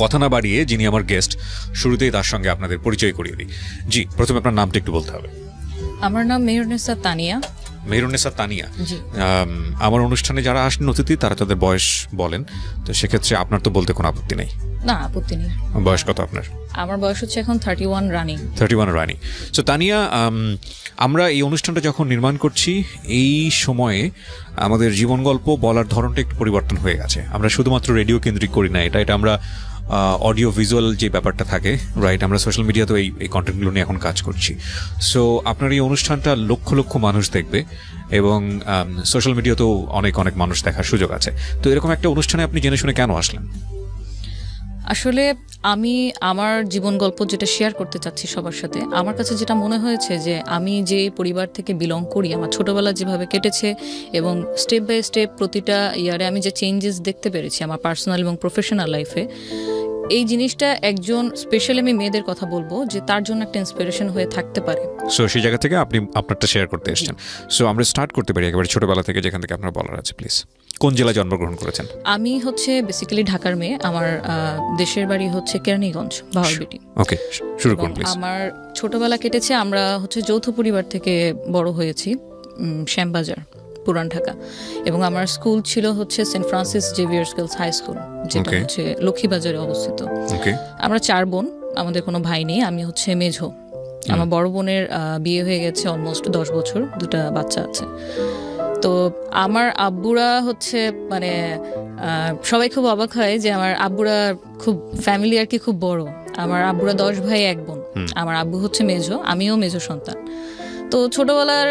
কথা না বাড়িয়ে যিনি আমার গেস্ট, শুরুতেই তার সঙ্গে আপনাদের পরিচয় করিয়ে দিই। জি, প্রথমে আপনার নামটা একটু বলতে হবে। আমার নাম মেহরুন্নেসা তানিয়া। মেহরুন্নেসা তানিয়া। আমার অনুষ্ঠানে যারা আসেন অতিথি তারা তাদের বয়স বলেন, তো সেক্ষেত্রে আপনার তো বলতে কোনো আপত্তি নেই? না, আপত্তি নেই। বয়স কত আপনার? আমার বয়স হচ্ছে এখন 31 রানিং। 31 রানিং। সো তানিয়া, আমরা এই অনুষ্ঠানটা যখন নির্মাণ করছি এই সময়ে আমাদের জীবন গল্প বলার ধরনটা একটু পরিবর্তন হয়ে গেছে। আমরা শুধুমাত্র রেডিও কেন্দ্রিক করি না, এটা আমরা অডিও ভিজুয়াল যে ব্যাপারটা থাকে, রাইট, আমরা সোশ্যাল মিডিয়াতেও এই কন্টেন্টগুলো নিয়ে এখন কাজ করছি। সো আপনার এই অনুষ্ঠানটা লক্ষ লক্ষ মানুষ দেখবে এবং সোশ্যাল মিডিয়াতেও অনেক অনেক মানুষ দেখার সুযোগ আছে। তো এরকম একটা অনুষ্ঠানে আপনি জেনে শুনে কেন আসলেন? আসলে আমি আমার জীবন গল্প যেটা শেয়ার করতে চাচ্ছি সবার সাথে, আমার কাছে যেটা মনে হয়েছে যে আমি যে পরিবার থেকে বিলং করি, আমার ছোটবেলা যেভাবে কেটেছে এবং স্টেপ বাই স্টেপ প্রতিটা ইয়ারে আমি যে চেঞ্জেস দেখতে পেরেছি আমার পার্সোনাল এবং প্রফেশনাল লাইফে, এই জিনিসটা একজন স্পেশালি আমি মেয়েদের কথা বলবো যে তার জন্য একটা ইন্সপিরেশন হয়ে থাকতে পারে। সো সেই জায়গা থেকে আপনি আপনারটা শেয়ার করতে এসেছেন। সো আমরা স্টার্ট করতে পারি একেবারে ছোটবেলা থেকে, যেখান থেকে আপনার বলার আছে প্লিজ। কোন জেলায় জন্মগ্রহণ করেছেন? আমি হচ্ছে বেসিক্যালি ঢাকার মেয়ে। আমার দেশের বাড়ি হচ্ছে কেরানীগঞ্জ, বাহারবিটি। ওকে, শুরু করুন প্লিজ। আমার ছোটবেলা কেটেছে, আমরা হচ্ছে যৌথ পরিবার থেকে বড় হয়েছি শ্যামবাজার, পুরান ঢাকা। এবং আমার স্কুল ছিল হচ্ছে Saint Francis Xavier's girls high school, যেটা হচ্ছে লক্ষ্মীবাজারে অবস্থিত। আমরা 4 বোন, আমাদের কোনো ভাই নেই। আমি হচ্ছে মেঝো। আমার বড় বোনের বিয়ে হয়ে গেছে অলমোস্ট 10 বছর, 2টা বাচ্চা আছে। তো আমার আব্বুরা হচ্ছে মানে সবাই খুব অবাক হয় যে আমার আব্বুরা খুব ফ্যামিলি আর কি খুব বড়। আমার আব্বুরা 10 ভাই 1 বোন। আমার আব্বু হচ্ছে মেঝো, আমিও মেঝো সন্তান। তো ছোটবেলার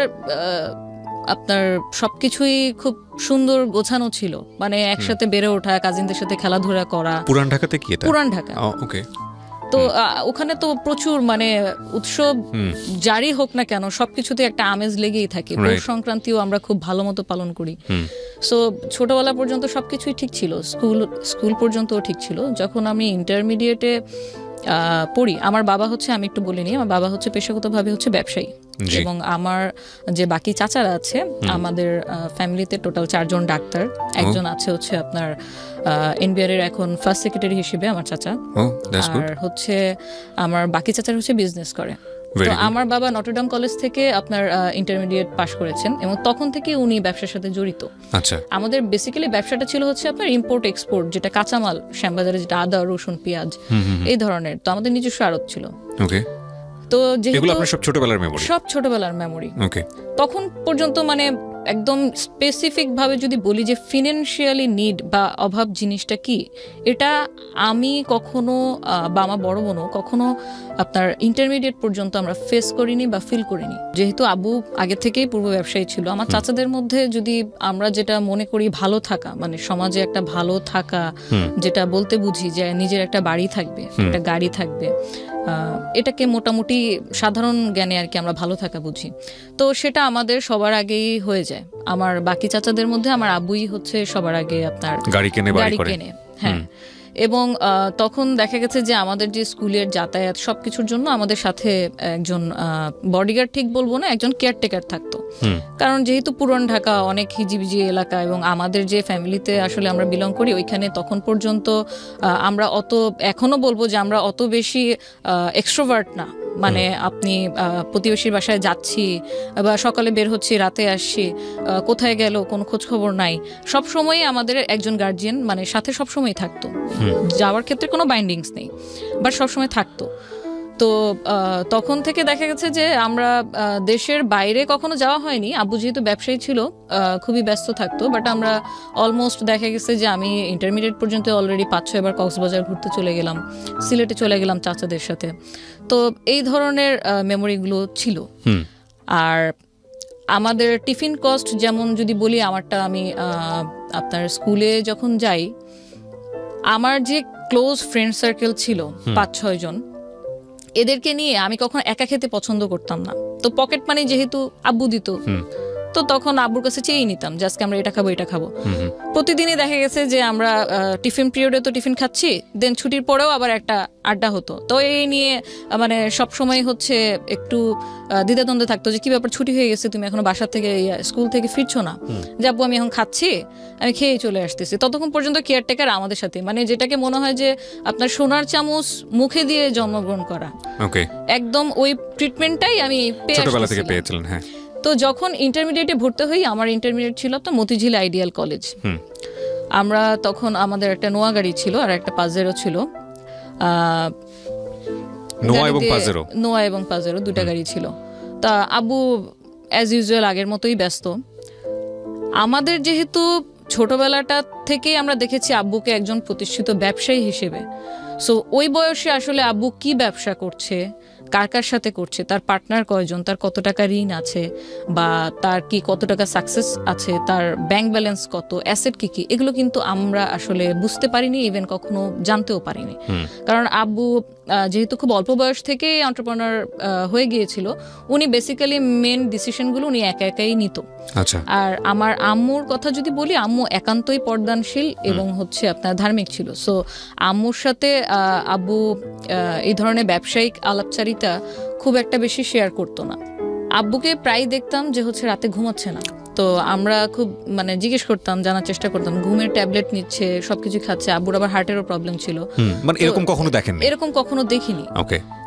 আপনার সবকিছুই খুব সুন্দর গোছানো ছিল, মানে একসাথে বেড়ে ওঠা, কাজিনদের সাথে খেলাধুলা করা। পুরান ঢাকাতে কি এটা? পুরান ঢাকা। ওকে। তো ওখানে তো প্রচুর মানে উৎসব জারি হোক না কেন সবকিছুতে একটা আমেজ লেগেই থাকে। পৌষ সংক্রান্তিও আমরা খুব ভালো মতো পালন করি। সো ছোটবেলা পর্যন্ত সবকিছুই ঠিক ছিল, স্কুল পর্যন্তও ঠিক ছিল। যখন আমি ইন্টারমিডিয়েটে পড়ি, আমার বাবা হচ্ছে, আমি একটু বলিনি, আমার বাবা হচ্ছে পেশাগতভাবে হচ্ছে ব্যবসায়ী। এবং আমার যে বাকি চাচারা আছে আমাদের ফ্যামিলিতে টোটাল 4 জন ডাক্তার। একজন আছে হচ্ছে আপনার এনবিআর এর এখন ফার্স্ট সেক্রেটারি হিসেবে আমার চাচা। আর হচ্ছে আমার বাকি চাচারা হচ্ছে বিজনেস করে। তো আমার বাবা নটরডেম কলেজ থেকে আপনার ইন্টারমিডিয়েট পাশ করেছেন এবং তখন থেকে উনি ব্যবসার সাথে জড়িত। আচ্ছা। আমাদের বেসিক্যালি ব্যবসাটা ছিল হচ্ছে আপনার ইম্পোর্ট এক্সপোর্ট, যেটা কাঁচামাল শ্যামবাজারে, যেটা আদা, রসুন, পেঁয়াজ এই ধরনের। তো আমাদের নিজস্ব আড়ত ছিল। ওকে। তো এগুলো আপনার সব ছোটবেলার মেমরি? সব ছোটবেলার মেমরি। ওকে। তখন পর্যন্ত মানে একদম স্পেসিফিক ভাবে যদি বলি যে ফিনান্সিয়ালি নিড বা অভাব জিনিসটা কি, এটা আমি কখনো বা আমার বড় বোনও কখনো আপনার ইন্টারমিডিয়েট পর্যন্ত আমরা ফেস করিনি বা ফিল করিনি। যেহেতু আবু আগে থেকেই পূর্ব ব্যবসায়ী ছিল, আমার চাচাদের মধ্যে যদি আমরা যেটা মনে করি ভালো থাকা, মানে সমাজে একটা ভালো থাকা, যেটা বলতে বুঝি যে নিজের একটা বাড়ি থাকবে, একটা গাড়ি থাকবে, এটাকে মোটামুটি সাধারণ জ্ঞানে আর কি আমরা ভালো থাকা বুঝি। তো সেটা আমাদের সবার আগেই হয়ে যায়। আমার বাকি চাচাদের মধ্যে আমার আব্বুই হচ্ছে সবার আগে আপনার গাড়ি কেনে। হ্যাঁ। এবং তখন দেখা গেছে যে আমাদের যে স্কুলের যাতায়াত সবকিছুর জন্য আমাদের সাথে একজন বডিগার্ড ঠিক বলবো না, একজন কেয়ারটেকার থাকতো। কারণ যেহেতু পুরান ঢাকা অনেক হিজিবিজি এলাকা এবং আমাদের যে ফ্যামিলিতে আসলে আমরা বিলং করি ওইখানে তখন পর্যন্ত আমরা অত, এখনো বলবো যে আমরা অত বেশি এক্সট্রোভার্ট না। মানে আপনি প্রতিবেশীর বাসায় যাচ্ছি বা সকালে বের হচ্ছি, রাতে আসছি, কোথায় গেল কোনো খোঁজ খবর নাই। সবসময় আমাদের একজন গার্জিয়ান মানে সাথে সবসময় থাকতো। যাওয়ার ক্ষেত্রে কোনো বাইন্ডিংস নেই, বাট সবসময় থাকতো। তো তখন থেকে দেখা গেছে যে আমরা দেশের বাইরে কখনো যাওয়া হয়নি। আব্বু যেহেতু ব্যবসায়ী ছিল খুবই ব্যস্ত থাকতো, বাট আমরা অলমোস্ট দেখা গেছে যে আমি ইন্টারমিডিয়েট পর্যন্ত অলরেডি 5-6 বার কক্সবাজার ঘুরতে চলে গেলাম, সিলেটে চলে গেলাম চাচাদের সাথে। তো এই ধরনের মেমোরিগুলো ছিল। আর আমাদের টিফিন কস্ট যেমন যদি বলি, আমারটা আমি আপনার স্কুলে যখন যাই, আমার যে ক্লোজ ফ্রেন্ড সার্কেল ছিল 5-6 জন, এদেরকে নিয়ে আমি কখনো একা খেতে পছন্দ করতাম না। তো পকেট মানি যেহেতু আব্বু দিত, তো তখন আব্বুর কাছে চেয়েই নিতাম যে আজকে আমরা এটা খাবো এটা খাবো। প্রতিদিনই দেখা গেছে যে আমরা টিফিন পিরিয়ডে তো টিফিন খাচ্ছি, দেন ছুটির পরেও আবার একটা আড্ডা হতো। তো এই নিয়ে মানে সবসময় হচ্ছে একটু দ্বিধাদ্বন্দ্বে থাকতো যে কি ব্যাপার, ছুটি হয়ে গেছে, তুমি এখনো বাসা থেকে স্কুল থেকে ফিরছো না? যে আব্বু আমি এখন খাচ্ছি, আমি খেয়েই চলে আসতেছি। ততক্ষণ পর্যন্ত কেয়ারটেকার আমাদের সাথে, মানে যেটাকে মনে হয় যে আপনার সোনার চামচ মুখে দিয়ে জন্মগ্রহণ করা, একদম ওই ট্রিটমেন্টটাই আমি ছোটবেলা থেকে পেয়েছিলেন। হ্যাঁ। তো যখন ইন্টারমিডিয়েটে ভর্তি হই, আমার ইন্টারমিডিয়েট ছিল আপনার মতিঝিল আইডিয়াল কলেজ। আমরা তখন আমাদের একটা নোয়া গাড়ি ছিল আর একটা পাজেরো ছিল, নোয়া এবং পাজেরো দুটা গাড়ি ছিল। তা আব্বু অ্যাজ ইউজুয়াল আগের মতোই ব্যস্ত। আমাদের যেহেতু ছোটবেলাটা থেকেই আমরা দেখেছি আব্বুকে একজন প্রতিষ্ঠিত ব্যবসায়ী হিসেবে, সো ওই বয়সে আসলে আব্বু কি ব্যবসা করছে, কার কার সাথে করছে, তার পার্টনার কয়জন, তার কত টাকা ঋণ আছে, বা তার কি কত টাকা সাকসেস আছে, তার ব্যাংক ব্যালেন্স কত, অ্যাসেট কি কি, এগুলো কিন্তু আমরা আসলে বুঝতে পারিনি, ইভেন কখনো জানতেও পারিনি। কারণ আব্বু যেহেতু খুব অল্প বয়স থেকে এন্টারপ্রেনার হয়ে গিয়েছিল, উনি বেসিক্যালি মেন ডিসিশনগুলো উনি একা একাই নিত। আর আমার আম্মুর কথা যদি বলি, আম্মু একান্তই পর্দানশীল এবং হচ্ছে আপনার ধার্মিক ছিল। সো আম্মুর সাথে আব্বু এই ধরনের ব্যবসায়িক আলাপচারিতা খুব একটা বেশি শেয়ার করতো না। আব্বুকে প্রায় দেখতাম যে হচ্ছে রাতে ঘুমাচ্ছে না, তো আমরা খুব মানে জিজ্ঞেস করতাম, জানার চেষ্টা করতাম, ঘুমের ট্যাবলেট নিচ্ছে, সবকিছু খাচ্ছে। আব্বুর আবার হার্টেরও প্রবলেম ছিল। মানে এরকম কখনো দেখেননি? এরকম কখনো দেখিনি,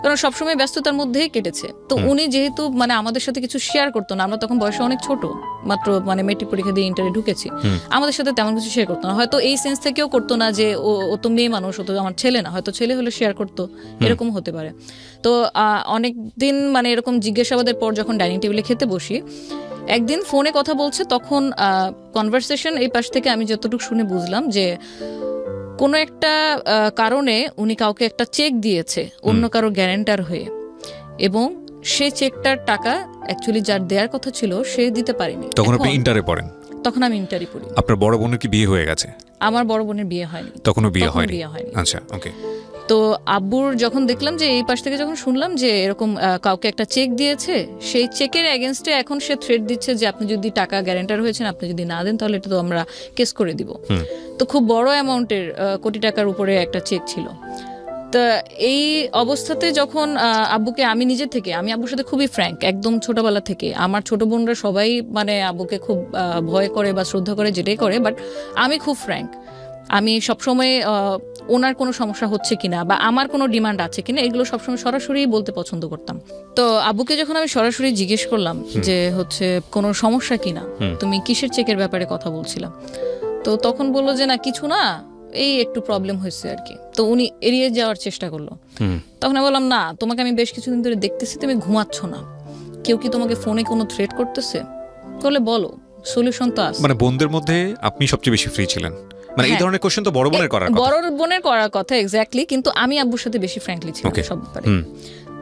কারণ সবসময় ব্যস্ততার মধ্যেই কেটেছে। তো উনি যেহেতু মানে আমাদের সাথে কিছু শেয়ার করতো না, আমরা তখন বয়সে অনেক ছোট, মাত্র মানে মেট্রিক পরীক্ষা দিয়ে ইন্টারে ঢুকেছি, আমাদের সাথে তেমন কিছু শেয়ার করতো না। হয়তো এই সেন্স থেকেও করতো না যে ও তো মেয়ে মানুষ, ও তো আমার ছেলে না, হয়তো ছেলে হলে শেয়ার করতো, এরকম হতে পারে। তো অনেকদিন মানে এরকম জিজ্ঞাসাবাদের পর যখন ডাইনিং টেবিলে খেতে বসি, একদিন ফোনে কথা বলছে, তখন কনভারসেশন এই পাশ থেকে আমি যতটুকু শুনে বুঝলাম যে কোনো একটা কারণে উনি কাউকে একটা চেক দিয়েছে অন্য কারো গ্যারান্টার হয়ে, এবং সেই চেকটার টাকা অ্যাকচুয়ালি যার দেওয়ার কথা ছিল সে দিতে পারেনি। তখন আপনি ইন্টারে পড়েন? তখন আমি ইন্টারে পড়ি। আপনার বড় বোনের কি বিয়ে হয়ে গেছে? আমার বড় বোনের বিয়ে হয়নি। তখনও বিয়ে হয়নি? আচ্ছা, ওকে। তো আব্বুর যখন দেখলাম যে এই পাশ থেকে যখন শুনলাম যে এরকম কাউকে একটা চেক দিয়েছে, সেই চেকের এগেনস্টে এখন সে থ্রেট দিচ্ছে যে আপনি যদি টাকা গ্যারান্টার হয়েছেন, আপনি যদি না দেন তাহলে এটা তো আমরা কেস করে দিব। তো খুব বড় অ্যামাউন্টের, কোটি টাকার উপরে একটা চেক ছিল। তা এই অবস্থাতে যখন আব্বুকে আমি নিজে থেকে, আমি আব্বুর সাথে খুবই ফ্র্যাঙ্ক একদম ছোটবেলা থেকে। আমার ছোট বোনরা সবাই মানে আব্বুকে খুব ভয় করে বা শ্রদ্ধা করে, যেটাই করে, বাট আমি খুব ফ্র্যাঙ্ক। আমি সবসময় ওনার কোনো সমস্যা হচ্ছে কিনা বা আমার কোনো ডিমান্ড আছে কিনা এগুলো সবসময় সরাসরি বলতে পছন্দ করতাম। তো আব্বুকে যখন আমি সরাসরি জিজ্ঞেস করলাম যে হচ্ছে কোনো সমস্যা কিনা, তুমি কিসের চেকের ব্যাপারে কথা বলছিলাম, তো তখন বললো যে না কিছু না, এই একটু প্রবলেম হয়েছে আর কি। তো উনি এড়িয়ে যাওয়ার চেষ্টা করলো। তখন আমি বললাম না, তোমাকে আমি বেশ কিছুদিন ধরে দেখতেছি তুমি ঘুমাচ্ছ না, কেউ কি তোমাকে ফোনে কোনো থ্রেট করতেছে? বলে বলো, সলিউশন তো আছে। মানে বোনদের মধ্যে আপনি সবচেয়ে বেশি ফ্রি ছিলেন, মানে এই ধরনের কোশ্চেন তো বড় বোনের করার কথা। বড় বোনের করার কথা, এক্স্যাক্টলি, কিন্তু আমি আব্বুর সাথে বেশি ফ্র্যাঙ্কলি ছিলাম সব ব্যাপারে।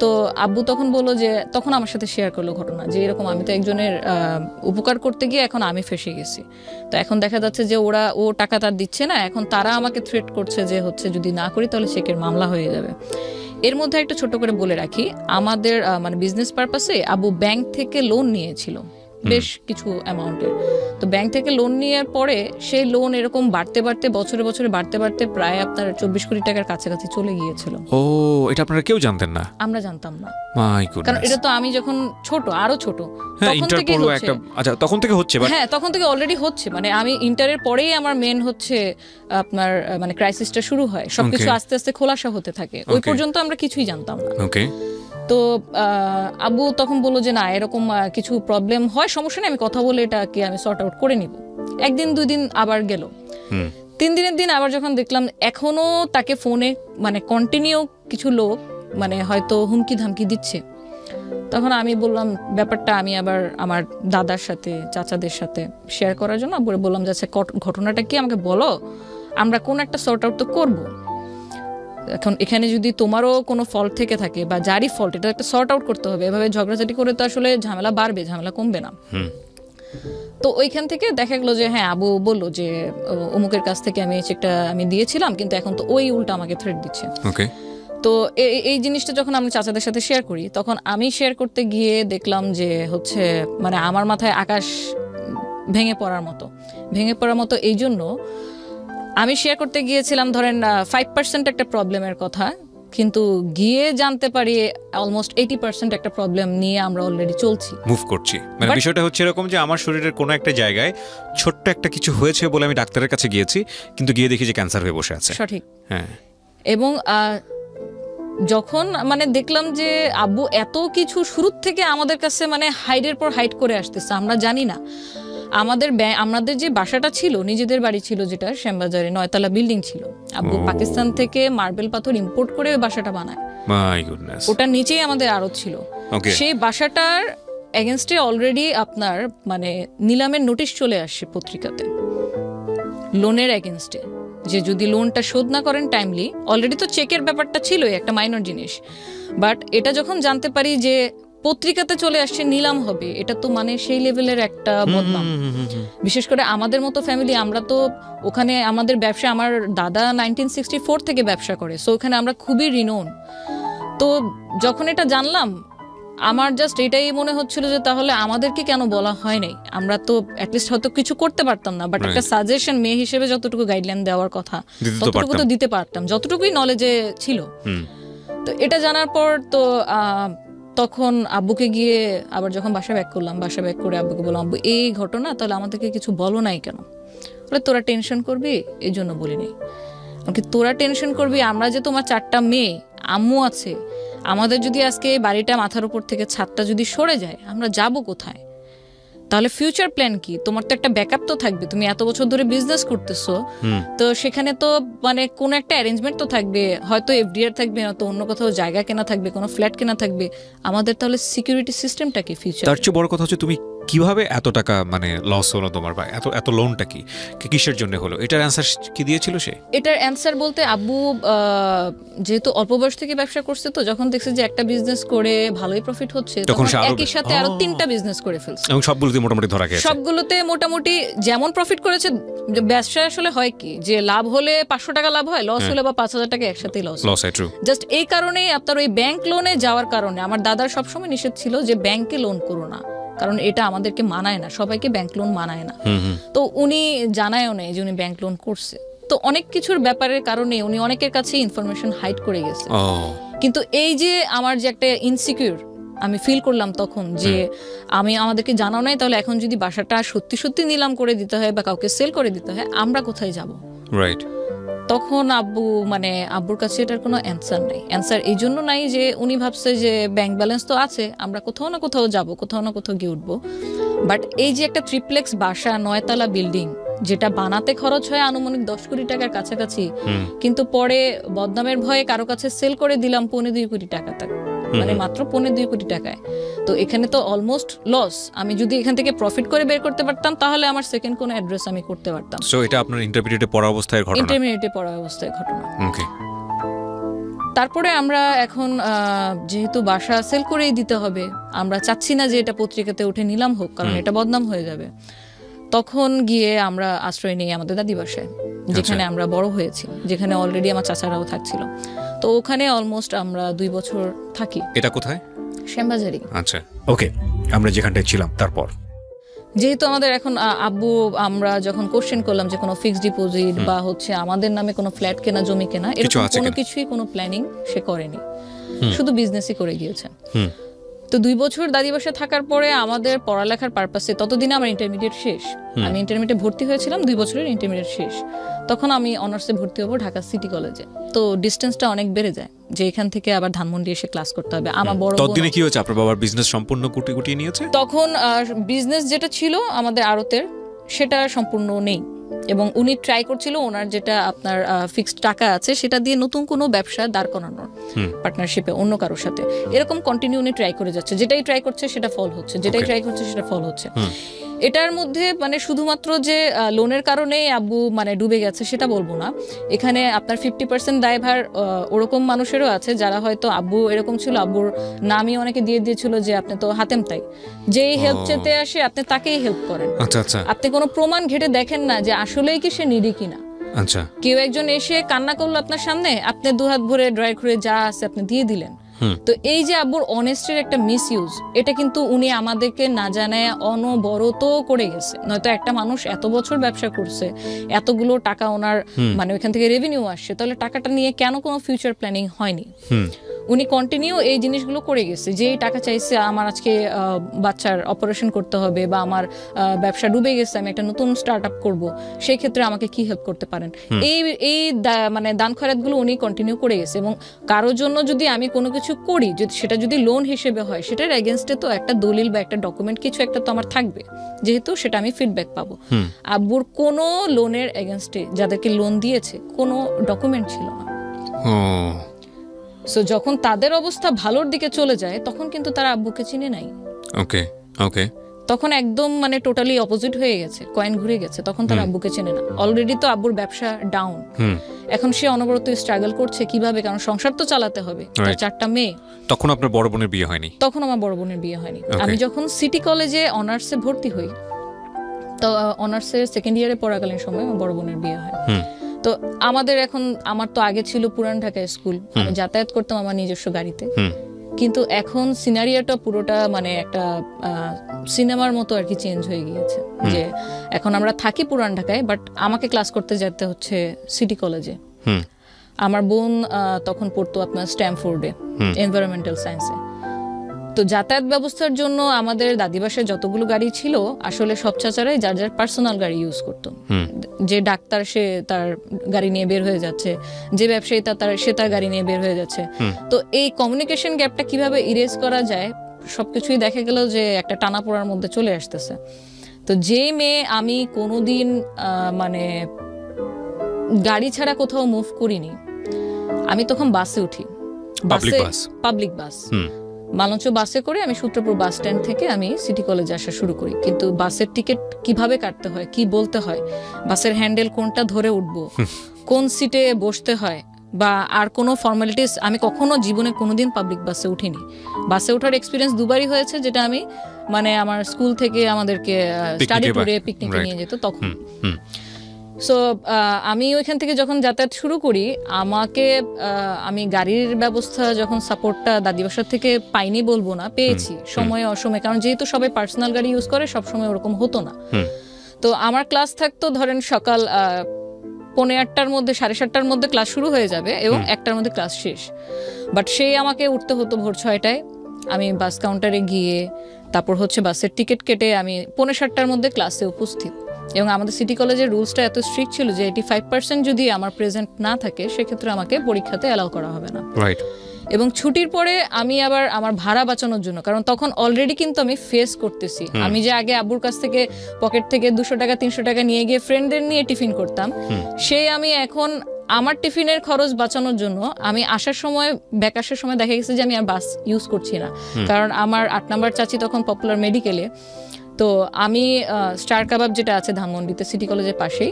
তো আব্বু তখন বললো যে, তখন আমার সাথে শেয়ার করলো ঘটনা যে এরকম আমি তো একজনের উপকার করতে গিয়ে এখন আমি ফেসে গেছি। তো এখন দেখা যাচ্ছে যে ও টাকা তার দিচ্ছে না, এখন তারা আমাকে থ্রেট করছে যে হচ্ছে যদি না করি তাহলে চেকের মামলা হয়ে যাবে। এর মধ্যে একটা ছোট করে বলে রাখি, আমাদের মানে বিজনেস পারপাসে আব্বু ব্যাংক থেকে লোন নিয়েছিল বেশ কিছু অ্যামাউন্টের। তো ব্যাংক থেকে লোন নেওয়ার পরে সেই লোন এরকম বাড়তে বাড়তে বছরে বছরে বাড়তে বাড়তে প্রায় আপনার 24 কোটি টাকার কাছাকাছি চলে গিয়েছিল। ও, এটা আপনারা কেউ জানতেন না? আমরা জানতাম না, মাই গডনেস। কারণ এটা তো আমি যখন ছোট, আরো ছোট, তখন থেকে হচ্ছে। আচ্ছা, তখন থেকে হচ্ছে? হ্যাঁ, তখন থেকে অলরেডি হচ্ছে। মানে আমি ইন্টারের পরেই আমার মেন হচ্ছে আপনার মানে ক্রাইসিসটা শুরু হয়, সবকিছু আস্তে আস্তে খোলাসা হতে থাকে। ওই পর্যন্ত আমরা কিছুই জানতাম না। ওকে। তো আব্বু তখন বললো যে না, এরকম কিছু প্রবলেম হয়, সমস্যা নেই, আমি কথা বলে এটাকে আমি সর্ট আউট করে নিব। একদিন 2 দিন আবার গেল, 3 দিনের দিন আবার যখন দেখলাম এখনো তাকে ফোনে মানে কন্টিনিউ কিছু লোক মানে হয়তো হুমকি ধামকি দিচ্ছে, তখন আমি বললাম ব্যাপারটা আমি আবার আমার দাদার সাথে চাচাদের সাথে শেয়ার করার জন্য আব্বুরে বললাম যে আচ্ছা ঘটনাটা কি আমাকে বলো, আমরা কোন একটা সর্ট আউট তো করবো। এখন এখানে যদি তোমারও কোনো ফল্ট থেকে থাকে বা যারই ফল্ট, এটা একটা সর্ট আউট করতে হবে। এভাবে ঝগড়াঝাটি করে তো আসলে ঝামেলা বাড়বে, ঝামেলা কমবে না। তো ওইখান থেকে দেখা গেলো যে হ্যাঁ, আবু বললো যে অমুকের কাছ থেকে আমি চেকটা আমি দিয়েছিলাম, কিন্তু এখন তো ওই উল্টা আমাকে থ্রেট দিচ্ছে। তো এই জিনিসটা যখন আমি চাচাদের সাথে শেয়ার করি, তখন আমি শেয়ার করতে গিয়ে দেখলাম যে হচ্ছে মানে আমার মাথায় আকাশ ভেঙে পড়ার মতো এই জন্য আমি শেয়ার করতে গিয়েছিলাম ধরেন 5% একটা প্রবলেমের কথা, কিন্তু গিয়ে জানতে পারি অলমোস্ট 80% একটা প্রবলেম নিয়ে আমরা অলরেডি চলছি, মুভ করছি। মানে বিষয়টা হচ্ছে এরকম যে আমার শরীরের কোনো একটা জায়গায় ছোট্ট একটা কিছু হয়েছে বলে আমি ডাক্তারের কাছে গিয়েছি, কিন্তু গিয়ে দেখি যে ক্যান্সার হয়ে বসে আছে। সঠিক। হ্যাঁ। এবং যখন মানে দেখলাম যে আব্বু এত কিছু শুরু থেকে আমাদের কাছে মানে হাইডের পর হাইড করে আসতেছে, আমরা জানি না। আমাদের যে বাসাটা ছিল, নিজেদের বাড়ি ছিল যেটা শ্যামবাজারে 9 তলা বিল্ডিং ছিল, আব্বু পাকিস্তান থেকে মার্বেল পাথর ইম্পোর্ট করে ওই বাসাটা বানায়। My goodness. ওটার নিচেই আমাদের আড়ত ছিল। সেই বাসাটার এগেনস্টে অলরেডি আপনার মানে নিলামের নোটিশ চলে আসছে পত্রিকাতে, লোনের এগেনস্টে, যে যদি লোনটা শোধ না করেন টাইমলি। অলরেডি তো চেকের ব্যাপারটা ছিল একটা মাইনর জিনিস, বাট এটা যখন জানতে পারি যে পত্রিকাতে চলে আসছে নিলাম হবে, এটা তো মানে সেই লেভেলের একটা বদনাম। বিশেষ করে আমাদের মতো ফ্যামিলি, আমরা তো ওখানে আমাদের ব্যবসা, আমার দাদা 1964 থেকে ব্যবসা করে, সো ওখানে আমরা খুবই রিনোন। তো যখন এটা জানলাম আমার জাস্ট এটাই মনে হচ্ছিল যে তাহলে আমাদেরকে কেন বলা হয় নাই, আমরা তো অ্যাটলিস্ট হয়তো কিছু করতে পারতাম না, বাট একটা সাজেশন মেয়ে হিসেবে যতটুকু গাইডলাইন দেওয়ার কথা ততটুকু তো দিতে পারতাম, যতটুকুই নলেজে ছিল। তো এটা জানার পর তো তখন আব্বুকে গিয়ে আবার যখন বাসা ব্যাক করে আব্বুকে বললাম, আব্বু এই ঘটনা, তাহলে আমাদেরকে কিছু বলো নাই কেন? বলে তোরা টেনশন করবি এই জন্য বলিনি। তোরা টেনশন করবি, আমরা যে তোমার 4টা মেয়ে, আম্মু আছে, আমাদের যদি আজকে বাড়িটা মাথার উপর থেকে ছাদটা যদি সরে যায়, আমরা যাব কোথায়? তাহলে ফিউচার প্ল্যান কি? তোমার তো একটা ব্যাকআপ তো থাকবে, তুমি এত বছর ধরে বিজনেস করতেছো, তো সেখানে তো মানে কোনো একটা অ্যারেঞ্জমেন্ট তো থাকবে, হয়তো এফডিআর থাকবে, না তো অন্য কোথাও জায়গা কেনা থাকবে, কোনো ফ্ল্যাট কেনা থাকবে। আমাদের তাহলে সিকিউরিটি সিস্টেমটা কি ফিউচার? তার চেয়ে বড় কথা হচ্ছে তুমি কিভাবে এত টাকা মানে লস হলো তোমার, বা এত লোনটা কি কিসের জন্য হলো, এটার অ্যানসার কি দিয়েছিল সে? এটার অ্যানসার বলতে আব্বু যেহেতু অল্প বয়স থেকে ব্যবসা করছে, তো যখন দেখছে যে একটা বিজনেস করে ভালোই প্রফিট হচ্ছে, তখন একই সাথে আরো 3টা বিজনেস করে ফেলছে, এবং সবগুলোতে মোটামুটি ধরা গেছে। সবগুলোতে মোটামুটি যেমন প্রফিট করেছে। ব্যবসা আসলে হয় কি যে লাভ হলে 500 টাকা লাভ হয়, লস হলে বা 5000 টাকা একসাথেই লস হয়। জাস্ট এই কারণেই আপনার ওই ব্যাংক লোনে যাওয়ার কারণে আমার দাদার সবসময় নিষেধ ছিল যে ব্যাংকে লোন করো না, কারণ এটা আমাদেরকে মানায় না, সবাইকে ব্যাংক লোন মানায় না। তো উনি জানায়ও নেই যে উনি ব্যাংক লোন করছে। তো অনেক কিছুর ব্যাপারের কারণে উনি অনেকের কাছে ইনফরমেশন হাইড করে গেছে। কিন্তু এই যে আমার যে একটা ইনসিকিউর আমি ফিল করলাম তখন, যে আমাদেরকে জানাও নাই, তাহলে এখন যদি বাসাটা সত্যি সত্যি নিলাম করে দিতে হয় বা কাউকে সেল করে দিতে হয়, আমরা কোথায় যাব? রাইট। তখন আব্বুর কাছে এটার কোনো অ্যান্সার নেই। অ্যান্সার এই জন্য নাই যে উনি ভাবছে যে ব্যাংক ব্যালেন্স তো আছে, আমরা কোথাও না কোথাও যাব, কোথাও না কোথাও গিয়ে উঠবো। বাট এই যে একটা ট্রিপ্লেক্স বাসা, 9 তলা বিল্ডিং, যেটা বানাতে খরচ হয় আনুমানিক 10 কোটি টাকার কাছাকাছি, কিন্তু পরে বদনামের ভয়ে কারো কাছে সেল করে দিলাম 2.25 কোটি টাকাতে, মানে মাত্র 2.25 কোটি টাকায়। তো এখানে তো অলমোস্ট লস। আমি যদি এখান থেকে প্রফিট করে বের করতে পারতাম, তাহলে আমার সেকেন্ড কোন অ্যাড্রেস আমি করতে পারতাম। সো এটা আপনার ইন্টারমিডিয়েটে পড়া অবস্থায় ঘটনা। ওকে। তারপরে আমরা এখন যেহেতু বাসা সেল করেই দিতে হবে, আমরা চাচ্ছি না যে এটা পত্রিকাতে উঠে নিলাম হোক, কারণ এটা বদনাম হয়ে যাবে। তখন গিয়ে আমরা আশ্রয় নিই আমাদের দাদি বাসায়, যেখানে আমরা বড় হয়েছি, যেখানে অলরেডি আমার চাচারাও থাকছিল। তো ওখানে অলমোস্ট আমরা 2 বছর থাকি। এটা কোথায়? শ্যামবাজারি। আচ্ছা, ওকে। আমরা যেখানটায় ছিলাম, তারপর যেহেতু আমাদের এখন আব্বু, আমরা যখন কোশ্চেন করলাম যে কোনো ফিক্সড ডিপোজিট বা হচ্ছে আমাদের নামে কোনো ফ্ল্যাট কেনা, জমি কেনা, এরকম কোনো কিছুই, কোনো প্ল্যানিং সে করেনি, শুধু বিজনেসই করে গিয়েছে। তো 2 বছর দাদি বাসায় থাকার পরে আমাদের পড়ালেখার পারপাসে, ততদিনে আমার ইন্টারমিডিয়েট শেষ, আমি ইন্টারমিডিয়েট ভর্তি হয়েছিলাম, 2 বছরের ইন্টারমিডিয়েট শেষ। তখন আমি অনার্সে ভর্তি হবো ঢাকা সিটি কলেজে। তো ডিস্টেন্সটা অনেক বেড়ে যায়, যে এখান থেকে আবার ধানমন্ডি এসে ক্লাস করতে হবে। আমার বড় ততদিনে কি হয়েছে, আপনার বাবার বিজনেস সম্পূর্ণ গুটিয়ে নিয়েছে? তখন বিজনেস যেটা ছিল আমাদের আড়তের, সেটা সম্পূর্ণ নেই, এবং উনি ট্রাই করছিল ওনার যেটা আপনার ফিক্সড টাকা আছে সেটা দিয়ে নতুন কোনো ব্যবসা দাঁড় করানোর, পার্টনারশিপে অন্য কারোর সাথে। এরকম কন্টিনিউ উনি ট্রাই করে যাচ্ছে, যেটাই ট্রাই করছে সেটা ফল হচ্ছে, যেটাই ট্রাই করছে সেটা ফল হচ্ছে। এটার মধ্যে মানে শুধুমাত্র যে লোনের কারণে আব্বু মানে ডুবে গেছে সেটা বলবো না, এখানে আপনার 50% দায়ভার ওরকম মানুষেরও আছে যারা হয়তো, আব্বু এরকম ছিল, আব্বুর নামই অনেকে দিয়ে দিয়েছিল যে আপনি তো হাতেম তাই, যেই হেল্প চেতে আসে আপনি তাকেই হেল্প করেন। আচ্ছা আচ্ছা। আপনি কোনো প্রমাণ ঘেটে দেখেন না যে আসলেই কি সে নিডি কিনা। আচ্ছা, কেউ একজন এসে কান্না করলো আপনার সামনে, আপনি দুহাত ভরে ড্রয়ার খুলে যা আছে আপনি দিয়ে দিলেন। তো এই যে আব্বুর অনেস্টির একটা মিসইউজ, এটা কিন্তু উনি আমাদেরকে না জানায় অনবরত করে গেছে। নয়তো একটা মানুষ এত বছর ব্যবসা করছে, এতগুলো টাকা ওনার মানে ওইখান থেকে রেভিনিউ আসছে, তাহলে টাকাটা নিয়ে কেন কোনো ফিউচার প্ল্যানিং হয়নি? উনি কন্টিনিউ এই জিনিসগুলো করে গেছে, যে টাকা চাইছে আমার আজকে বাচ্চার অপারেশন করতে হবে, বা আমার ব্যবসা ডুবে গেছে, আমি একটা নতুন স্টার্ট আপ করবো, সেই ক্ষেত্রে আমাকে কি হেল্প করতে পারেন? এই মানে দান খয়রাতগুলো উনি কন্টিনিউ করে গেছে। এবং কারোর জন্য যদি আমি কোনো কিছু করি, যদি সেটা যদি লোন হিসেবে হয়, সেটার এগেনস্টে তো একটা দলিল বা একটা ডকুমেন্ট কিছু একটা তো আমার থাকবে, যেহেতু সেটা আমি ফিডব্যাক পাবো। আব্বুর কোনো লোনের এগেনস্টে যাদেরকে লোন দিয়েছে কোনো ডকুমেন্ট ছিল না। সো যখন তাদের অবস্থা ভালোর দিকে চলে যায়, তখন কিন্তু তারা আব্বুকে চিনে নাই। ওকে ওকে, তখন একদম মানে টোটালি অপোজিট হয়ে গেছে, কয়েন ঘুরে গেছে, তখন তারা আব্বুকে চেনে না। অলরেডি তো আব্বুর ব্যবসা ডাউন, এখন সে অনবরত স্ট্রাগল করছে কিভাবে, কারণ সংসার তো চালাতে হবে, তার 4টা মেয়ে। তখন আপনার বড় বোনের বিয়ে হয়নি? তখন আমার বড় বোনের বিয়ে হয়নি। আমি যখন সিটি কলেজে অনার্সে ভর্তি হই, তো অনার্সের সেকেন্ড ইয়ারে পড়াকালীন সময় আমার বড় বোনের বিয়ে হয়। তো আমাদের এখন, আমার তো আগে ছিল পুরান ঢাকায় স্কুল, আমি যাতায়াত করতাম আমার নিজস্ব গাড়িতে, কিন্তু এখন সিনারিওটা পুরোটা মানে একটা সিনেমার মতো আর কি চেঞ্জ হয়ে গিয়েছে। যে এখন আমরা থাকি পুরান ঢাকায়, বাট আমাকে ক্লাস করতে যেতে হচ্ছে সিটি কলেজে। আমার বোন তখন পড়তো আপনার স্ট্যামফোর্ডে, এনভায়রনমেন্টাল সায়েন্সে। তো যাতায়াত ব্যবস্থার জন্য আমাদের দাদি বাসায় যতগুলো গাড়ি ছিল, আসলে সব চাচারাই যার যার পার্সোনাল গাড়ি ইউজ করতো। যে ডাক্তার সে তার গাড়ি নিয়ে বের হয়ে যাচ্ছে, যে ব্যবসায়ী সে তার গাড়ি নিয়ে বের হয়ে যাচ্ছে। তো এই কমিউনিকেশন গ্যাপটা কিভাবে ইরেজ করা যায়, সবকিছুই দেখা গেল যে একটা টানাপোড়ার মধ্যে চলে আসতেছে। তো যে মেয়ে আমি কোনোদিন মানে গাড়ি ছাড়া কোথাও মুভ করিনি, আমি তখন বাসে উঠি, পাবলিক বাস, মালঞ্চ বাসে করে আমি সূত্রপুর বাস স্ট্যান্ড থেকে আমি সিটি কলেজে আসা শুরু করি। কিন্তু বাসের টিকিট কিভাবে কাটতে হয়, কি বলতে হয়, বাসের হ্যান্ডেল কোনটা ধরে উঠবো, কোন সিটে বসতে হয়, বা আর কোনো ফর্মালিটিস আমি কখনো জীবনে কোনোদিন পাবলিক বাসে উঠিনি। বাসে ওঠার এক্সপিরিয়েন্স দুবারই হয়েছে, যেটা আমি মানে আমার স্কুল থেকে আমাদেরকে স্টাডি ট্যুরে পিকনিকে নিয়ে যেত তখন। সো আমি ওইখান থেকে যখন যাতায়াত শুরু করি, আমি গাড়ির ব্যবস্থা যখন সাপোর্টটা দাদি বাসার থেকে পাইনি বলবো না, পেয়েছি সময়ে অসময়ে, কারণ যেহেতু সবাই পার্সোনাল গাড়ি ইউজ করে, সবসময় ওরকম হতো না। তো আমার ক্লাস থাকতো ধরেন সকাল 8:45 মধ্যে, 7:30 মধ্যে ক্লাস শুরু হয়ে যাবে এবং 1টার মধ্যে ক্লাস শেষ। বাট সেই আমাকে উঠতে হতো ভোর 6টায়, আমি বাস কাউন্টারে গিয়ে তারপর হচ্ছে বাসের টিকিট কেটে আমি 7:45 মধ্যে ক্লাসে উপস্থিত। এবং আমাদের সিটি কলেজের রুলসটা এত স্ট্রিক্ট ছিল যে 85% যদি আমার প্রেজেন্ট না থাকে, সেক্ষেত্রে আমাকে পরীক্ষাতে অ্যালাউ করা হবে না। এবং ছুটির পরে আমি আবার আমার ভাড়া বাঁচানোর জন্য, কারণ তখন অলরেডি কিন্তু আমি ফেস করতেছি, আমি যে আগে আব্বুর কাছ থেকে পকেট থেকে 200 টাকা 300 টাকা নিয়ে গিয়ে ফ্রেন্ডদের নিয়ে টিফিন করতাম, আমি এখন আমার টিফিনের খরচ বাঁচানোর জন্য আমি আসার সময়, ব্যাক আসার সময় দেখা গেছে যে আমি আর বাস ইউজ করছি না, কারণ আমার 8 নম্বর চাচি তখন পপুলার মেডিকেলে। তো আমি স্টার কাবাব যেটা আছে ধানমন্ডিতে সিটি কলেজের পাশেই,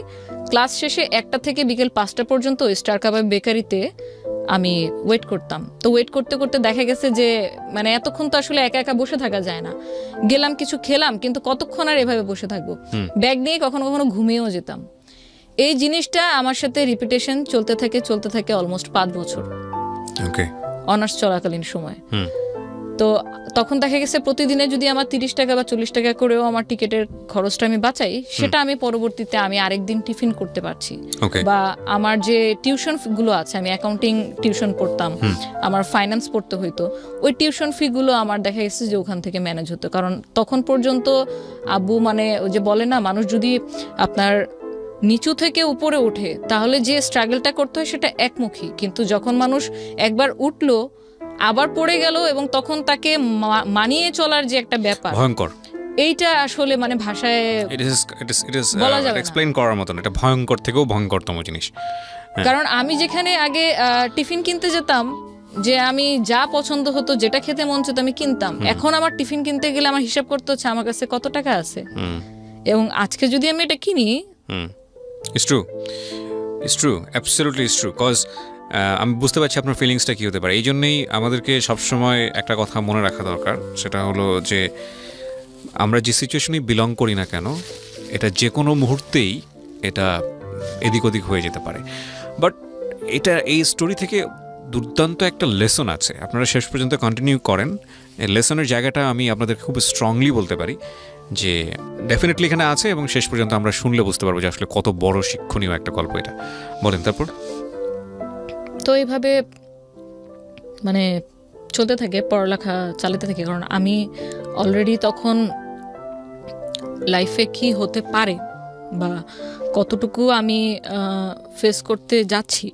ক্লাস শেষে 1টা থেকে বিকেল 5টা পর্যন্ত স্টার কাবাব বেকারিতে আমি ওয়েট করতাম। তো ওয়েট করতে করতে দেখা গেছে যে মানে এতক্ষণ তো আসলে একা একা বসে থাকা যায় না, গেলাম কিছু খেলাম, কিন্তু কতক্ষণ আর এভাবে বসে থাকবো, ব্যাগ নিয়ে কখনো কখনো ঘুমিয়েও যেতাম। এই জিনিসটা আমার সাথে রিপিটেশন চলতে থাকে অলমোস্ট 5 বছর অনার্স চলাকালীন সময়। তো তখন দেখা গেছে প্রতিদিনে যদি আমার 30 টাকা বা 40 টাকা করেও আমার টিকিটের খরচটা আমি বাঁচাই, সেটা আমি পরবর্তীতে আমি আরেকদিন টিফিন করতে পারছি। বা আমার যে টিউশন গুলো আছে, আমি অ্যাকাউন্টিং টিউশন পড়তাম, আমার ফাইন্যান্স পড়তে হইতো, ওই টিউশন ফি গুলো আমার দেখা গেছে যে ওখান থেকে ম্যানেজ হতো। কারণ তখন পর্যন্ত আব্বু মানে ওই যে বলে না, মানুষ যদি আপনার নিচু থেকে উপরে ওঠে তাহলে যে স্ট্রাগলটা করতে হয় সেটা একমুখী, কিন্তু যখন মানুষ একবার উঠলো আবার পড়ে গেল এবং তখন তাকে মানিয়ে চলার যে একটা ব্যাপার, ভয়ঙ্কর, এইটা আসলে মানে ভাষায় বলা যাবে না, এক্সপ্লেইন করার মতো না, এটা ভয়ঙ্কর থেকেও ভয়ঙ্করতম জিনিস। কারণ আমি যেখানে আগে টিফিন কিনতে যেতাম, যে আমি যা পছন্দ হতো, যেটা খেতে মন চেত আমি কিনতাম, এখন আমার টিফিন কিনতে গেলে আমার হিসাব করতে হচ্ছে আমার কাছে কত টাকা আছে, এবং আজকে যদি আমি এটা কিনি, It's true, absolutely it's true, cause আমি বুঝতে পারছি আপনার ফিলিংসটা কি হতে পারে। এই জন্যই আমাদেরকে সবসময় একটা কথা মনে রাখা দরকার, সেটা হলো যে আমরা যে সিচুয়েশনে বিলং করি না কেন, এটা যে কোনো মুহূর্তেই এটা এদিক ওদিক হয়ে যেতে পারে। বাট এই স্টোরি থেকে দুর্দান্ত একটা লেসন আছে, আপনারা শেষ পর্যন্ত কন্টিনিউ করেন। এই লেসনের জায়গাটা আমি আপনাদের খুব স্ট্রংলি বলতে পারি যে ডেফিনেটলি এখানে আছে, এবং শেষ পর্যন্ত আমরা শুনলে বুঝতে পারবো যে আসলে কত বড় শিক্ষণীয় একটা গল্প এটা। বলেন তারপর। তো এইভাবে মানে চলতে থাকে, পড়ালেখা চালাতে থাকে, কারণ আমি অলরেডি তখন লাইফে কি হতে পারে বা কতটুকু আমি ফেস করতে যাচ্ছি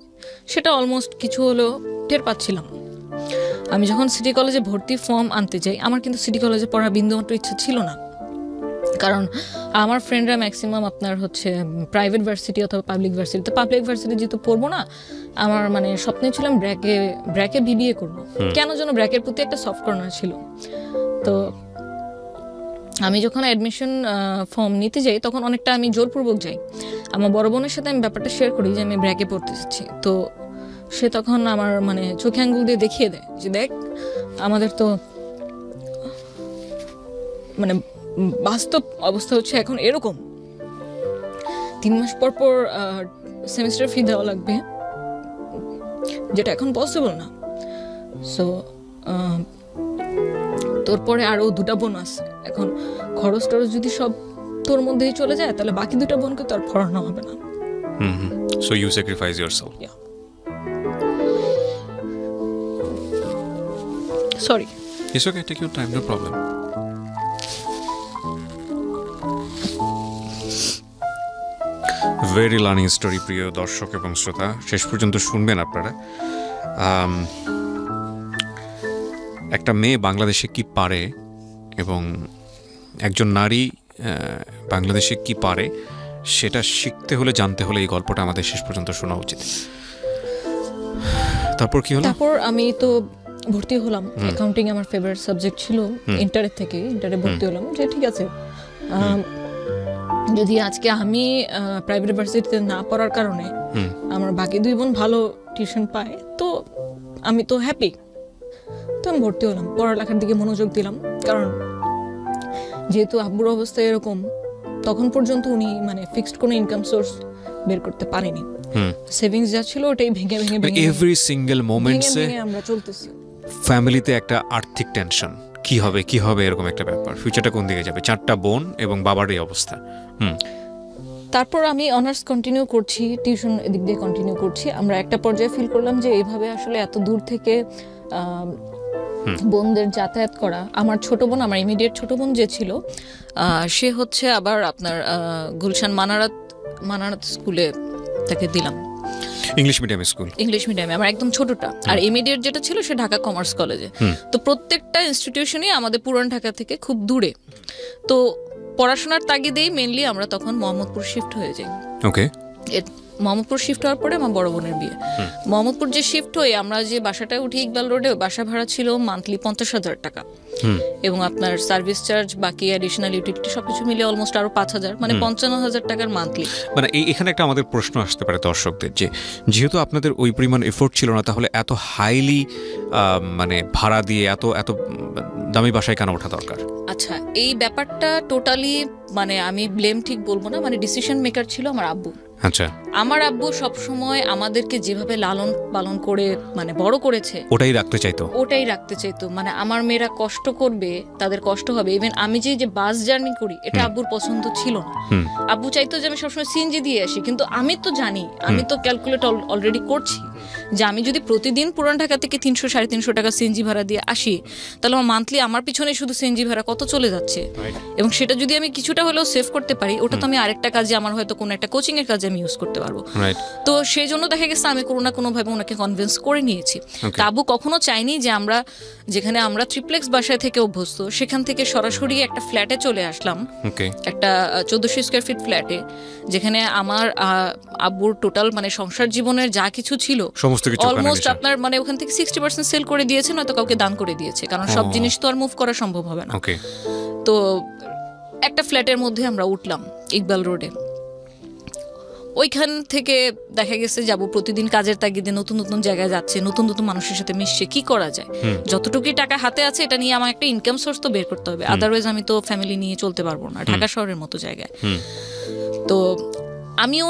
সেটা অলমোস্ট কিছু হলেও টের পাচ্ছিলাম। আমি যখন সিটি কলেজে ভর্তি ফর্ম আনতে যাই, আমার কিন্তু সিটি কলেজে পড়ার বিন্দুমাত্র ইচ্ছা ছিল না, কারণ আমার ফ্রেন্ডরা ম্যাক্সিমাম আপনার হচ্ছে প্রাইভেট ভার্সিটি অথবা পাবলিক ভার্সিটি। তো পাবলিক ভার্সিটি যেহেতু পড়বো না, আমার মানে স্বপ্নে ছিলাম ব্র্যাকে বিবিএ করবো। কেন যেন ব্র্যাকের প্রতি একটা সফট কর্নার ছিল। তো আমি যখন অ্যাডমিশন ফর্ম নিতে যাই তখন অনেকটা আমি জোরপূর্বক যাই। আমার বড় বোনের সাথে আমি ব্যাপারটা শেয়ার করি যে আমি ব্র্যাকে পড়তে যাচ্ছি। তো সে তখন আমার মানে চোখে আঙ্গুল দিয়ে দেখিয়ে দেয় যে দেখ, আমাদের তো মানে বাস্তব অবস্থা হচ্ছে এখন এরকম, 3 মাস পর পর সেমিস্টার ফি দেওয়া লাগবে, যেটা এখন পসিবল না। সো তোর পরে আরও 2টা বোন আছে, এখন খরচ টরচ যদি সব তোর মধ্যেই চলে যায় তাহলে বাকি 2টা বোনকে তো আর পড়ানো হবে না। So you sacrifice yourself. Yeah. Sorry. It's okay, take your time, no problem. Very learning story প্রিয় দর্শক এবং শ্রোতা, শেষ পর্যন্ত শুনবেন আপনারা। একটা মেয়ে বাংলাদেশে কি পারে এবং একজন নারী বাংলাদেশে কি পারে সেটা শিখতে হলে, জানতে হলে এই গল্পটা আমাদের শেষ পর্যন্ত শোনা উচিত। তারপর কি হলো? তারপর আমি তো ভর্তি হলাম। অ্যাকাউন্টিং আমার ফেভারিট সাবজেক্ট ছিল ইন্টারে ভর্তি হলাম, যে ঠিক আছে যদি আজকে আমি প্রাইভেট ইউনিভার্সিটিতে না পড়ার কারণে আমার বাকি 2 বোন ভালো টিউশন পায় তো আমি তো হ্যাপি। তো আমি ভর্তি হলাম, পড়ালেখার দিকে মনোযোগ দিলাম, কারণ যেহেতু আব্বুর অবস্থা এরকম, তখন পর্যন্ত উনি মানে ফিক্সড কোনো ইনকাম সোর্স বের করতে পারেনি। সেভিংস যা ছিল ওটাই ভেঙে এভরি সিঙ্গেল মোমেন্টসে আমরা চলতেছি। ফ্যামিলিতে একটা আর্থিক টেনশন, কি হবে এরকম একটা ব্যাপার, ফিউচারটা কোন দিকে যাবে, 4টা বোন এবং বাবার এই অবস্থা। তারপর আমি অনার্স কন্টিনিউ করছি, টিউশন এদিক দিয়ে কন্টিনিউ করছি। আমরা একটা পর্যায়ে ফিল করলাম যে এইভাবে আসলে এত দূর থেকে বোনদের যাতায়াত করা, আমার ছোট বোন, আমার ইমিডিয়েট ছোট বোন যে ছিল সে হচ্ছে আবার আপনার গুলশান মানারাত স্কুলে তাকে দিলাম, ইংলিশ মিডিয়ামে আমার একদম ছোটটা। আর ইমিডিয়েট যেটা ছিল সে ঢাকা কমার্স কলেজে। তো প্রত্যেকটা ইনস্টিটিউশনই আমাদের পুরান ঢাকা থেকে খুব দূরে। তো পড়াশোনার তাগিদেই মেইনলি আমরা তখন মোহাম্মদপুর শিফট হয়ে যাই। ওকে। মোহাম্মদপুর শিফট হওয়ার পরে আমার বড় বোনের বিয়ে। মোহাম্মদপুর যে শিফট হয়ে আমরা যে বাসাটায় উঠি ইকবাল রোডে, বাসা ভাড়া ছিল মান্থলি 50,000 টাকা, এবং আপনার সার্ভিস চার্জ বাকি অ্যাডিশনাল ইউটিলিটি সবকিছু মিলে অলমোস্ট আরো 5,000, মানে 55,000 টাকার মান্থলি। মানে এখানে একটা আমাদের প্রশ্ন আসতে পারে দর্শকদের, যে যেহেতু আপনাদের ওই পরিমাণ এফোর্ট ছিল না, তাহলে এত হাইলি মানে ভাড়া দিয়ে এত দামি বাসায় কেন ওঠা দরকার? আচ্ছা, এই ব্যাপারটা টোটালি মানে আমি ব্লেম ঠিক বলবো না, মানে ডিসিশন মেকার ছিল আমার আব্বু। আচ্ছা, আমার আব্বু সবসময় আমাদেরকে যেভাবে লালন পালন করে মানে বড় করেছে ওটাই রাখতে চাইতো। মানে আমার মেয়েরা কষ্ট করবে, তাদের কষ্ট হবে। ইভেন আমি যে বাস জার্নি করি এটা আব্বুর পছন্দ ছিল না। আব্বু চাইতো যে আমি সবসময় সিএনজি দিয়ে আসি, কিন্তু আমি তো জানি, আমি তো ক্যালকুলেট অলরেডি করছি যে আমি যদি প্রতিদিন পুরান ঢাকা থেকে 300-350 টাকা সিএনজি ভাড়া দিয়ে আসি, তাহলে আমার মান্থলি আমার পিছনে শুধু সিএনজি ভাড়া কত চলে যাচ্ছে। এবং সেটা যদি আমি কিছুটা হলেও সেভ করতে পারি, ওটা তো আমি আরেকটা কাজে, আমার হয়তো কোনো একটা কোচিং এর কাজে আমি ইউজ করতে পারবো। তো সেই জন্য দেখা গেছে আমি কোনো না কোনো ভাবে ওনাকে কনভিন্স করে নিয়েছি। আব্বু কখনো চাইনি যে আমরা যেখানে আমরা ট্রিপ্লেক্স বাসায় থেকে অভ্যস্ত সেখান থেকে সরাসরি একটা ফ্ল্যাটে চলে আসলাম, একটা 1400 স্কয়ার ফিট ফ্ল্যাটে, যেখানে আমার আব্বুর টোটাল মানে সংসার জীবনের যা কিছু ছিল অলমোস্ট আপনার মানে ওখান থেকে 60% সেল করে দিয়েছে, নয়তো কাউকে দান করে দিয়েছে, কারণ সব জিনিস তো আর মুভ করা সম্ভব হবে না। তো একটা ফ্ল্যাটের মধ্যে আমরা উঠলাম ইকবাল রোডে। ওইখান থেকে দেখা গেছে যাবো প্রতিদিন কাজের তাগিদে নতুন নতুন জায়গায় যাচ্ছে, নতুন নতুন মানুষের সাথে মিশছে, কি করা যায়, যতটুকু টাকা হাতে আছে এটা নিয়ে আমার একটা ইনকাম সোর্স তো বের করতে হবে, আদারওয়াইজ আমি তো ফ্যামিলি নিয়ে চলতে পারবো না ঢাকা শহরের মতো জায়গায়। তো আমিও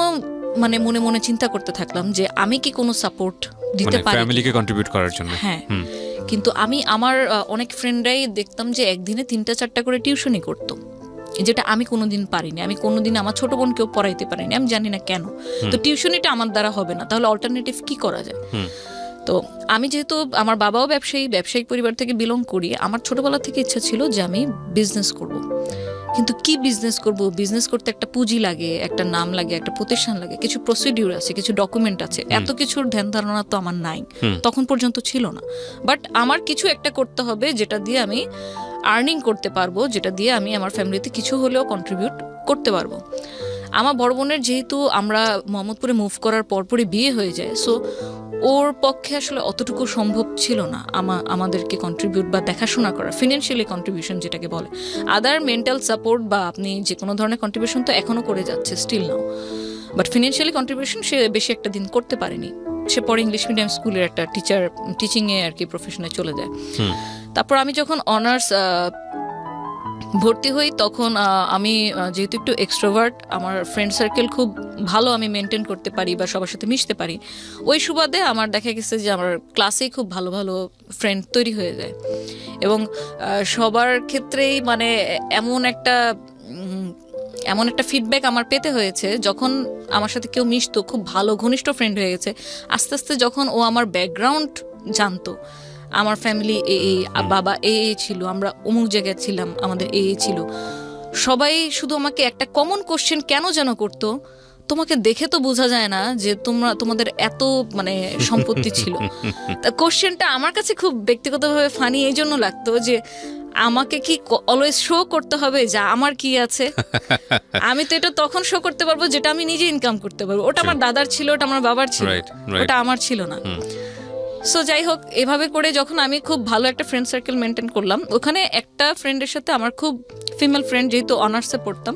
মানে মনে মনে চিন্তা করতে থাকলাম যে আমি কি কোনো সাপোর্ট দিতে মানে পারি ফ্যামিলিকে কন্ট্রিবিউট করার জন্য। হ্যাঁ, কিন্তু আমি আমার অনেক ফ্রেন্ডরাই দেখতাম যে একদিনে 3টা-4টা করে টিউশনই করতো, যেটা আমি কোনোদিন পারিনি। আমি কোনোদিন আমার ছোট বোনকেও পড়াইতে পারিনি, আমি জানি না কেন। তো টিউশনিটা আমার দ্বারা হবে না, তাহলে অল্টারনেটিভ কি করা যায়? তো আমি যেহেতু আমার বাবাও ব্যবসায়িক পরিবার থেকে বিলং করি, আমার ছোটবেলা থেকে ইচ্ছা ছিল যে আমি বিজনেস করব। কিন্তু কি বিজনেস করব? বিজনেস করতে একটা পুঁজি লাগে, একটা নাম লাগে, একটা প্রতিষ্ঠান লাগে, কিছু প্রসিডিউর আছে, কিছু ডকুমেন্ট আছে। এত কিছুর ধ্যান ধারণা তো আমার নাই, তখন পর্যন্ত ছিল না। বাট আমার কিছু একটা করতে হবে যেটা দিয়ে আমি আর্নিং করতে পারবো, যেটা দিয়ে আমি আমার ফ্যামিলিতে কিছু হলেও কন্ট্রিবিউট করতে পারবো। আমার বড় বোনের যেহেতু আমরা মোহাম্মদপুরে মুভ করার পরপরই বিয়ে হয়ে যায়, সো ওর পক্ষে আসলে অতটুকু সম্ভব ছিল না আমাদেরকে কন্ট্রিবিউট বা দেখাশোনা করা, ফিনান্সিয়ালি কন্ট্রিবিউশন যেটাকে বলে। আদার মেন্টাল সাপোর্ট বা আপনি যে কোনো ধরনের কন্ট্রিবিউশন তো এখনও করে যাচ্ছে, still now, but financially contribution সে বেশি একটা দিন করতে পারেনি। সে পরে ইংলিশ মিডিয়াম স্কুলের একটা টিচিংয়ে আর কি প্রফেশনে চলে যায়। তারপর আমি যখন অনার্স ভর্তি হই তখন আমি যেহেতু একটু এক্সট্রোভার্ট, আমার ফ্রেন্ড সার্কেল খুব ভালো আমি মেনটেন করতে পারি বা সবার সাথে মিশতে পারি, ওই সুবাদে আমার দেখা গেছে যে আমার ক্লাসেই খুব ভালো ভালো ফ্রেন্ড তৈরি হয়ে যায়। এবং সবার ক্ষেত্রেই মানে এমন একটা ফিডব্যাক আমার পেতে হয়েছে, যখন আমার সাথে কেউ মিশতো, খুব ভালো ঘনিষ্ঠ ফ্রেন্ড হয়ে গেছে। আস্তে আস্তে যখন ও আমার ব্যাকগ্রাউন্ড জানতো, আমার ফ্যামিলি বাবা ছিল, আমরা অমুক জায়গায় ছিলাম, আমাদের ছিল, সবাই শুধু আমাকে একটা কমন কোশ্চেন কেন যেন করতো, তোমাকে দেখে তো বোঝা যায় না যে তোমাদের এত মানে সম্পত্তি ছিল। কোশ্চেনটা আমার কাছে খুব ব্যক্তিগতভাবে ফানি এই জন্য লাগতো যে আমাকে কি অলওয়েজ শো করতে হবে যে আমার কি আছে? আমি তো এটা তখন শো করতে পারবো যেটা আমি নিজে ইনকাম করতে পারবো। ওটা আমার দাদার ছিল, ওটা আমার বাবার ছিল, ওটা আমার ছিল না। সো যাই হোক, এভাবে করে যখন আমি খুব ভালো একটা ফ্রেন্ড সার্কেল মেনটেন করলাম, ওখানে একটা ফ্রেন্ডের সাথে আমার খুব ফিমেল ফ্রেন্ড, যেহেতু অনার্সে পড়তাম,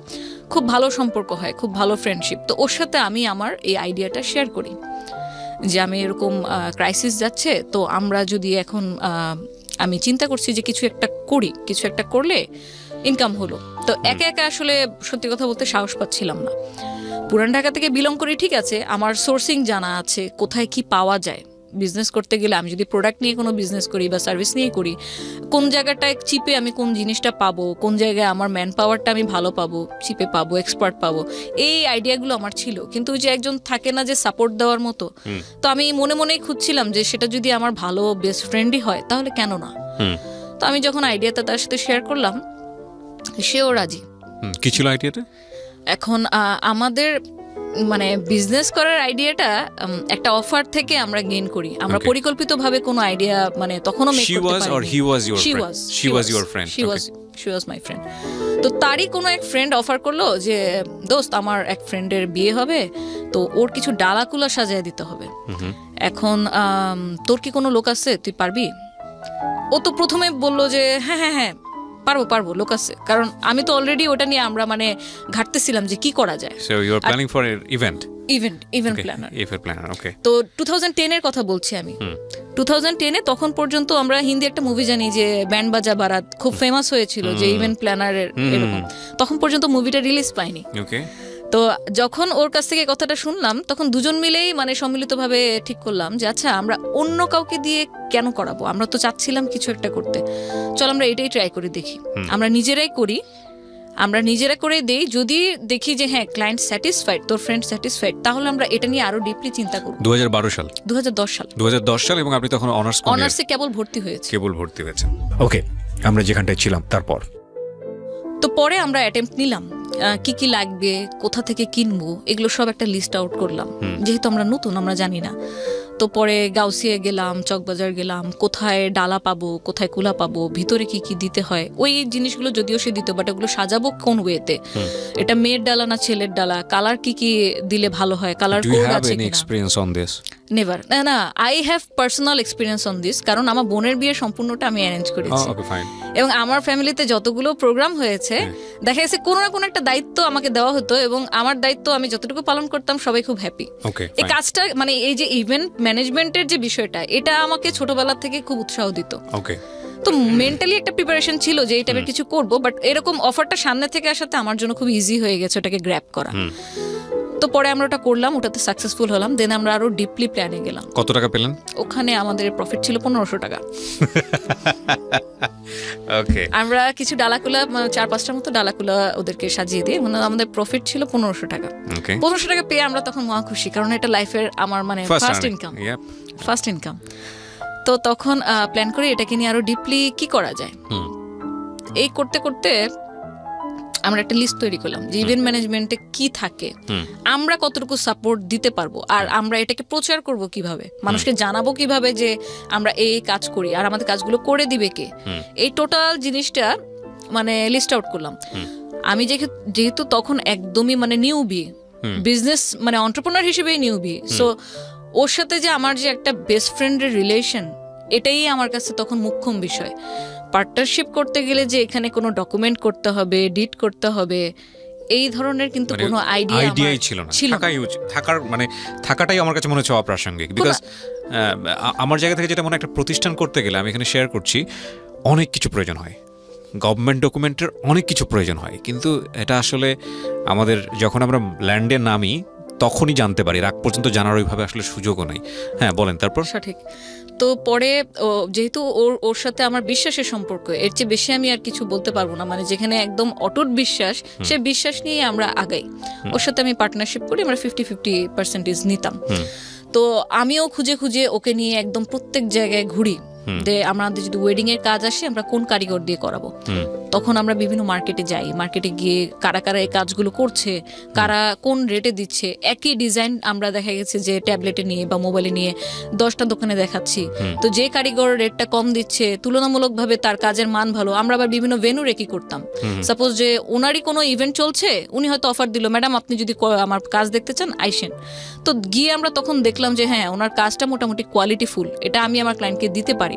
খুব ভালো সম্পর্ক হয়, খুব ভালো ফ্রেন্ডশিপ। তো ওর সাথে আমি আমার এই আইডিয়াটা শেয়ার করি যে আমি এরকম ক্রাইসিস যাচ্ছে, তো আমরা যদি এখন আমি চিন্তা করছি যে কিছু একটা করি, কিছু একটা করলে ইনকাম হলো। তো একা একা আসলে সত্যি কথা বলতে সাহস পাচ্ছিলাম না। পুরান ঢাকা থেকে বিলং করি, ঠিক আছে, আমার সোর্সিং জানা আছে, কোথায় কি পাওয়া যায়। বিজনেস করতে গেলে আমি যদি প্রোডাক্ট নিয়ে কোনো বিজনেস করি বা সার্ভিস নিয়ে করি, কোন জায়গাটায় চিপে আমি কোন জিনিসটা পাবো, কোন জায়গায় আমার ম্যান পাওয়ারটা আমি ভালো পাবো, চিপে পাবো, এক্সপার্ট পাবো, এই আইডিয়াগুলো আমার ছিল। কিন্তু যে একজন থাকে না যে সাপোর্ট দেওয়ার মতো, তো আমি মনে মনেই খুঁজছিলাম যে সেটা যদি আমার ভালো বেস্ট ফ্রেন্ডই হয় তাহলে কেন না। তো আমি যখন আইডিয়াটা তার সাথে শেয়ার করলাম, সেও রাজি। কি ছিল আইডিয়াটা? এখন আমাদের মানে বিজনেস করার আইডিয়াটা একটা অফার থেকে আমরা গেইন করি। আমরা পরিকল্পিতভাবে কোনো আইডিয়া মানে তখনও মেক করতে পারিনি। She was my friend. তো তারই কোনো এক ফ্রেন্ড অফার করলো যে দোস্ত, আমার এক ফ্রেন্ডের বিয়ে হবে, তো ওর কিছু ডালাকুলা সাজিয়ে দিতে হবে। এখন তোর কি কোনো লোক আছে, তুই পারবি? ও তো প্রথমে বললো যে হ্যাঁ পারবো, লোক আছে। কারণ আমি তো অলরেডি ওটা নিয়ে আমরা মানে ঘাটতেছিলাম যে কি করা যায়। So you are planning for an event planner. Okay. তো 2010 এর কথা বলছি আমি। 2010 এ তখন পর্যন্ত আমরা হিন্দি একটা মুভি জানি যে ব্যান্ড বাজা বারাত, খুব ফেমাস হয়েছিল যে ইভেন্ট প্ল্যানারের এরকম। তখন পর্যন্ত মুভিটা রিলিজ পায়নি। ওকে। তো যখন ওর কাছ থেকে কথাটা শুনলাম, তখন দুজন মিলেই মানে সম্মিলিতভাবে ঠিক করলাম যে আচ্ছা, আমরা অন্য কাউকে দিয়ে কেন করাবো, আমরা তো চাচ্ছিলাম কিছু একটা করতে, চল আমরা এটাই ট্রাই করে দেখি। আমরা নিজেরাই করি, আমরা নিজেরা করে দেই, যদি দেখি যে হ্যাঁ ক্লায়েন্ট স্যাটিসফাইড, তোর ফ্রেন্ড স্যাটিসফাইড, তাহলে আমরা এটা নিয়ে আরো ডিপলি চিন্তা করব। 2010 সাল এবং আপনি তখন অনার্সে কেবল ভর্তি হয়েছেন। ওকে, আমরা যেখানটায় ছিলাম তারপর তো পরে আমরা অ্যাটেম্প্ট নিলাম, কি লাগবে, কোথা থেকে কিনবো, এগুলো সব একটা লিস্ট আউট করলাম। যেহেতু আমরা নতুন, আমরা জানি না। তো পরে গাউসিয়া গেলাম, চকবাজার গেলাম, কোথায় ডালা পাবো, কোথায় কুলা পাবো, ভিতরে কি কি দিতে হয়, ওই জিনিসগুলো যদিও সে দিত, বাট ওগুলো সাজাবো কোন ওয়েতে, এটা মেয়ের ডালা না ছেলের ডালা, কালার কি কি দিলে ভালো হয়, কালার কোড আছে কিনা। নেভার, না, I have personal experience on this, কারণ আমার বোনের বিয়ে সম্পূর্ণটা আমি অ্যারেঞ্জ করেছি। এবং আমার ফ্যামিলিতে যতগুলো প্রোগ্রাম হয়েছে, দেখা গেছে কোনো না কোনো একটা দায়িত্ব আমাকে দেওয়া হতো, এবং আমার দায়িত্ব আমি যতটুকু পালন করতাম সবাই খুব হ্যাপি। এই কাজটা মানে এই যে ইভেন্ট ম্যানেজমেন্টের যে বিষয়টা, এটা আমাকে ছোটবেলা থেকে খুব উৎসাহ দিত। তো মেন্টালি একটা প্রিপারেশন ছিল যে এই টাইপের কিছু করব, বাট এরকম অফারটা সামনে থেকে আসাতে আমার জন্য খুব ইজি হয়ে গেছে ওটাকে গ্র্যাব করা। তো পরে আমরা ওটা করলাম, ওটাতে সাকসেসফুল হলাম, দেন আমরা আরো ডিপলি প্ল্যানে গেলাম। কত টাকা পেলেন ওখানে আমাদের প্রফিট ছিল 1500 টাকা। ওকে, আমরা কিছু ডালাকুলা 4-5টার মতো ডালাকুলা ওদেরকে সাজিয়ে দিই, মানে আমাদের প্রফিট ছিল 1500 টাকা। 1500 টাকা পেয়ে আমরা তখন মহা খুশি, কারণ এটা লাইফের আমার মানে ফার্স্ট ইনকাম। তো তখন প্ল্যান করি এটাকে নিয়ে আরো ডিপলি কি করা যায়। এই করতে করতে আমরা একটা লিস্ট তৈরি করলাম যে ইভেন্ট ম্যানেজমেন্টে কি থাকে, আমরা কতটুকু সাপোর্ট দিতে পারবো, আর আমরা এটাকে প্রচার করব কিভাবে, মানুষকে জানাবো কিভাবে যে আমরা এই কাজ করি, আর আমাদের কাজগুলো করে দিবে কে। এই টোটাল জিনিসটা মানে লিস্ট আউট করলাম। আমি যেহেতু তখন একদমই মানে নিউবি, বিজনেস মানে এন্টারপ্রেনার হিসেবেই নিউবি, সো ওর সাথে যে আমার যে একটা বেস্ট ফ্রেন্ডের রিলেশন, এটাই আমার কাছে তখন মুখ্য বিষয়। পার্টনারশিপ করতে গেলে যে এখানে কোনো ডকুমেন্ট করতে হবে, এডিট করতে হবে, এই ধরনের কিন্তু কোনো আইডিয়াই ছিল না। থাকাটাই আমার কাছে মনে হচ্ছে অপ্রাসঙ্গিক। বিকজ আমার জায়গা থেকে যেটা মনে একটা প্রতিষ্ঠান করতে গেলে, আমি এখানে শেয়ার করছি, অনেক কিছু প্রয়োজন হয়, গভর্নমেন্ট ডকুমেন্টের অনেক কিছু প্রয়োজন হয়, কিন্তু এটা আসলে আমাদের যখন আমরা ল্যান্ডে নামি তখনই জানতে পারি, রাগ পর্যন্ত জানার ওইভাবে আসলে সুযোগও নাই। হ্যাঁ বলেন তারপর। সঠিক। তো পরে যেহেতু ওর সাথে আমার বিশ্বাসের সম্পর্ক, এর চেয়ে বেশি আমি আর কিছু বলতে পারবো না, মানে যেখানে একদম অটুট বিশ্বাস, সে বিশ্বাস নিয়ে আমরা আগাই। ওর সাথে আমি পার্টনারশিপ করি, আমরা 50-50% নিতাম। তো আমিও খুঁজে খুঁজে ওকে নিয়ে একদম প্রত্যেক জায়গায় ঘুরি, যে আমাদের যদি ওয়েডিং এর কাজ আসে আমরা কোন কারিগর দিয়ে করাবো। তখন আমরা বিভিন্ন মার্কেটে যাই, মার্কেটে গিয়ে কারা কারা এই কাজগুলো করছে, কারা কোন রেটে দিচ্ছে, একই ডিজাইন আমরা দেখা গেছে যে ট্যাবলেটে নিয়ে বা মোবাইলে নিয়ে 10টা দোকানে দেখাচ্ছি। তো যে কারিগর রেটটা কম দিচ্ছে, তুলনামূলকভাবে তার কাজের মান ভালো, আমরা আবার বিভিন্ন ভেন্যুরে কি করতাম, সাপোজ যে ওনারই কোনো ইভেন্ট চলছে, উনি হয়তো অফার দিল, ম্যাডাম আপনি যদি আমার কাজ দেখতে চান আইসেন। তো গিয়ে আমরা তখন দেখলাম যে হ্যাঁ ওনার কাজটা মোটামুটি কোয়ালিটিফুল, এটা আমি আমার ক্লায়েন্টকে দিতে পারি।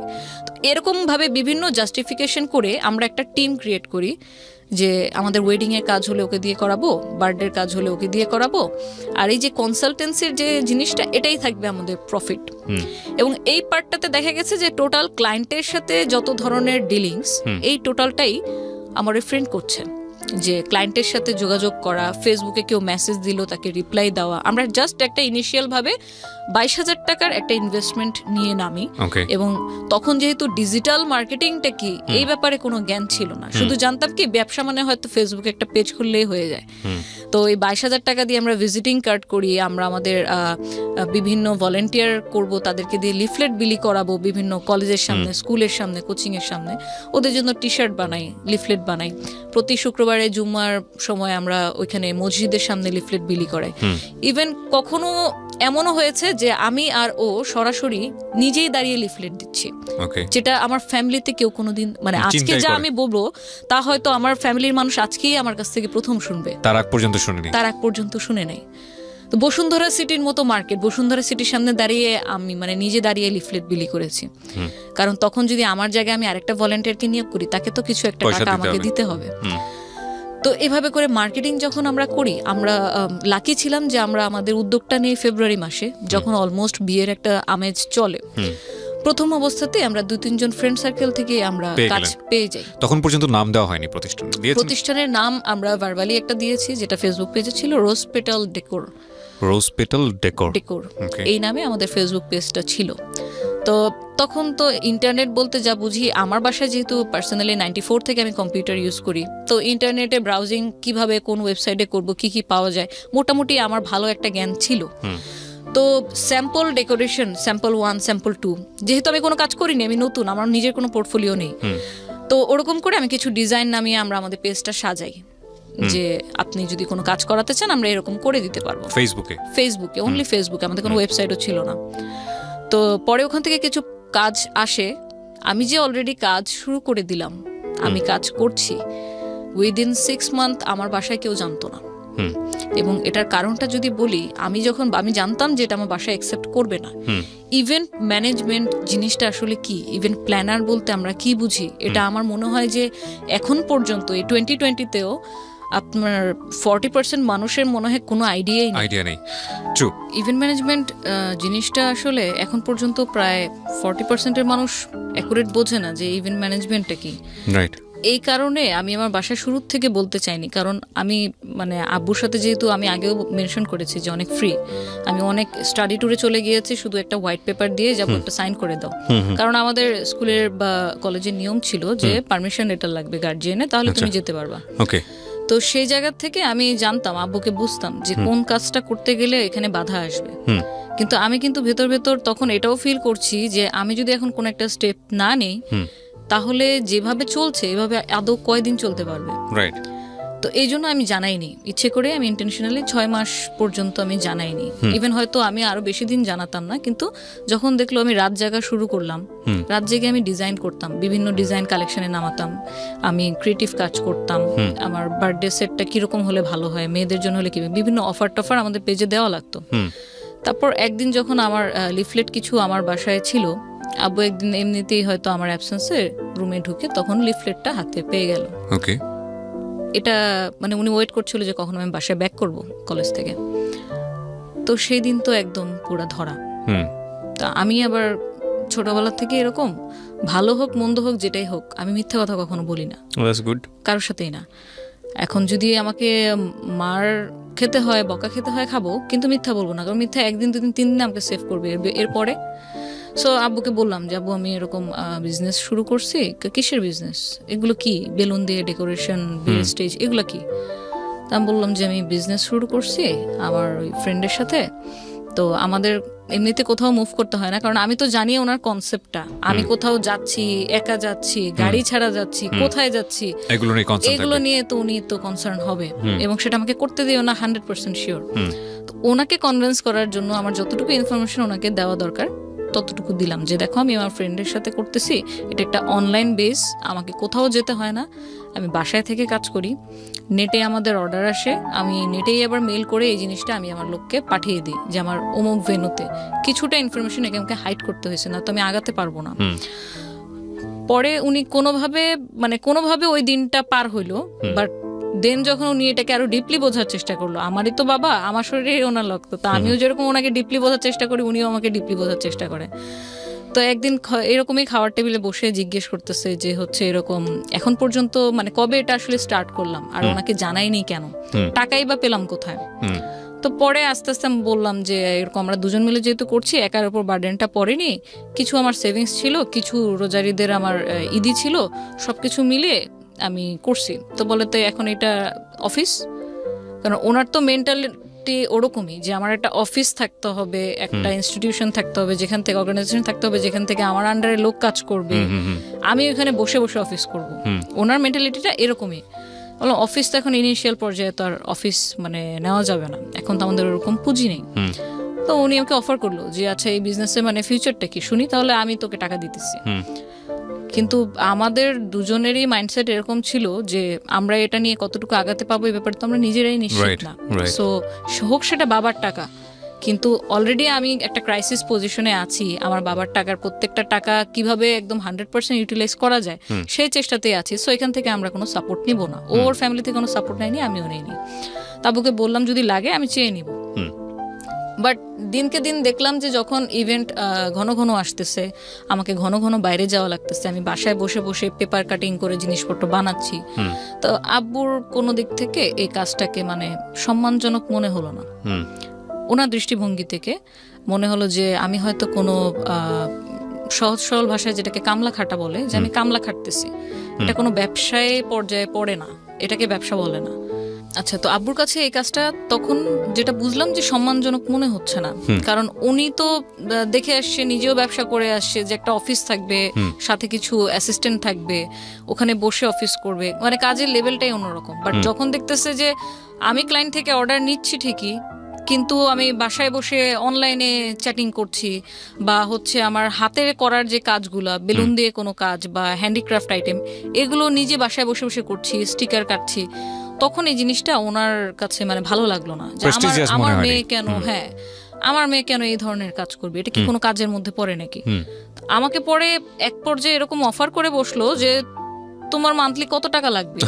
তো এরকম ভাবে বিভিন্ন জাস্টিফিকেশন করে আমরা একটা টিম ক্রিয়েট করি, যে আমাদের ওয়েডিং এর কাজ হলে ওকে দিয়ে করাবো, বার্থডের কাজ হলে ওকে দিয়ে করাবো, আর এই যে কনসালটেন্সির যে জিনিসটা, এটাই থাকবে আমাদের প্রফিট। এবং এই পার্টটাতে দেখা গেছে যে টোটাল ক্লায়েন্টের সাথে যত ধরনের ডিলিংস, এই টোটালটাই আমার ফ্রেন্ড করছে, যে ক্লায়েন্টের সাথে যোগাযোগ করা, ফেসবুকে কেউ মেসেজ দিল তাকে রিপ্লাই দেওয়া। আমরা জাস্ট একটা ইনিশিয়াল ভাবে 22,000 টাকার একটা ইনভেস্টমেন্ট নিয়ে নামি, এবং তখন যেহেতু ডিজিটাল মার্কেটিংটা কি এই ব্যাপারে কোনো জ্ঞান ছিল না, শুধু জানতাম কি ব্যবসা মানে হয়তো ফেসবুকে একটা পেজ খুললেই হয়ে যায়। তো এই 22,000 টাকা দিয়ে আমরা ভিজিটিং কার্ড করি, আমরা আমাদের বিভিন্ন ভলেন্টিয়ার করব, তাদেরকে দিয়ে লিফলেট বিলি করাবো বিভিন্ন কলেজের সামনে, স্কুলের সামনে, কোচিং এর সামনে, ওদের জন্য টি শার্ট বানাই, লিফলেট বানাই। প্রতি শুক্রবারে জুম্মার সময় আমরা ওইখানে মসজিদের সামনে লিফলেট বিলি করাই। ইভেন কখনো এমনও হয়েছে যে আমি আর ও সরাসরি নিজেই দাঁড়িয়ে লিফলেট দিচ্ছি, যেটা আমার ফ্যামিলিতে কেউ কোনোদিন, মানে আজকে যা আমি বলবো তা হয়তো আমার ফ্যামিলির মানুষ আজকেই আমার কাছ থেকে প্রথম শুনবে, তার আগ পর্যন্ত শুনে নেই। তো বসুন্ধরা সিটির মতো মার্কেট, বসুন্ধরা সিটির সামনে দাঁড়িয়ে আমি মানে নিজে দাঁড়িয়ে লিফলেট বিলি করেছি, কারণ তখন যদি আমার জায়গায় আমি আরেকটা ভলেন্টিয়ারকে নিয়োগ করি, তাকে তো কিছু একটা টাকা আমাকে দিতে হবে। তো এভাবে করে মার্কেটিং যখন আমরা করি, আমরা লাকি ছিলাম যে আমরা আমাদের উদ্যোগটা নিয়ে ফেব্রুয়ারি মাসে, যখন অলমোস্ট বিয়ের একটা আমেজ চলে, প্রথম অবস্থাতে আমরা 2-3 জন ফ্রেন্ড সার্কেল থেকে আমরা কাজ পেয়ে যাই। তখন পর্যন্ত নাম দেওয়া হয়নি প্রতিষ্ঠানের নাম, আমরা ভার্বালি একটা দিয়েছি, যেটা ফেসবুক পেজে ছিল, রোজ পেটাল ডেকোর, এই নামে আমাদের ফেসবুক পেজটা ছিল। তো তখন তো ইন্টারনেট বলতে যা বুঝি, আমার বাসায় যেহেতু পার্সোনালি 94 থেকে আমি কম্পিউটার ইউজ করি, তো ইন্টারনেটে ব্রাউজিং কিভাবে কোন ওয়েবসাইটে করব, কি কি পাওয়া যায়, মোটামুটি আমার ভালো একটা জ্ঞান ছিল। তো স্যাম্পল ডেকোরেশন, স্যাম্পল 1, স্যাম্পল 2, যেহেতু আমি কোনো কাজ করিনি, আমি নতুন, আমার নিজের কোনো পোর্টফোলিও নেই, তো ওরকম করে আমি কিছু ডিজাইন নামিয়ে আমরা আমাদের পেজটা সাজাই, যে আপনি যদি কোনো কাজ করাতে চান আমরা এরকম করে দিতে পারবো। ফেসবুকে অনলি ফেসবুকে, আমাদের কোনো ওয়েবসাইটও ছিল না। তো পরে ওখান থেকে কিছু কাজ আসে, আমি যে অলরেডি কাজ শুরু করে দিলাম, আমি কাজ করছি, উইদিন 6 মান্থ আমার বাসায় কেউ জানতো না। এবং এটার কারণটা যদি বলি, আমি জানতাম যে এটা আমার বাসায় অ্যাকসেপ্ট করবে না। ইভেন্ট ম্যানেজমেন্ট জিনিসটা আসলে কি, ইভেন্ট প্ল্যানার বলতে আমরা কি বুঝি, এটা আমার মনে হয় যে এখন পর্যন্ত এই 2020-তেও আপনার 40% মানুষের মনে হয় কোনো আইডিয়া নেই। ইভেন্ট ম্যানেজমেন্ট জিনিসটা আসলে এখন পর্যন্ত প্রায় 40%-এর মানুষ অ্যাকুরেট বোঝে না যে ইভেন্ট ম্যানেজমেন্টটা কি। এই কারণে আমি আমার বাসায় শুরু থেকে বলতে চাইনি, কারণ আমি মানে আব্বুর সাথে যেহেতু আমি আগেও মেনশন করেছি যে অনেক ফ্রি, আমি অনেক স্টাডি ট্যুরে চলে গিয়েছি, শুধু একটা হোয়াইট পেপার দিয়ে যাবো, একটা সাইন করে দাও, কারণ আমাদের স্কুলের বা কলেজের নিয়ম ছিল যে পারমিশন লেটার লাগবে গার্জিয়ানে, তাহলে তুমি যেতে পারবা। ওকে, তো সেই জায়গা থেকে আমি জানতাম, আব্বুকে বুঝতাম যে কোন কাজটা করতে গেলে এখানে বাধা আসবে, কিন্তু আমি কিন্তু ভেতর ভেতর তখন এটাও ফিল করছি যে আমি যদি এখন কোন একটা স্টেপ না নেই তাহলে যেভাবে চলছে এভাবে আদৌ কয়দিন চলতে পারবে। রাইট। তো এই জন্য আমি জানাইনি, ইচ্ছে করে আমি ইন্টেনশনালি 6 মাস পর্যন্ত আমি জানাইনি। ইভেন হয়তো আমি আরো বেশি দিন জানাতাম না, কিন্তু যখন দেখলো আমি রাত জাগা শুরু করলাম, রাত জেগে আমি ডিজাইন করতাম, বিভিন্ন ডিজাইন কালেকশনে নামাতাম, আমি ক্রিয়েটিভ কাজ করতাম, আমার বার্থডে সেটটা কিরকম হলে ভালো হয়, মেয়েদের জন্য হলে কি, বিভিন্ন অফার টফার আমাদের পেজে দেওয়া লাগতো। তারপর একদিন যখন আমার লিফলেট কিছু আমার বাসায় ছিল, আব্বু একদিন এমনিতেই হয়তো আমার অ্যাবসেন্সে রুমে ঢুকে তখন লিফলেটটা হাতে পেয়ে গেল। ওকে, এটা মানে উনি ওয়েট করছিল যে কখন আমি বাসায় ব্যাক করব কলেজ থেকে। তো সেই দিন তো একদম পুরো ধরা। তা আমি আবার ছোটবেলা থেকে এরকম, ভালো হোক মন্দ হোক যেটাই হোক, আমি মিথ্যা কথা কখনো বলি না, কারোর সাথেই না। এখন যদি আমাকে মার খেতে হয়, বকা খেতে হয়, খাবো, কিন্তু মিথ্যা বলবো না, কারণ মিথ্যা একদিন দুদিন 3 দিন আমাকে সেভ করবে এরপরে। সো আব্বুকে বললাম যে আব্বু আমি এরকম বিজনেস শুরু করছি। কিসের বিজনেস? এগুলো কি? বেলুন দিয়ে ডেকোরেশন, বিল স্টেজ, এগুলো কি? তা আমি বললাম যে আমি বিজনেস শুরু করছি আমার ওই ফ্রেন্ডের সাথে। তো আমাদের এমনিতে কোথাও মুভ করতে হয় না, কারণ আমি তো জানি ওনার কনসেপ্টটা, আমি কোথাও যাচ্ছি, একা যাচ্ছি, গাড়ি ছাড়া যাচ্ছি, কোথায় যাচ্ছি, এগুলো নিয়ে তো উনি তো কনসার্ন হবে, এবং সেটা আমাকে করতে দিও না 100% শিওর। তো ওনাকে কনভিন্স করার জন্য আমার যতটুকু ইনফরমেশন ওনাকে দেওয়া দরকার ততটুকু দিলাম, যে দেখো আমি আমার ফ্রেন্ডের সাথে করতেছি, এটা একটা অনলাইন বেস, আমাকে কোথাও যেতে হয় না, আমি বাসায় থেকে কাজ করি, নেটে আমাদের অর্ডার আসে, আমি নেটেই আবার মেল করে এই জিনিসটা আমি আমার লোককে পাঠিয়ে দিই যে আমার অমুক ভেন্যুতে। কিছুটা ইনফরমেশন একে আমাকে হাইড করতে হয়েছে, না তো আমি আগাতে পারবো না। পরে উনি কোনোভাবে ওই দিনটা পার হইলো, বাট দেন যখন উনি এটাকে আরো ডিপলি বোঝার চেষ্টা করলো, আমারই তো বাবা, আমার শরীরে ওনার রক্ত, তো আমিও যেরকম ওনাকে ডিপলি বোঝার চেষ্টা করি, উনিও আমাকে ডিপলি বোঝার চেষ্টা করে। তো একদিন এরকমই খাওয়ার টেবিলে বসে জিজ্ঞেস করতেছে যে হচ্ছে এরকম এখন পর্যন্ত মানে কবে এটা আসলে স্টার্ট করলাম, আর ওনাকে জানাইনি কেন, টাকাই বা পেলাম কোথায়। তো পরে আস্তে আস্তে আমি বললাম যে এরকম আমরা দুজন মিলে যেহেতু করছি, একার উপর বার্ডেনটা পড়েনি, কিছু আমার সেভিংস ছিল, কিছু রোজারিদের আমার ঈদি ছিল, সবকিছু মিলে আমি করছি। তো বলে তো এখন এটা অফিস, কারণ ওনার তো মেন্টালিটি ওরকমই যে আমার একটা অফিস থাকতে হবে, একটা ইনস্টিটিউশন থাকতে হবে, যেখান থেকে অর্গানাইজেশন থাকতে হবে, যেখান থেকে আমার আন্ডারে লোক কাজ করবে, আমি ওখানে বসে বসে অফিস করব। ওনার মেন্টালিটিটা এরকমই। বললাম অফিস তো এখন ইনিশিয়াল পর্যায়ে তো আর অফিস মানে নেওয়া যাবে না, এখন তো আমাদের ওরকম পুঁজি নেই। তো উনি আমাকে অফার করলো যে আচ্ছা এই বিজনেসে মানে ফিউচারটা কি শুনি, তাহলে আমি তোকে টাকা দিতেছি। কিন্তু আমাদের দুজনেরই মাইন্ডসেট এরকম ছিল যে আমরা এটা নিয়ে কতটুকু আগাতে পাবো এই ব্যাপারে তো আমরা নিজেরাই নিশ্চিত না। সো হোক সেটা বাবার টাকা, কিন্তু অলরেডি আমি একটা ক্রাইসিস পজিশনে আছি, আমার বাবার টাকার প্রত্যেকটা টাকা কিভাবে একদম 100% ইউটিলাইজ করা যায় সেই চেষ্টাতেই আছি। সো এখান থেকে আমরা কোনো সাপোর্ট নিব না, ওর ফ্যামিলি থেকে কোনো সাপোর্ট নেয়নি, আমিও নেইনি। তাবুকে বললাম যদি লাগে আমি চেয়ে নিব। বাট দিনকে দিন দেখলাম যে যখন ইভেন্ট ঘন ঘন আসতেছে, আমাকে ঘন ঘন বাইরে যাওয়া লাগতেছে, আমি বাসায় বসে বসে পেপার কাটিং করে জিনিসপত্র বানাচ্ছি, তো আব্বুর কোনো দিক থেকে এই কাজটাকে মানে সম্মানজনক মনে হলো না। ওনার দৃষ্টিভঙ্গি থেকে মনে হলো যে আমি হয়তো কোনো সহজ সরল ভাষায় যেটাকে কামলা খাটা বলে, যে আমি কামলা খাটতেছি, এটা কোনো ব্যবসায় পর্যায়ে পড়ে না, এটাকে ব্যবসা বলে না। আচ্ছা, তো আব্বুর কাছে এই কাজটা তখন যেটা বুঝলাম যে সম্মানজনক মনে হচ্ছে না, কারণ উনি তো দেখে আসছে, নিজেও ব্যবসা করে আসছে, যে একটা অফিস থাকবে, সাথে কিছু অ্যাসিস্ট্যান্ট থাকবে, ওখানে বসে অফিস করবে, মানে কাজের লেভেলটাই অন্যরকম। বাট যখন দেখতেছে যে আমি ক্লায়েন্ট থেকে অর্ডার নিচ্ছি ঠিকই, কিন্তু আমি বাসায় বসে অনলাইনে চ্যাটিং করছি, বা হচ্ছে আমার হাতে করার যে কাজগুলা, বেলুন দিয়ে কোনো কাজ বা হ্যান্ডিক্রাফট আইটেম, এগুলো নিজে বাসায় বসে বসে করছি, স্টিকার কাটছি, তখন এই জিনিসটা ওনার কাছে মানে ভালো লাগলো না, যে আমার মেয়ে কেন, আমার মেয়ে কেন এই ধরনের কাজ করবে, এটা কি কোনো কাজের মধ্যে পড়ে নাকি। আমাকে পরে এক পর্যায়ে এরকম অফার করে বসলো যে তোমার মান্থলি কত টাকা লাগবে,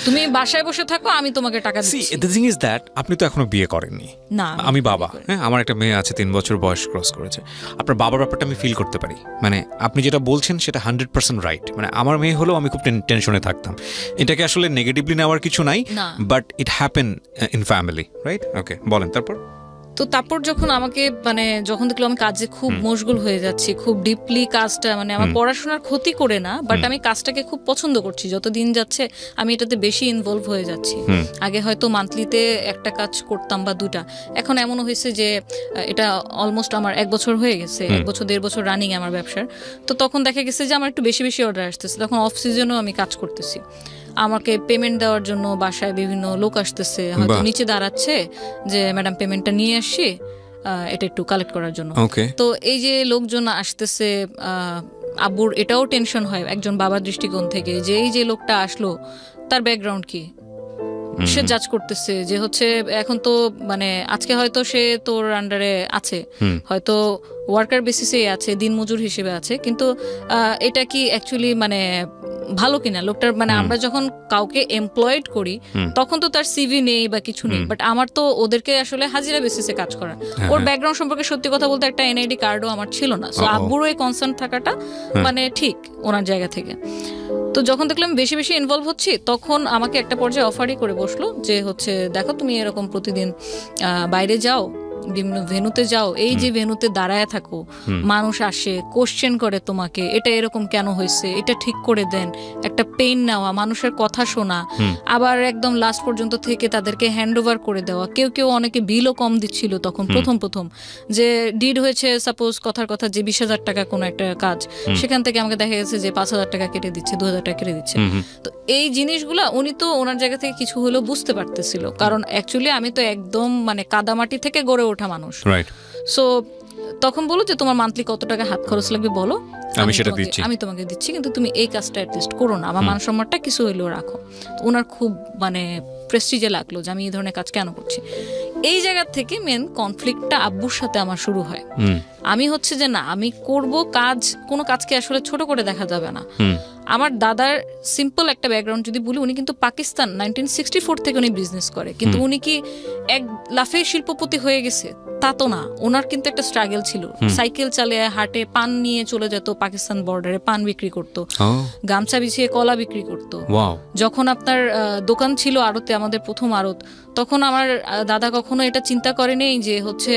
তুমি বাসায় বসে থাকো, আমি তোমাকে টাকা দিচ্ছি। দ্য থিং ইজ দ্যাট আপনি তো এখনো বিয়ে করেননি। না, আমি বাবা, হ্যাঁ, আমার একটা মেয়ে আছে 3 বছর বয়স ক্রস করেছে। আপনার বাবার ব্যাপারটা আমি ফিল করতে পারি, মানে আপনি যেটা বলছেন সেটা 100% রাইট। মানে আমার মেয়ে হলেও আমি খুব টেনশনে থাকতাম। এটাকে আসলে নেগেটিভলি নেওয়ার কিছু নাই, but it happen in family, right? Okay, বলেন তারপর। তো তারপর যখন আমাকে মানে যখন দেখলো আমি কাজে খুব মশগুল হয়ে যাচ্ছি, খুব ডিপলি কাজটা, মানে আমার পড়াশোনার ক্ষতি করে না, বাট আমি কাজটাকে খুব পছন্দ করছি, যত দিন যাচ্ছে আমি এটাতে বেশি ইনভলভ হয়ে যাচ্ছি। আগে হয়তো মান্থলিতে একটা কাজ করতাম বা 2টা, এখন এমনও হয়েছে যে এটা অলমোস্ট আমার 1 বছর হয়ে গেছে, 1 বছর 1.5 বছর রানিং আমার ব্যবসার। তো তখন দেখা গেছে যে আমার একটু বেশি বেশি অর্ডার আসতেছে, তখন অফ সিজনেও আমি কাজ করতেছি। আমাকে পেমেন্ট দেওয়ার জন্য বাসায় বিভিন্ন লোক আসতেছে, হয়তো নিচে দাঁড়াচ্ছে যে ম্যাডাম পেমেন্টটা নিয়ে আসছি, এটা একটু কালেক্ট করার জন্য। তো এই যে লোকজন আসতেছে, আব্বুর এটাও টেনশন হয় একজন বাবার দৃষ্টিকোণ থেকে, যে এই যে লোকটা আসলো তার ব্যাকগ্রাউন্ড কি, সে জাজ করতেছে যে হচ্ছে এখন তো মানে আজকে হয়তো সে তোর আন্ডারে আছে, হয়তো ওয়ার্কার বেসিসে আছে, দিনমজুর হিসেবে আছে, কিন্তু এটা কি অ্যাকচুয়ালি মানে ভালো কিনা লোকটার। মানে আমরা যখন কাউকে এমপ্লয়েড করি তখন তো তার সিভি নেই বা কিছু নেই, বাট আমার তো ওদেরকে আসলে হাজিরা বেসিসে কাজ করা। ওর ব্যাকগ্রাউন্ড সম্পর্কে সত্যি কথা বলতে একটা এনআইডি কার্ডও আমার ছিল না। সো আব্বুরও এই কনসার্ন থাকাটা মানে ঠিক ওনার জায়গা থেকে। তো যখন দেখলাম বেশি বেশি ইনভলভ হচ্ছি, তখন আমাকে একটা পর্যায়ে অফারই করে বসলো যে হচ্ছে দেখো তুমি এরকম প্রতিদিন বাইরে যাও, বিভিন্ন ভেন্যুতে যাও, এই যে ভেন্যুতে দাঁড়ায় থাকো, মানুষ আসে কোশ্চেন করে তোমাকে, এটা এরকম কেন হয়েছে, এটা ঠিক করে দেন, একটা পেইন নেওয়া, মানুষের কথা শোনা, আবার একদম লাস্ট পর্যন্ত থেকে তাদেরকে হ্যান্ড ওভার করে দেওয়া। কেউ কেউ অনেকে বিলও কম দিচ্ছিল তখন প্রথম যে ডিড হয়েছে সাপোজ কথার কথা যে 20,000 টাকা কোনো একটা কাজ, সেখান থেকে আমাকে দেখা গেছে যে 5,000 টাকা কেটে দিচ্ছে, 2,000 টাকা কেটে দিচ্ছে। তো এই জিনিসগুলা উনি তো ওনার জায়গা থেকে কিছু হলেও বুঝতে পারতেছিল, কারণ অ্যাকচুয়ালি আমি তো একদম মানে কাদামাটি থেকে গড়ে ওঠা মানুষ। সো তখন বলো যে তোমার মান্থলি কত টাকা হাত খরচ লাগবে বলো, আমি তোমাকে দিচ্ছি, কিন্তু তুমি এই কাজটা অ্যাটলিস্ট করো না, আমার মান সম্মানটা কিছু হইলেও রাখো। ওনার খুব মানে প্রেস্টিজে লাগলো যে আমি এই ধরনের কাজ কেন করছি। এই জায়গা থেকে মেন কনফ্লিক্টটা আব্বুর সাথে আমার শুরু হয়। আমি হচ্ছে যে না, আমি করব কাজ, কোনো কাজকে আসলে ছোট করে দেখা যাবে না। আমার দাদার সিম্পল একটা ব্যাকগ্রাউন্ড যদি বলি, উনি কিন্তু পাকিস্তান 1964 থেকে উনি বিজনেস করে, কিন্তু উনি কি এক লাফে শিল্পপতি হয়ে গেছে তা তো না। ওনার কিন্তু একটা স্ট্রাগল ছিল, সাইকেল চালিয়ে হাটে পান নিয়ে চলে যেত, পাকিস্তান বর্ডারে পান বিক্রি করত, গামছা বিছিয়ে কলা বিক্রি করত। যখন আপনার দোকান ছিল আড়তে, আমাদের প্রথম আড়ত, তখন আমার দাদা কখনো এটা চিন্তা করেনি যে হচ্ছে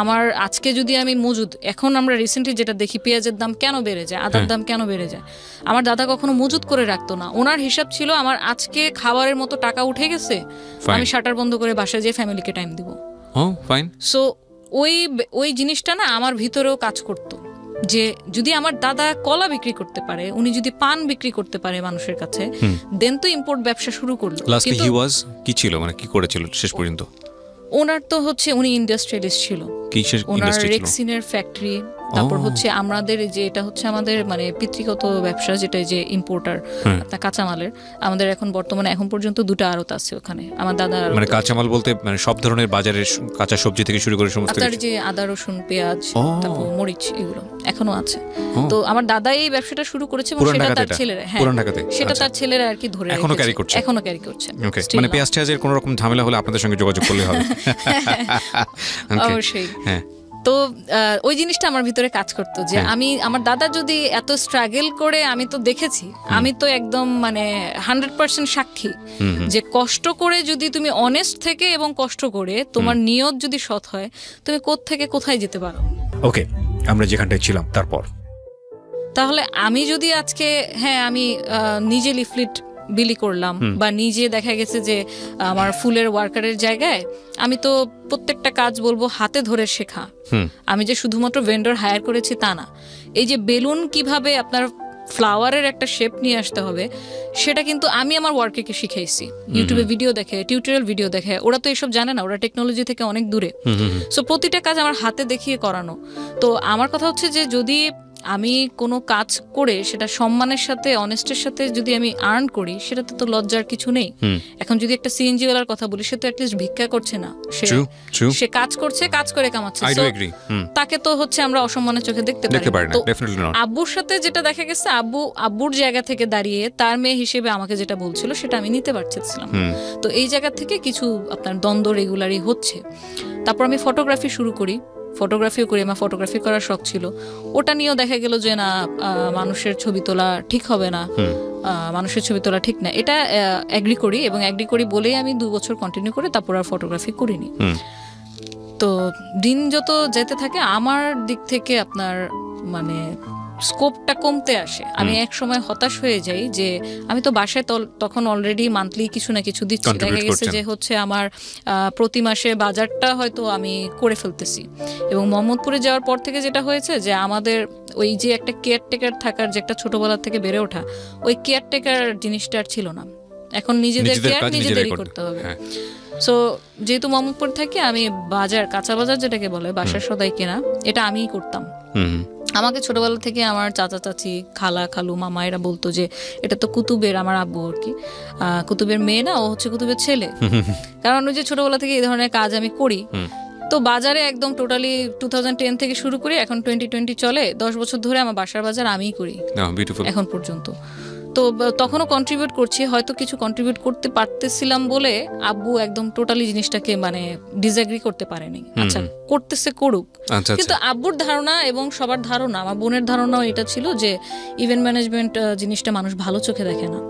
আমার আজকে যদি আমি মজুদ, এখন আমরা রিসেন্টলি যেটা দেখি পেঁয়াজের দাম কেন বেড়ে যায়, আদার দাম কেন বেড়ে যায়, আমার দাদা কখনো মজুদ করে রাখতো না। ওনার হিসাব ছিল আমার আজকে খাবারের মতো টাকা উঠে গেছে, আমি শাটার বন্ধ করে বাসায় যেয়ে ফ্যামিলিকে টাইম দিব। সো ওই জিনিসটা না আমার ভিতরেও কাজ করতো, যে যদি আমার দাদা কলা বিক্রি করতে পারে, উনি যদি পান বিক্রি করতে পারে মানুষের কাছে, দেন তো ইম্পোর্ট ব্যবসা শুরু করলো। কি ছিল মানে কি করেছিল শেষ পর্যন্ত? ওনার তো হচ্ছে উনি ইন্ডাস্ট্রিয়ালিস্ট ছিল, ওনার রেক্সিনের ফ্যাক্টরি, তারপর হচ্ছে আমাদের যে এটা হচ্ছে আমাদের মানে পিতৃগত ব্যবসা, যেটা যে ইম্পোর্টার আপনার কাঁচামালের, আমাদের এখন বর্তমানে এখন পর্যন্ত 2টা আড়ত আছে ওখানে। আমার দাদা মানে কাঁচামাল বলতে মানে সব ধরনের বাজারের কাঁচা সবজি থেকে শুরু করে সমস্ত আপনার যে আদা রসুন পেঁয়াজ তারপর মরিচ এগুলো এখনো আছে। তো আমার দাদা এই ব্যবসাটা শুরু করেছে এবং সেটা তার ছেলেরা, হ্যাঁ সেটা তার ছেলেরা আর কি ধরে এখনো ক্যারি করছে। মানে পেঁয়াজ টেয়াজের কোনো রকম ঝামেলা হলে আপনাদের সঙ্গে যোগাযোগ করলে হবে। অবশ্যই। হ্যাঁ, তো ওই জিনিসটা আমার ভিতরে কাজ করতো যে আমি আমার দাদা যদি এত স্ট্রাগল করে, আমি তো দেখেছি, আমি তো একদম মানে 100% সাক্ষী যে কষ্ট করে যদি তুমি অনেস্ট থেকে এবং কষ্ট করে তোমার নিয়ত যদি সৎ হয়, তুমি কোত্থেকে কোথায় যেতে পারো। ওকে, আমরা যেখানটায় ছিলাম তারপর তাহলে আমি যদি আজকে আমি নিজে লিফলেট বিলি করলাম, বা নিজে দেখা গেছে যে আমার ফুলের ওয়ার্কারের জায়গায় আমি তো প্রত্যেকটা কাজ বলবো হাতে ধরে শেখা, আমি যে শুধুমাত্র ভেন্ডর হায়ার করেছি তা না। এই যে বেলুন কিভাবে আপনার ফ্লাওয়ারের একটা শেপ নিয়ে আসতে হবে, সেটা কিন্তু আমি আমার ওয়ার্কারকে শিখাইছি। ইউটিউবে ভিডিও দেখে, টিউটোরিয়াল ভিডিও দেখে, ওরা তো এসব জানে না, ওরা টেকনোলজি থেকে অনেক দূরে। সো প্রতিটা কাজ আমার হাতে দেখিয়ে করানো। তো আমার কথা হচ্ছে যে যদি আমি কোনো কাজ করে সেটা সম্মানের সাথে অনেস্টের সাথে যদি আমি আর্ন করি, সেটাতে তো লজ্জার কিছু নেই। এখন যদি একটা সিএনজি ওয়ালার কথা বলি, সে তো অ্যাটলিস্ট ভিক্ষা করছে না, সে কাজ করছে, কাজ করে কামাচ্ছে, তাকে তো হচ্ছে আমরা অসম্মানের চোখে দেখতে পারি না। তো আব্বুর সাথে যেটা দেখা গেছে, আব্বুর জায়গা থেকে দাঁড়িয়ে তার মেয়ে হিসেবে আমাকে যেটা বলছিল সেটা আমি নিতে পারছিলাম। তো এই জায়গা থেকে কিছু আপনার দ্বন্দ্ব রেগুলারই হচ্ছে। তারপর আমি ফটোগ্রাফি শুরু করি, ফটোগ্রাফিও করি, আমার ফটোগ্রাফি করার শখ ছিল। ওটা নিয়েও দেখা গেল যে না, মানুষের ছবি তোলা ঠিক হবে না, মানুষের ছবি তোলা ঠিক না, এটা অ্যাগ্রি করি। এবং অ্যাগ্রি করি বলেই আমি 2 বছর কন্টিনিউ করে তারপর আর ফটোগ্রাফি করিনি। তো দিন যত যেতে থাকে আমার দিক থেকে আপনার মানে স্কোপটা কমতে আসে। আমি এক সময় হতাশ হয়ে যাই যে আমি তো বাসায় তখন অলরেডি মান্থলি কিছু না কিছু দিচ্ছি, দেখা গেছে যে হচ্ছে আমার প্রতি মাসে বাজারটা হয়তো আমি করে ফেলতেছি। এবং মোহাম্মদপুরে যাওয়ার পর থেকে যেটা হয়েছে যে আমাদের ওই যে একটা কেয়ারটেকার থাকার যে একটা ছোটবেলা থেকে বেড়ে ওঠা, ওই কেয়ারটেকার জিনিসটা আর ছিল না। এখন নিজেদের কেয়ার নিজেদেরই করতে হবে। সো যেহেতু মোহাম্মদপুর থাকি, আমি বাজার, কাঁচা বাজার যেটাকে বলে, বাসার সদাই কেনা, এটা আমিই করতাম। আমাকে ছোটবেলা থেকে আমার চাচা চাচি, খালা খালু, মামা এরা বলতো যে এটা তো কুতুবের, আমার আব্বু আর কি, কুতুবের মেয়ে না, ও হচ্ছে কুতুবের ছেলে। কারণ ওই যে ছোটবেলা থেকে এই ধরনের কাজ আমি করি। তো বাজারে একদম টোটালি 2010 থেকে শুরু করি, এখন 2020 চলে, 10 বছর ধরে আমার বাসার বাজার আমিই করি এখন পর্যন্ত। তো তখনও কন্ট্রিবিউট করছি, হয়তো কিছু কন্ট্রিবিউট করতে পারতেছিলাম বলে আব্বু একদম টোটালি জিনিসটাকে মানে ডিসএগ্রি করতে পারেনি। আচ্ছা করতেছে করুক, কিন্তু আব্বুর ধারণা এবং সবার ধারণা, আমার বোনের ধারণাও এটা ছিল যে ইভেন্ট ম্যানেজমেন্ট জিনিসটা মানুষ ভালো চোখে দেখে না।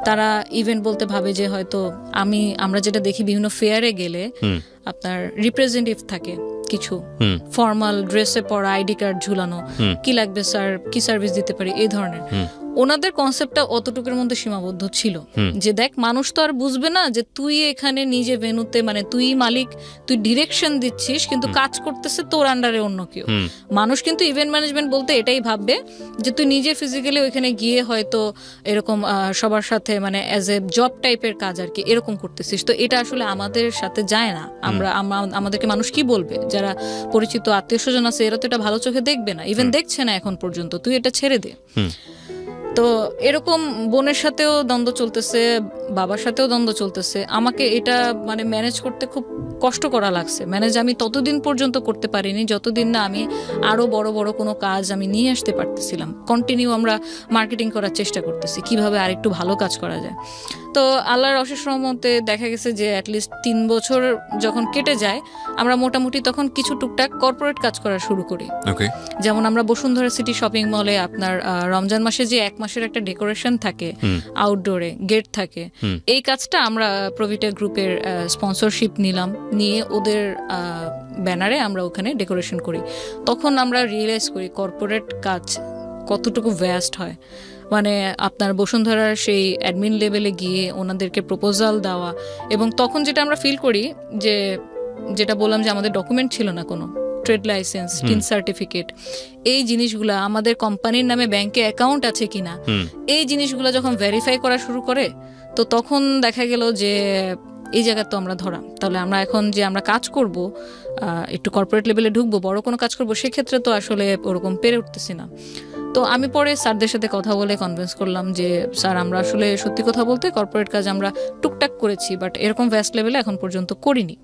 তারা ইভেন্ট বলতে ভাবে যে হয়তো আমরা যেটা দেখি বিভিন্ন ফেয়ারে গেলে আপনার রিপ্রেজেন্টেটিভ থাকে, কিছু ফর্মাল ড্রেসে পরা, আইডি কার্ড ঝুলানো, কি লাগবে স্যার, কি সার্ভিস দিতে পারি, এই ধরনের। ওনাদের কনসেপ্টটা অতটুকুর মধ্যে সীমাবদ্ধ ছিল যে দেখ, মানুষ তো আর বুঝবে না যে তুই এখানে নিজে ভেন্যুতে, মানে তুই মালিক, তুই ডিরেকশন দিচ্ছিস, কিন্তু কাজ করতেছে তোর আন্ডারে অন্য কেউ। মানুষ কিন্তু ইভেন্ট ম্যানেজমেন্ট বলতে এটাই ভাববে যে তুই নিজে ফিজিক্যালি ওইখানে গিয়ে হয়তো এরকম সবার সাথে মানে অ্যাজ এ জব টাইপের কাজ আর কি এরকম করতেছিস। তো এটা আসলে আমাদের সাথে যায় না। আমাদেরকে মানুষ কি বলবে, যারা পরিচিত আত্মীয় স্বজন আছে এরা তো এটা ভালো চোখে দেখবে না, ইভেন দেখছে না এখন পর্যন্ত, তুই এটা ছেড়ে দে। তো এরকম বোনের সাথেও দ্বন্দ্ব চলতেছে, বাবার সাথেও দ্বন্দ্ব চলতেছে। আমাকে এটা মানে ম্যানেজ করতে খুব কষ্ট করা লাগছে। ম্যানেজ আমি ততদিন পর্যন্ত করতে পারিনি যতদিন না আমি আরো বড় বড় কোনো কাজ আমি নিয়ে আসতে পারতেছিলাম। কন্টিনিউ আমরা মার্কেটিং করার চেষ্টা করতেছি কিভাবে আরেকটু ভালো কাজ করা যায়। তো আল্লাহর অশেষ রহমতে দেখা গেছে যে অ্যাটলিস্ট 3 বছর যখন কেটে যায়, আমরা মোটামুটি তখন কিছু টুকটাক কর্পোরেট কাজ করা শুরু করি। যেমন আমরা বসুন্ধরা সিটি শপিং মলে আপনার রমজান মাসে যে 1 মাসের একটা ডেকোরেশন থাকে, আউটডোরে গেট থাকে, এই কাজটা আমরা প্রভিটা গ্রুপের স্পন্সরশিপ নিলাম, নিয়ে ওদের ব্যানারে আমরা ওখানে ডেকোরেশন করি। তখন আমরা রিয়েলাইজ করি কর্পোরেট কাজ কতটুকু ভ্যাস্ট হয়। মানে আপনার বসুন্ধরার সেই অ্যাডমিন লেভেলে গিয়ে ওনাদেরকে প্রপোজাল দেওয়া, এবং তখন যেটা আমরা ফিল করি যে যেটা বললাম যে আমাদের ডকুমেন্ট ছিল না, কোনো ট্রেড লাইসেন্স, টিন সার্টিফিকেট, এই জিনিসগুলা, আমাদের কোম্পানির নামে ব্যাংকে অ্যাকাউন্ট আছে কিনা, এই জিনিসগুলো যখন ভেরিফাই করা শুরু করে, তো তখন দেখা গেল যে এই জায়গা তো আমরা ধরা। তাহলে আমরা এখন যে আমরা কাজ করব, একটু কর্পোরেট লেভেলে ঢুকবো, বড় কোনো কাজ করবো, সেক্ষেত্রে তো আসলে ওরকম পেরে উঠতেছি না। তো আমি পরে স্যারদের সাথে কথা বলে কনভিন্স করলাম যে স্যার, আমরা আসলে সত্যি কথা বলতে কর্পোরেট কাজ আমরা টুকটাক করেছি, বাট এরকম ভ্যাস্ট লেভেলে এখন পর্যন্ত করিনি।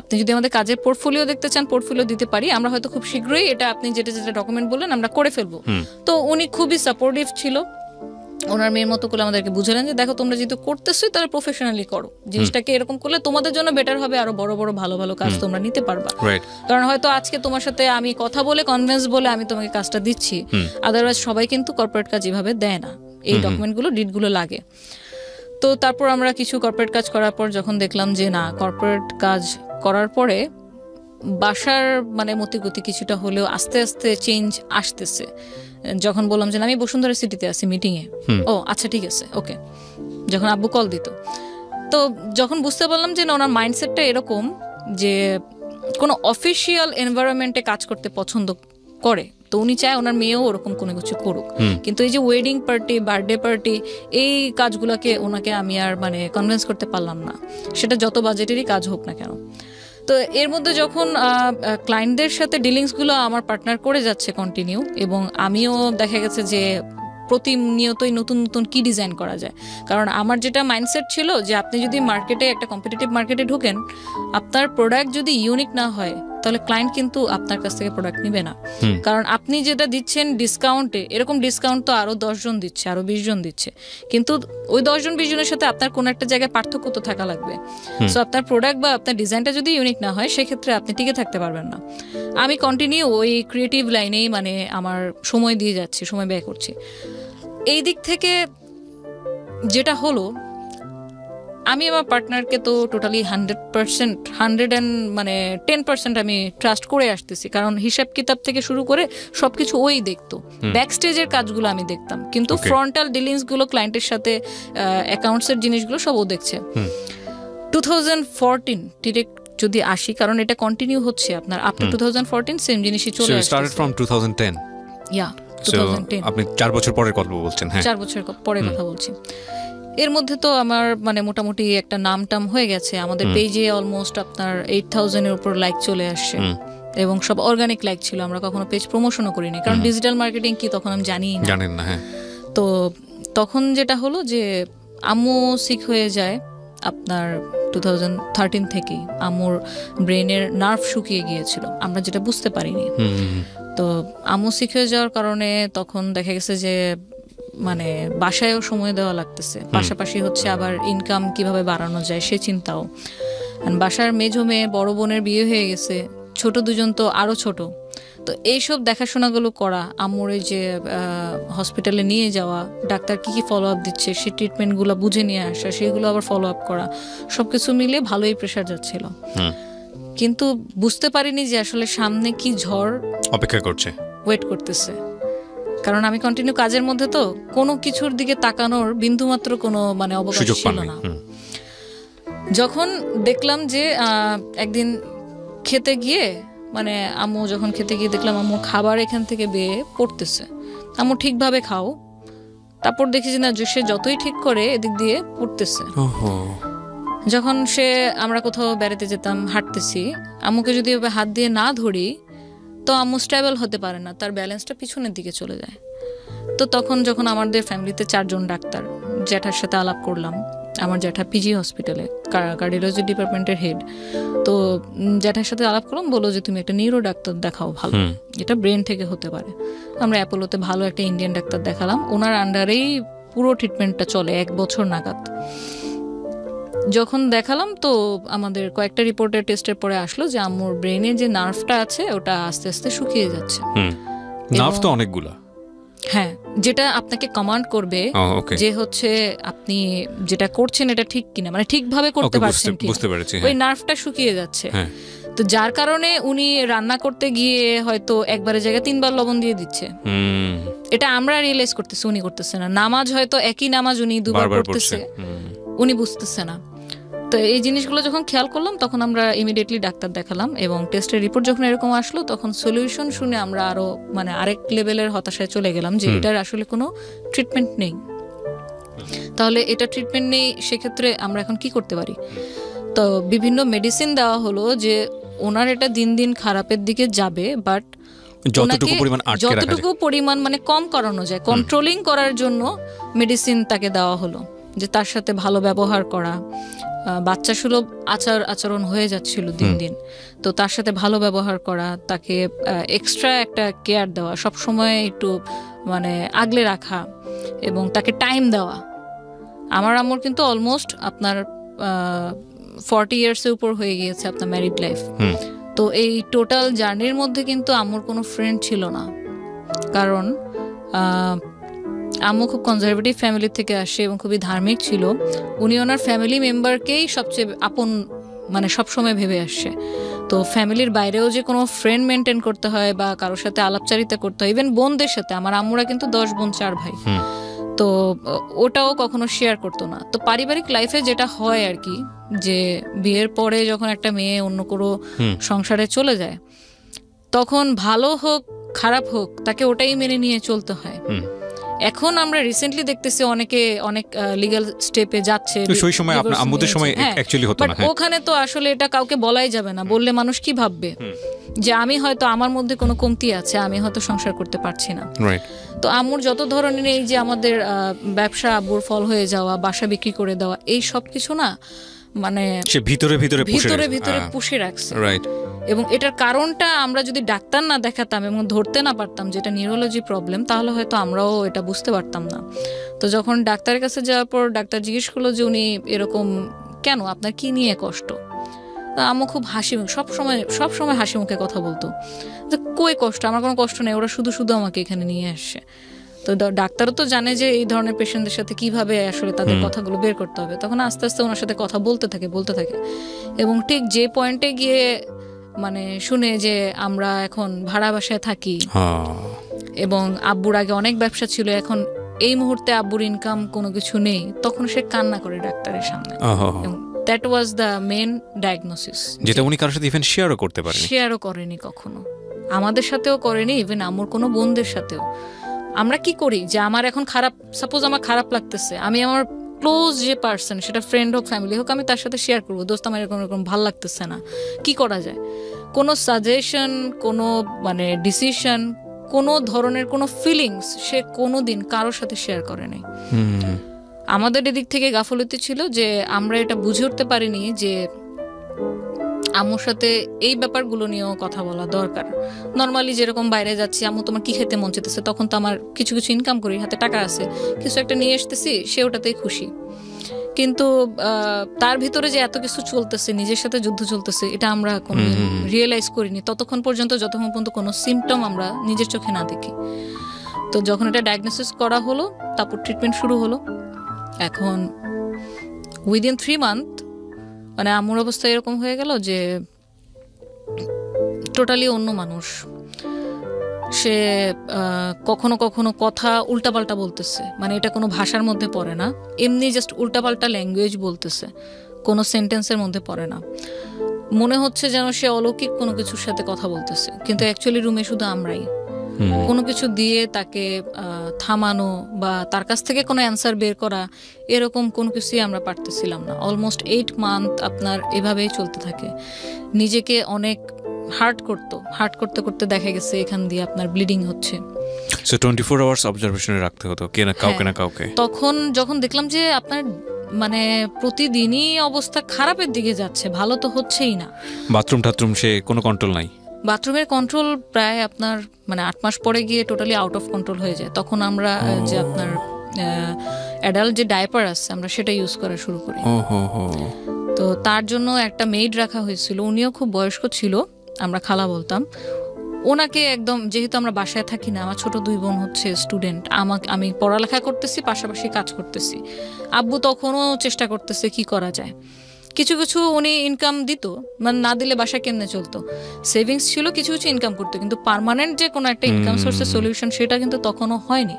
আপনি যদি আমাদের কাজের পোর্টফোলিও দেখতে চান, পোর্টফোলিও দিতে পারি, আমরা হয়তো খুব শীঘ্রই এটা আপনি যেটা যেটা ডকুমেন্ট বললেন আমরা করে ফেলবো। তো উনি খুবই সাপোর্টিভ ছিল, ওনার মেয়ের মতো করে আমাদেরকে বুঝালেন যে দেখো, তোমরা যেহেতু করতেছো তাহলে প্রফেশনালি করো, জিনিসটাকে এরকম করলে তোমাদের জন্য বেটার হবে, আরো বড় বড় ভালো ভালো কাজ তোমরা নিতে পারবা। কারণ হয়তো আজকে তোমার সাথে আমি কথা বলে কনভিন্স বলে আমি তোমাকে কাজটা দিচ্ছি, আদারওয়াইজ সবাই কিন্তু কর্পোরেট কাজ এভাবে দেয় না, এই ডকুমেন্টগুলো ডিটগুলো লাগে। তো তারপর আমরা কিছু কর্পোরেট কাজ করার পর যখন দেখলাম যে না, কর্পোরেট কাজ করার পরে বাসার মানে মতিগতি কিছুটা হলেও আস্তে আস্তে চেঞ্জ আসতেছে। যখন বললাম যে আমি বসুন্ধরা সিটিতে আছি মিটিংয়ে, ও আচ্ছা ঠিক আছে ওকে, যখন আব্বু কল দিত, তো যখন বুঝতে পারলাম যে ওনার মাইন্ডসেটটা এরকম যে কোনো অফিসিয়াল এনভায়রনমেন্টে কাজ করতে পছন্দ করে, তো উনি চায় ওনার মেয়েও ওরকম কোনো কিছু করুক। কিন্তু এই যে ওয়েডিং পার্টি, বার্থডে পার্টি, এই কাজগুলোকে ওনাকে আমি আর মানে কনভিন্স করতে পারলাম না, সেটা যত বাজেটেরই কাজ হোক না কেন। তো এর মধ্যে যখন ক্লায়েন্টদের সাথে ডিলিংসগুলো আমার পার্টনার করে যাচ্ছে কন্টিনিউ, এবং আমিও দেখা গেছে যে প্রতিনিয়তই নতুন নতুন কি ডিজাইন করা যায়। কারণ আমার যেটা মাইন্ডসেট ছিল যে আপনি যদি মার্কেটে একটা কম্পিটিটিভ মার্কেটে ঢোকেন, আপনার প্রোডাক্ট যদি ইউনিক না হয় তাহলে ক্লায়েন্ট কিন্তু আপনার কাছ থেকে প্রোডাক্ট নিবে না। কারণ আপনি যেটা দিচ্ছেন ডিসকাউন্টে, এরকম ডিসকাউন্ট তো আরো 10 জন দিচ্ছে, আরো 20 জন দিচ্ছে, কিন্তু ওই 10 জন 20 জনের সাথে আপনার কোনো একটা জায়গায় পার্থক্য তো থাকা লাগবে। সো আপনার প্রোডাক্ট বা আপনার ডিজাইনটা যদি ইউনিক না হয় সেক্ষেত্রে আপনি টিকে থাকতে পারবেন না। আমি কন্টিনিউ ওই ক্রিয়েটিভ লাইনেই মানে আমার সময় দিয়ে যাচ্ছি, সময় ব্যয় করছি। এই দিক থেকে যেটা হলো, আমি আমার পার্টনারকে তো টোটালি 100% 110% আমি ট্রাস্ট করে আসতেছি। কারণ হিসাব কিতাব থেকে শুরু করে সবকিছু ওই দেখতো, ব্যাক স্টেজের কাজগুলো আমি দেখতাম, কিন্তু ফ্রন্টাল ডিলিংস গুলো ক্লায়েন্টের সাথে অ্যাকাউন্টসের জিনিসগুলো সব ও দেখছে। 2014 ডিরেক্ট যদি আসি, কারণ এটা কন্টিনিউ হচ্ছে আপনার আপ টু 2014 সেম জিনিসই চলে আসছে। Started from 2010। ইয়া 2010। আপনি 4 বছর পরের কথা বলছেন। হ্যাঁ, 4 বছর পরে কথা বলছি। এর মধ্যে তো আমার মানে মোটামুটি একটা নাম টাম হয়ে গেছে। আমাদের পেজে অলমোস্ট আপনার 8000 এর উপর লাইক চলে আসছে, এবং সব অর্গানিক লাইক ছিল। আমরা কখনো পেজ প্রমোশনও করিনি, কারণ ডিজিটাল মার্কেটিং কি তখন আমি জানেন না। হ্যাঁ, তো তখন যেটা হলো যে আম্মু সিক হয়ে যায় আপনার 2013 থেকেই। আম্মুর ব্রেনের নার্ভ শুকিয়ে গিয়েছিল, আমরা যেটা বুঝতে পারিনি। তো আম্মু সিক হয়ে যাওয়ার কারণে তখন দেখা গেছে যে মানে বাসায়ও সময় দেওয়া লাগতেছে, পাশাপাশি হচ্ছে আবার ইনকাম কিভাবে বাড়ানো যায় সে চিন্তাও। বাসার মেঝো মেয়ে বড় বোনের বিয়ে হয়ে গেছে, ছোট দুজন তো আরো ছোট। তো এইসব দেখাশোনাগুলো করা, আম্মুর এই যে হসপিটালে নিয়ে যাওয়া, ডাক্তার কি কি ফলো আপ দিচ্ছে সেই ট্রিটমেন্টগুলো বুঝে নিয়ে আসা, সেগুলো আবার ফলো আপ করা, সবকিছু মিলে ভালোই প্রেশার যাচ্ছিল। কিন্তু বুঝতে পারিনি যে আসলে সামনে কি ঝড় অপেক্ষা করছে, ওয়েট করতেছে। কারণ আমি কন্টিনিউ কাজের মধ্যে, তো কোনো কিছুর দিকে তাকানোর বিন্দুমাত্র কোনো মানে অবকাশ ছিল না। যখন দেখলাম যে একদিন খেতে গিয়ে মানে আম্মু যখন খেতে গিয়ে দেখলাম আম্মু খাবার এখান থেকে বেয়ে পড়তেছে। আম্মু ঠিকভাবে খাও, তারপর দেখি যে না, সে যতই ঠিক করে এদিক দিয়ে পড়তেছে। যখন আমরা কোথাও বেড়াতে যেতাম, হাঁটতেছি, আম্মুকে যদি হাত দিয়ে না ধরি তো আম্মু স্টেবল হতে পারে না, তার ব্যালেন্সটা পিছনের দিকে চলে যায়। তো তখন যখন আমাদের ফ্যামিলিতে 4 জন ডাক্তার, জ্যাঠার সাথে আলাপ করলাম। আমার জ্যাঠা পিজি হসপিটালে কার্ডিওলজি ডিপার্টমেন্টের হেড। তো জ্যাঠার সাথে আলাপ করলাম, বললো যে তুমি একটা নিউরো ডাক্তার দেখাও, ভালো, এটা ব্রেন থেকে হতে পারে। আমরা অ্যাপোলোতে ভালো একটা ইন্ডিয়ান ডাক্তার দেখালাম, ওনার আন্ডারেই পুরো ট্রিটমেন্টটা চলে 1 বছর নাগাদ। যখন দেখালাম তো আমাদের কয়েকটা রিপোর্টের টেস্টের পরে আসলো যে আম্মুর ব্রেনের যে নার্ভটা আছে ওটা আস্তে আস্তে শুকিয়ে যাচ্ছে। নার্ভ তো অনেকগুলা, হ্যাঁ, যেটা আপনাকে কমান্ড করবে যে হচ্ছে আপনি যেটা করছেন এটা ঠিক কিনা, মানে ঠিকভাবে করতে পারছেন কিনা, ওই নার্ভটা শুকিয়ে যাচ্ছে। তো যার কারণে উনি রান্না করতে গিয়ে হয়তো একবারের জায়গায় 3 বার লবণ দিয়ে দিচ্ছে। এটা আমরা রিয়েলাইজ করতেছি, উনি করতেছে না। নামাজ হয়তো একই নামাজ উনি 2 বার পড়তেছে, উনি বুঝতেছে না। তো এই জিনিসগুলো যখন খেয়াল করলাম তখন আমরা ইমিডিয়েটলি ডাক্তার দেখালাম, এবং টেস্টের রিপোর্ট যখন এরকম আসলো তখন সলিউশন শুনে আমরা আরো মানে আরেক লেভেলের হতাশায় চলে গেলাম যে এটার আসলে কোনো ট্রিটমেন্ট নেই। তাহলে এটা ট্রিটমেন্ট নেই, সেক্ষেত্রে আমরা এখন কি করতে পারি? তো বিভিন্ন মেডিসিন দেওয়া হলো যে ওনার এটা দিন দিন খারাপের দিকে যাবে, বাট যতটুকু পরিমাণ মানে কম করানো যায়, কন্ট্রোলিং করার জন্য মেডিসিন তাকে দেওয়া হলো, যে তার সাথে ভালো ব্যবহার করা, বাচ্চা সুলভ আচরণ হয়ে যাচ্ছিল দিন দিন, তো তার সাথে ভালো ব্যবহার করা, তাকে এক্সট্রা একটা কেয়ার দেওয়া, সব সময় একটু মানে আগলে রাখা, এবং তাকে টাইম দেওয়া। আমার আম্মুর কিন্তু অলমোস্ট আপনার 40 ইয়ার্সের উপর হয়ে গিয়েছে আপনার ম্যারিড লাইফ। তো এই টোটাল জার্নির মধ্যে কিন্তু আম্মুর কোনো ফ্রেন্ড ছিল না, কারণ আম্মু খুব কনজারভেটিভ ফ্যামিলি থেকে আসে এবং খুবই ধার্মিক ছিল। উনি ওনার ফ্যামিলি মেম্বারকেই সবচেয়ে আপন মানে সবসময় ভেবে আসছে। তো ফ্যামিলির বাইরেও যে কোনো ফ্রেন্ড মেনটেন করতে হয় বা কারোর সাথে আলাপচারিতা করতে হয়, ইভেন বোনদের সাথে, আমার আম্মুরা কিন্তু 10 বোন 4 ভাই, তো ওটাও কখনো শেয়ার করতো না। তো পারিবারিক লাইফে যেটা হয় আর কি, যে বিয়ের পরে যখন একটা মেয়ে অন্য কোনো সংসারে চলে যায়, তখন ভালো হোক খারাপ হোক তাকে ওটাই মেনে নিয়ে চলতে হয়। এখন আমরা রিসেন্টলি দেখতেছি অনেকে অনেক লিগ্যাল স্টেপে যাচ্ছে, তো সেই সময় আপনার আম্মুদের সময় অ্যাকচুয়ালি হতো না। ওখানে তো আসলে এটা কাউকে বলাই যাবে না, বললে মানুষ কি ভাববে যে আমি হয়তো আমার মধ্যে কোনো কমতি আছে, আমি হয়তো সংসার করতে পারছি না। তো আম্মুর যত ধরনের এই যে আমাদের ব্যবসা আব্বুর ফল হয়ে যাওয়া, বাসা বিক্রি করে দেওয়া, এই সব কিছু না মানে সে ভিতরে ভিতরে পুষে রাখছে। এবং এটার কারণটা আমরা যদি ডাক্তার না দেখাতাম এবং ধরতে না পারতাম যেটা নিউরোলজি প্রবলেম, তাহলে হয়তো আমরাও এটা বুঝতে পারতাম না। তো যখন ডাক্তারের কাছে যাওয়ার পর ডাক্তার জিজ্ঞেস করলো যে উনি এরকম কেন, আপনার কি নিয়ে কষ্ট? আম্মু খুব সবসময় হাসি মুখে কথা বলতো যে কই কষ্ট, আমার কোনো কষ্ট নেই, ওরা শুধু শুধু আমাকে এখানে নিয়ে আসছে। তো ডাক্তারও তো জানে যে এই ধরনের পেশেন্টদের সাথে কিভাবে আসলে তাদের কথাগুলো বের করতে হবে। তখন আস্তে আস্তে ওনার সাথে কথা বলতে থাকে এবং ঠিক যে পয়েন্টে গিয়ে মানে শুনে যে আমরা এখন ভাড়া বাসায় থাকি এবং আব্বুর আগে অনেক ব্যবসা ছিল, এখন এই মুহূর্তে আব্বুর ইনকাম কোনো কিছু নেই, তখন সে কান্না করে ডাক্তারের সামনে। That was the main diagnosis, যেটা উনি কারোর সাথে ইভেন শেয়ারও করেনি কখনো, আমাদের সাথেও করেনি, ইভেন আম্মুর কোনো বোনদের সাথেও। আমরা কি করি যে আমার এখন সাপোজ আমার খারাপ লাগতেছে, আমি আমার ক্লোজ যে পার্সন, সেটা ফ্রেন্ড হোক ফ্যামিলি হোক, আমি তার সাথে শেয়ার করবো, দোস্ত আমার এরকম ভালো লাগতেছে না, কি করা যায়? কোনো সাজেশন, কোনো মানে ডিসিশন, কোনো ধরনের কোনো ফিলিংস সে কোনোদিন কারোর সাথে শেয়ার করে নাই। আমাদের এদিক থেকে গাফলতি ছিল যে আমরা এটা বুঝে উঠতে পারিনি যে আম্মুর সাথে এই ব্যাপারগুলো নিয়েও কথা বলা দরকার। নর্মালি যেরকম বাইরে যাচ্ছি, আম্মু তোমার কি খেতে মন চেতেছে, তখন তো আমার কিছু ইনকাম করি, হাতে টাকা আছে, কিছু একটা নিয়ে আসতেছি, সে ওটাতেই খুশি। কিন্তু তার ভিতরে যে এত কিছু চলতেছে, নিজের সাথে যুদ্ধ চলতেছে, এটা আমরা কোনো রিয়েলাইজ করিনি যতক্ষণ পর্যন্ত কোনো সিমটম আমরা নিজের চোখে না দেখি। তো যখন এটা ডায়াগনোসিস করা হলো, তারপর ট্রিটমেন্ট শুরু হলো। এখন উইদিন 3 মান্থ মানে আম্মুর অবস্থা এরকম হয়ে গেল যে টোটালি অন্য মানুষ। সে কখনো কখনো কথা উল্টাপাল্টা বলতেছে, মানে এটা কোনো ভাষার মধ্যে পড়ে না, এমনি জাস্ট উল্টাপাল্টা ল্যাঙ্গুয়েজ বলতেছে, কোনো সেন্টেন্সের মধ্যে পড়ে না। মনে হচ্ছে যেন সে অলৌকিক কোনো কিছুর সাথে কথা বলতেছে, কিন্তু অ্যাকচুয়ালি রুমে শুধু আমরাই। কোনো কিছু দিয়ে তাকে থামানো বা তার কাছ থেকে কোনো অ্যান্সার বের করা, এরকম কোনো কিছুই আমরা পারতেছিলাম না। অলমোস্ট 8 মান্থ আপনার এভাবেই চলতে থাকে। নিজেকে অনেক হার্ট করতে করতে দেখা গেছে এখান দিয়ে আপনার ব্লিডিং হচ্ছে। সো 24 আওয়ার্স অবজারভেশনে রাখতে হতো কাউকে না কাউকে। তখন যখন দেখলাম যে আপনার মানে প্রতিদিনই অবস্থা খারাপের দিকে যাচ্ছে, ভালো তো হচ্ছেই না। বাথরুম সে কোনো কন্ট্রোল নাই। বাথরুমের কন্ট্রোল প্রায় আপনার মানে 8 মাস পরে গিয়ে টোটালি আউট অফ কন্ট্রোল হয়ে যায়। তখন আমরা যে আপনার অ্যাডাল্ট যে ডাইপার আছে, আমরা সেটা ইউজ করা শুরু করি। তো তার জন্য একটা মেইড রাখা হয়েছিল, উনিও খুব বয়স্ক ছিল, আমরা খালা বলতাম ওনাকে। একদম যেহেতু আমরা বাসায় থাকি না, আমার ছোট 2 বোন হচ্ছে স্টুডেন্ট, আমি পড়ালেখা করতেছি, পাশাপাশি কাজ করতেছি। আব্বু তখনও চেষ্টা করতেছে কি করা যায়। কিছু উনি ইনকাম দিত, মানে না দিলে বাসা কেমনে চলতো। সেভিংস ছিল, কিছু ইনকাম করতো, কিন্তু পার্মানেন্ট যে কোনো একটা ইনকাম সোর্সের সলিউশন সেটা কিন্তু তখনও হয়নি।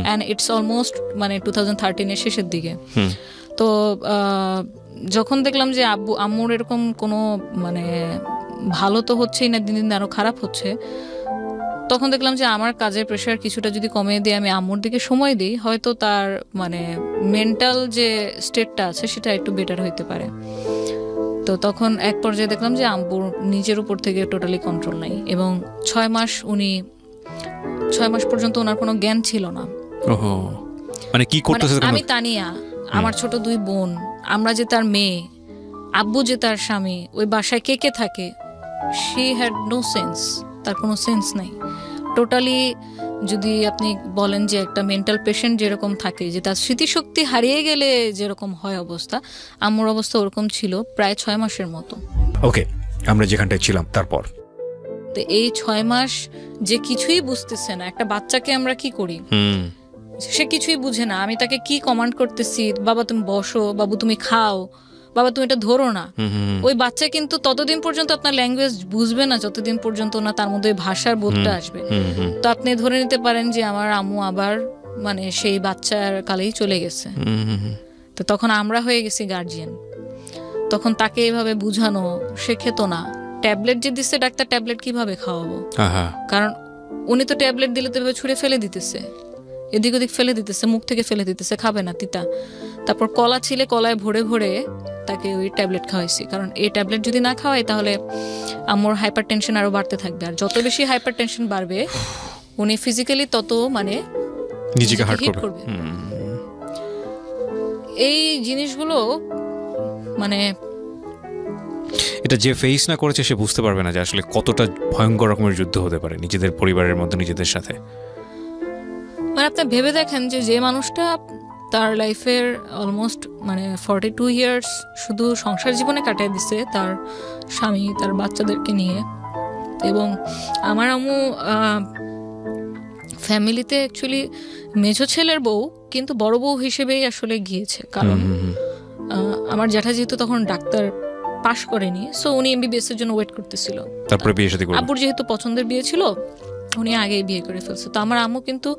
অ্যান্ড ইটস অলমোস্ট মানে 2013 শেষের দিকে। তো যখন দেখলাম যে আম্মুর এরকম কোনো মানে ভালো তো হচ্ছেই না, দিন দিন আরো খারাপ হচ্ছে, তখন দেখলাম যে আমার কাজের প্রেশার কিছুটা যদি কমিয়ে দিয়ে আমি আম্মুর দিকে সময় দিই, হয়তো তার মানে মেন্টাল যে স্টেটটা আছে সেটা একটু বেটার হইতে পারে। তো তখন এক পর্যায়ে দেখলাম যে আম্মুর নিজের উপর থেকে টোটালি কন্ট্রোল নাই, এবং 6 মাস পর্যন্ত ওনার কোনো জ্ঞান ছিল না। মানে কি করতেছে? আমি তানিয়া, আমার ছোট 2 বোন, আমরা যে তার মেয়ে, আব্বু যে তার স্বামী, ওই বাসায় কে থাকে, শি হ্যাড নো সেন্স, তার কোনো সেন্স নাই টোটালি। যদি আপনি বলেন যে একটা মেন্টাল পেশেন্ট যেরকম থাকে, যে তার স্মৃতিশক্তি হারিয়ে গেলে যেরকম হয় অবস্থা, আম্মুর অবস্থা ওরকম ছিল প্রায় 6 মাসের মতো। ওকে, আমরা যেখানটায় ছিলাম তারপর তো এই 6 মাস যে কিছুই বুঝতেছে না, একটা বাচ্চাকে আমরা কি করি, সে কিছুই বুঝে না। আমি তাকে কি কমান্ড করতেছি, বাবা তুমি বসো, বাবু তুমি খাও, বাবা তুমি এটা ধরো না, ওই বাচ্চা কিন্তু ততদিন পর্যন্ত আপনার ল্যাঙ্গুয়েজ বুঝবে না যতদিন পর্যন্ত না তার মধ্যে ভাষার বোধটা আসবে। তো আপনি ধরে নিতে পারেন যে আমার আম্মু আবার মানে সেই বাচ্চার কালেই চলে গেছে। তো তখন আমরা হয়ে গেছি গার্জিয়ান। তখন তাকে এইভাবে বুঝানো, সে খেত না। ট্যাবলেট যে দিচ্ছে ডাক্তার, ট্যাবলেট কিভাবে খাওয়াবো, কারণ উনি তো ট্যাবলেট দিলে তো ছুঁড়ে ফেলে দিতেছে, এদিক ওদিক ফেলে দিতেছে, মুখ থেকে ফেলে দিতেছে, খাবে না, তিতা। তারপর কলা ছিলে, কলায় ভরে ভরে তাকে ওই ট্যাবলেট খাওয়াইছি, কারণ এই ট্যাবলেট যদি না খাওয়াই তাহলে আমার হাইপার টেনশন আরো বাড়তে থাকবে, আর যত বেশি হাইপার টেনশন বাড়বে উনি ফিজিক্যালি তত মানে নিজেকে হার্ট হিট করবে। করবে। এই জিনিসগুলো মানে এটা যে ফেস না করেছে সে বুঝতে পারবে না যে আসলে কতটা ভয়ঙ্কর রকমের যুদ্ধ হতে পারে নিজেদের পরিবারের মধ্যে, নিজেদের সাথে। মানে আপনি ভেবে দেখেন যে যে মানুষটা তার লাইফের অলমোস্ট মানে 42 ইয়ার্স শুধু সংসার জীবনে কাটিয়ে দিছে তার স্বামী তার বাচ্চাদেরকে নিয়ে, এবং আমার আম্মু ফ্যামিলিতে অ্যাকচুয়ালি মেজো ছেলের বউ, কিন্তু বড় বউ হিসেবেই আসলে গিয়েছে, কারণ আমার জ্যাঠা যেহেতু তখন ডাক্তার পাশ করেনি, সো উনি এমবিবিএস এর জন্য ওয়েট করতেছিল। তারপরে বিয়ে শাদী করলো। আব্বুর যেহেতু পছন্দের বিয়ে ছিল, উনি আগেই বিয়ে করে ফেলছে। তো আমার আম্মু কিন্তু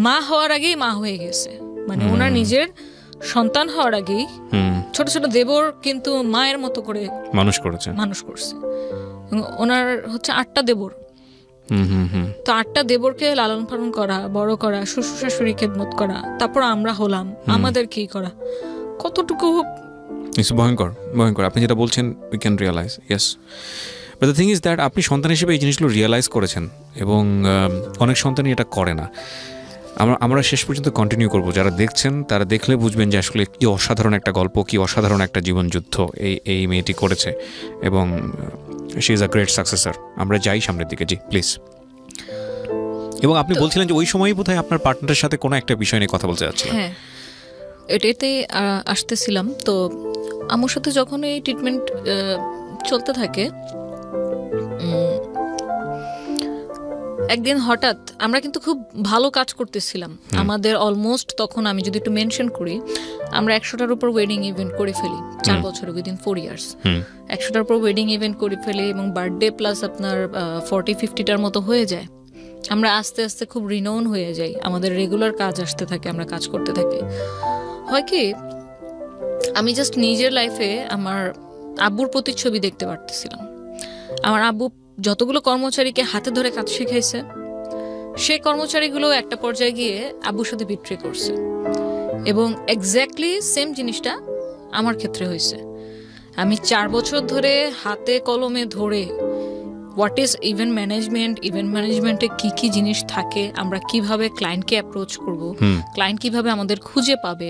মা হওয়ার আগেই মা হয়ে গেছে, মানে ওনার নিজের সন্তান হওয়ার আগেই ছোট ছোট দেবর কিন্তু মায়ের মতো করে মানুষ করছে। ওনার হচ্ছে 8টা দেবর, তো 8টা দেবরকে লালন পালন করা, বড় করা, শ্বশুর শাশুড়ি খেদমত করা, তারপর আমরা হলাম, আমাদের কি করা, কতটুকু ভয়ঙ্কর ভয়ঙ্কর। আপনি যেটা বলছেন we can realise, yes, but the thing is that আপনি সন্তান হিসেবে এই জিনিসগুলো রিয়েলাইজ করেছেন, এবং অনেক সন্তানই এটা করে না। আমরা শেষ পর্যন্ত কন্টিনিউ করব, যারা দেখছেন তারা দেখলে বুঝবেন যে আসলে কি অসাধারণ একটা গল্প, কি অসাধারণ একটা জীবনযুদ্ধ এই মেয়েটি করেছে, এবং she is a great successor. আমরা যাই সামনের দিকে, জি প্লিজ। এবং আপনি বলছিলেন যে ওই সময়ই বোধহয় আপনার পার্টনারের সাথে কোনো একটা বিষয় নিয়ে কথা বলতে যাচ্ছিলেন। হ্যাঁ, এটাতে আসতেছিলাম। তো আমার সাথে যখন এই ট্রিটমেন্ট চলতে থাকে, একদিন হঠাৎ আমরা কিন্তু খুব ভালো কাজ করতেছিলাম আমাদের অলমোস্ট, তখন আমি যদি একটু মেনশন করি, আমরা 100টার উপর ওয়েডিং ইভেন্ট করে ফেলি 4 বছরে, উইদিন 4 ইয়ার্স 100টার উপর ওয়েডিং ইভেন্ট করে ফেলি, এবং বার্থডে প্লাস আপনার 40-50টার মতো হয়ে যায়। আমরা আস্তে আস্তে খুব রিনোন হয়ে যাই, আমাদের রেগুলার কাজ আসতে থাকে, আমরা কাজ করতে থাকি। হয় কি, আমি জাস্ট নিজের লাইফে আমার আব্বুর প্রতিচ্ছবি দেখতে পারতেছিলাম। আমার আব্বু যতগুলো কর্মচারীকে হাতে ধরে কাজ শিখাইছে, সেই কর্মচারীগুলো একটা পর্যায়ে গিয়ে আব্বুর সাথে বিট্রে করছে, এবং এক্স্যাক্টলি সেম জিনিসটা আমার ক্ষেত্রে হয়েছে। আমি 4 বছর ধরে হাতে কলমে ধরে হোয়াট ইজ ইভেন্ট ম্যানেজমেন্টে কি কি জিনিস থাকে, আমরা কিভাবে ক্লায়েন্টকে অ্যাপ্রোচ করব, ক্লায়েন্ট কিভাবে আমাদের খুঁজে পাবে,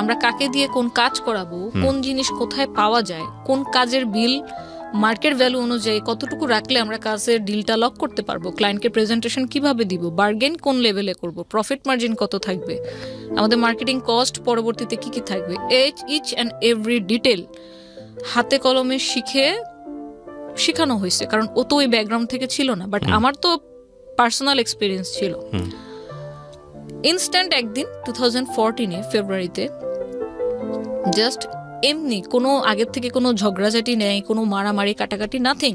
আমরা কাকে দিয়ে কোন কাজ করাবো, কোন জিনিস কোথায় পাওয়া যায়, কোন কাজের বিল মার্কেট ভ্যালু অনুযায়ী কতটুকু রাখলে আমরা কাজের ডিলটা লক করতে পারবো, ক্লায়েন্টকে প্রেজেন্টেশন কিভাবে দিব, বার্গেন কোন লেভেলে করব, প্রফিট মার্জিন কত থাকবে, আমাদের মার্কেটিং কস্ট পরবর্তীতে কি কি থাকবে, ইচ অ্যান্ড এভরি ডিটেল হাতে কলমে শিখানো হয়েছে, কারণ ও তো ওই ব্যাকগ্রাউন্ড থেকে ছিল না, বাট আমার তো পার্সোনাল এক্সপিরিয়েন্স ছিল। ইনস্ট্যান্ট একদিন 2014 ফেব্রুয়ারিতে জাস্ট এমনি কোনো আগের থেকে কোনো ঝগড়াঝাটি নেই, কোনো মারামারি কাটাকাটি, নাথিং,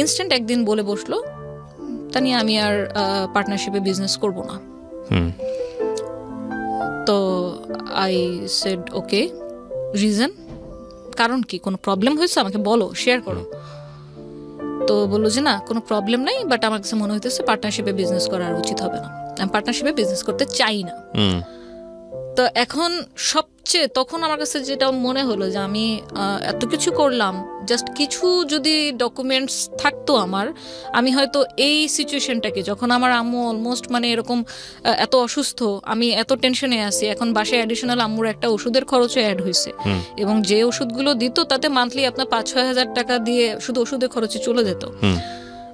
ইনস্ট্যান্ট একদিন বলে বসলো, তানি আমি আর পার্টনারশিপে বিজনেস করব না। তো আই সেড ওকে, রিজন, কারণ কি, কোনো প্রবলেম হয়েছে আমাকে বলো, শেয়ার করো। তো বললো যে না, কোনো প্রবলেম নাই, বাট আমার কাছে মনে হইতেছে পার্টনারশিপে বিজনেস করা আর উচিত হবে না, আমি পার্টনারশিপে বিজনেস করতে চাই না। তো এখন সবচেয়ে তখন আমার কাছে যেটা মনে হলো যে আমি এত কিছু করলাম, জাস্ট কিছু যদি ডকুমেন্টস থাকতো আমার, আমি হয়তো এই সিচুয়েশনটাকে, যখন আমার আম্মু অলমোস্ট মানে এরকম এত অসুস্থ, আমি এত টেনশনে আছি, এখন বাসায় অ্যাডিশনাল আম্মুর একটা ওষুধের খরচও অ্যাড হয়েছে, এবং যে ওষুধগুলো দিত তাতে মান্থলি আপনার 5-6 হাজার টাকা দিয়ে শুধু ওষুধের খরচে চলে যেত।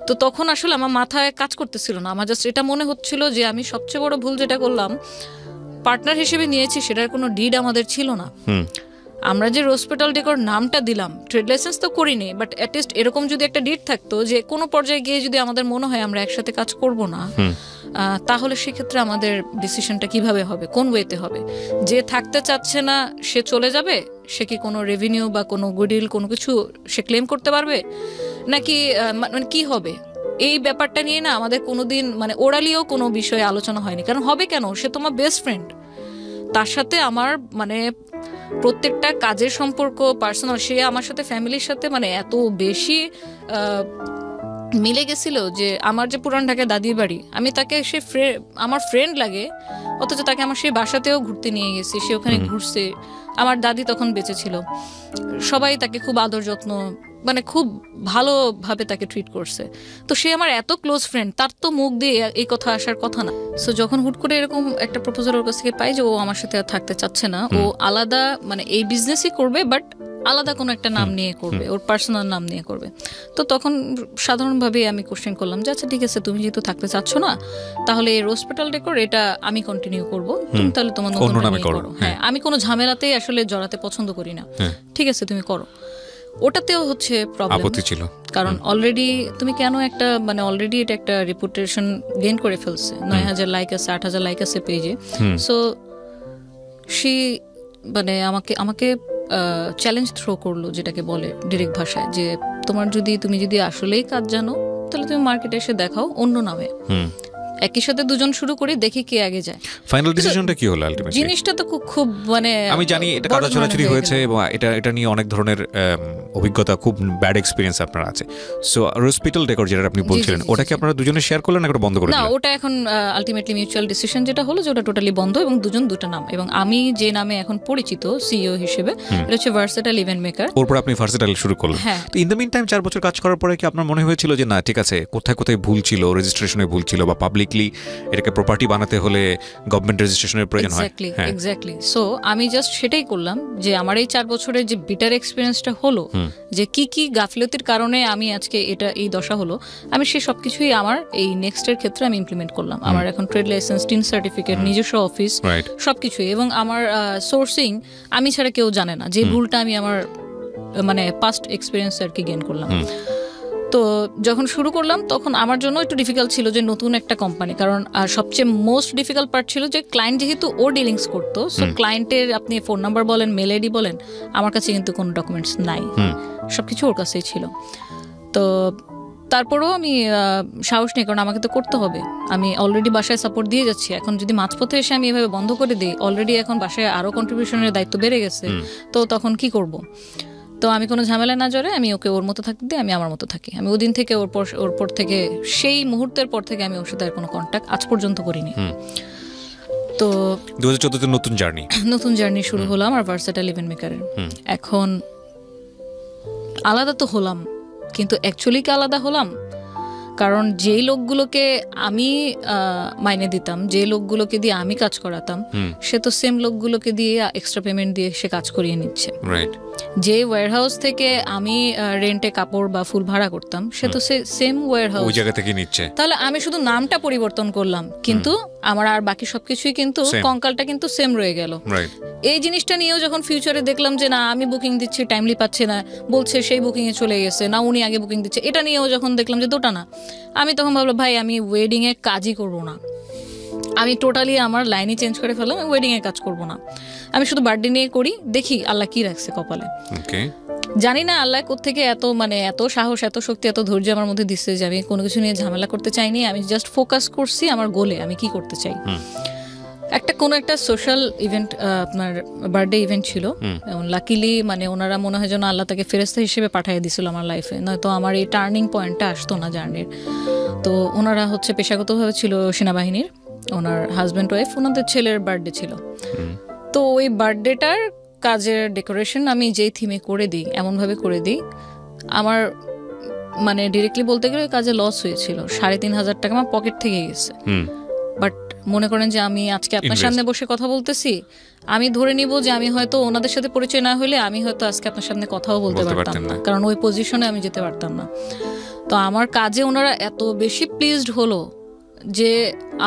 তো তখন আসলে আমার মাথায় কাজ করতেছিল না, আমার জাস্ট এটা মনে হচ্ছিল যে আমি সবচেয়ে বড় ভুল যেটা করলাম, পার্টনার হিসেবে নিয়েছি, সেটার কোনো ডিড আমাদের ছিল না। আমরা যে হসপিটাল ডেকোর নামটা দিলাম, ট্রেড লাইসেন্স তো করিনি, বাট অ্যাটলিস্ট এরকম যদি একটা ডিড থাকতো যে কোনো পর্যায়ে গিয়ে যদি আমাদের মনে হয় আমরা একসাথে কাজ করব না, তাহলে সেক্ষেত্রে আমাদের ডিসিশনটা কিভাবে হবে, কোন ওয়েতে হবে, যে থাকতে চাচ্ছে না সে চলে যাবে, সে কি কোনো রেভিনিউ বা কোনো গুডউইল কোনো কিছু সে ক্লেম করতে পারবে, নাকি মানে কি হবে, এই ব্যাপারটা নিয়ে না আমাদের কোনোদিন মানে ওরালিও কোনো বিষয়ে আলোচনা হয়নি। কারণ হবে কেন, সে তোমার বেস্ট ফ্রেন্ড, তার সাথে আমার মানে প্রত্যেকটা কাজের সম্পর্ক পার্সোনাল, সে আমার সাথে ফ্যামিলির সাথে মানে এত বেশি মিলে গেছিল যে আমার যে পুরান ঢাকায় দাদির বাড়ি, আমি তাকে সে আমার ফ্রেন্ড লাগে, অথচ তাকে আমার সেই বাসাতেও ঘুরতে নিয়ে গেছি, সে ওখানে ঘুরছে। আমার দাদি তখন বেঁচে ছিল, সবাই তাকে খুব আদর যত্ন, মানে খুব ভালোভাবে তাকে ট্রিট করছে। তো সে আমার এত ক্লোজ ফ্রেন্ড, তার তো মুখ দিয়ে এই কথা আসার কথা না। সো যখন হুট করে এরকম একটা প্রপোজাল ওর কাছ থেকে পাই যে ও আমার সাথে আর থাকতে চাচ্ছে না, ও আলাদা মানে এই বিজনেসই করবে, বাট আলাদা কোনো একটা নাম নিয়ে করবে, ওর পার্সোনাল নাম নিয়ে করবে। তো তখন সাধারণভাবে আমি কোশ্চেন করলাম যে আচ্ছা ঠিক আছে, তুমি যেহেতু থাকতে চাচ্ছ না, তাহলে হসপিটাল ডেকোর এটা আমি কন্টিনিউ করব, তুমি তাহলে তোমার নতুন নামে করো। হ্যাঁ, আমি কোনো ঝামেলাতেই আসলে জড়াতে পছন্দ করি না, ঠিক আছে তুমি করো। ওটাতেও হচ্ছে প্রবলেম ছিল, কারণ অলরেডি তুমি কেন একটা মানে অলরেডি এটা একটা রেপুটেশন গেইন করে ফেলছে, 9,000 লাইক আছে, 8,000 লাইক আছে পেজে। সো সে মানে আমাকে চ্যালেঞ্জ থ্রো করলো, যেটাকে বলে ডিরেক্ট ভাষায়, যে তুমি যদি আসলেই কাজ জানো তাহলে তুমি মার্কেটে এসে দেখাও অন্য নামে, একই সাথে দুজন শুরু করি, দেখি কে আগে যায়। ফাইনাল ডিসিশনটা কি হলো আলটিমেটলি? জিনিসটা তো খুব মানে আমি জানি এটা কাদা ছোড়াছুড়ি হয়েছে এবং এটা নিয়ে অনেক ধরনের অভিজ্ঞতা, খুব ব্যাড এক্সপেরিয়েন্স আপনার আছে। সো হসপিটাল ডেকোর যেটা আপনি বলছিলেন, ওটা কি আপনারা দুজনে শেয়ার করলেন না বন্ধ করে দিলেন? না, ওটা এখন আলটিমেটলি মিউচুয়াল ডিসিশন যেটা হলো যে ওটা টোটালি বন্ধ, এবং দুটা নাম। এবং আমি যে নামে এখন পরিচিত সিইও হিসেবে, এটা হচ্ছে ভার্সেটাইল ইভেন্ট মেকার। ওরপর আপনি ভার্সেটাইল শুরু করলেন। তো ইন দ্য মিন টাইম 4 বছর কাজ করার পরে কি আপনার মনে হয়েছিল যে না ঠিক আছে, কোথায় কোথায় ভুল ছিল, রেজিস্ট্রেশনে ভুল ছিল, বা পাবলিকলি এটাকে প্রপার্টি বানাতে হলে গভর্নমেন্ট রেজিস্ট্রেশনের প্রয়োজন হয়? এক্স্যাক্টলি। সো আমি জাস্ট সেটাই করলাম যে আমার এই 4 বছরের যে বিটার এক্সপিরিয়েন্সটা হলো, যে কি গাফিলতির কারণে আমি আজকে এই দশা হলো, আমি সেই সবকিছুই আমার এই নেক্সটের ক্ষেত্রে আমি ইমপ্লিমেন্ট করলাম। আমার এখন ট্রেড লাইসেন্স, টিন সার্টিফিকেট, নিজস্ব অফিস, সবকিছুই। এবং আমার সোর্সিং আমি ছাড়া কেউ জানে না, যে ভুলটা আমি আমার মানে পাস্ট এক্সপিরিয়েন্স আর কি গেইন করলাম। তো যখন শুরু করলাম তখন আমার জন্য একটু ডিফিকাল্ট ছিল যে নতুন একটা কোম্পানি, কারণ সবচেয়ে মোস্ট ডিফিকাল্ট পার্ট ছিল যে ক্লায়েন্ট যেহেতু ও ডিলিংস করতো, সো ক্লায়েন্টের আপনি ফোন নাম্বার বলেন, মেল আইডি বলেন, আমার কাছে কিন্তু কোনো ডকুমেন্টস নাই, সবকিছু ওর কাছেই ছিল। তো তারপরেও আমি সাহস নেই, কারণ আমাকে তো করতে হবে। আমি অলরেডি বাসায় সাপোর্ট দিয়ে যাচ্ছি, এখন যদি মাঝপথে এসে আমি এভাবে বন্ধ করে দিই, অলরেডি এখন বাসায় আরও কন্ট্রিবিউশনের দায়িত্ব বেড়ে গেছে, তো তখন কি করব? তো আমি কোনো ঝামেলা না জড়ে আমি ওকে ওর মতো থাকতে দিই, আমি আমার মতো থাকি। আমি ওদিন থেকে ওর পর থেকে, সেই মুহূর্তের পর থেকে আমি ওর সাথে আর কোনো কন্ট্যাক্ট আজ পর্যন্ত করিনি। তো 2014 নতুন জার্নি শুরু হলো আমার ভার্সেটাইল ইভেন্ট মেকারের। এখন আলাদা তো হলাম, কিন্তু অ্যাকচুয়ালি কি আলাদা হলাম? কারণ যেই লোকগুলোকে আমি মাইনে দিতাম, যে লোকগুলোকে দিয়ে আমি কাজ করাতাম, সে তো সেম লোকগুলোকে দিয়ে এক্সট্রা পেমেন্ট দিয়ে সে কাজ করিয়ে নিচ্ছে। যে ওয়্যারহাউস থেকে আমি রেন্টে কাপড় বা ফুল ভাড়া করতাম, সে তো সেম ওয়্যারহাউস, ওই জায়গা থেকে নিচ্ছে। তাহলে আমি শুধু নামটা পরিবর্তন করলাম, কিন্তু আমার আর বাকি সবকিছুই কিন্তু কঙ্কালটা কিন্তু সেম রয়ে গেল। এই জিনিসটা নিয়েও যখন ফিউচারে দেখলাম যে না আমি বুকিং দিচ্ছি, টাইমলি পাচ্ছে না, বলছে সেই বুকিং এ চলে গেছে, না উনি আগে বুকিং দিচ্ছে, এটা নিয়েও যখন দেখলাম যে দুটা না, আমি তখন ভাবলাম ভাই আমি ওয়েডিং এ কাজই করব না, আমি টোটালি আমার লাইনই চেঞ্জ করে ফেললাম, আমি ওয়েডিং এ কাজ করব না, আমি শুধু বার্থডে নিয়ে করি, দেখি আল্লাহ কি রাখছে কপালে। জানি না আল্লাহ কোত্থেকে এত সাহস, এত শক্তি, এত ধৈর্য আমার মধ্যে দিচ্ছে যে আমি কোনো কিছু নিয়ে ঝামেলা করতে চাইনি। আমি জাস্ট ফোকাস করছি আমার গোলে, আমি কি করতে চাই। কোনো একটা সোশ্যাল ইভেন্ট, আপনার বার্থডে ইভেন্ট ছিল, লাকিলি মানে ওনারা মনে হয় যেন আল্লাহ তাকে ফেরেশতা হিসেবে পাঠিয়ে দিছিল আমার লাইফে, নয়তো আমার এই টার্নিং পয়েন্টটা আসতো না জার্নির। তো ওনারা হচ্ছে পেশাগতভাবে ছিল সেনাবাহিনীর, ওনার হাজব্যান্ড ওয়াইফ, ওনাদের ছেলের বার্থডে ছিল। তো ওই বার্থডেটার কাজের ডেকোরেশন আমি যেই থিমে করে দিই, এমনভাবে করে দিই, আমার মানে ডিরেক্টলি বলতে গেলে কাজে লস হয়েছিল, 3,500 টাকা আমার পকেট থেকে গেছে। বাট মনে করেন যে আমি আজকে আপনার সামনে বসে কথা বলতেছি, আমি ধরে নিব যে আমি হয়তো ওনাদের সাথে পরিচয় না হলে আমি হয়তো আজকে আপনার সামনে কথাও বলতে পারতাম না, কারণ ওই পজিশনে আমি যেতে পারতাম না। তো আমার কাজে ওনারা এত বেশি প্লিজড হলো যে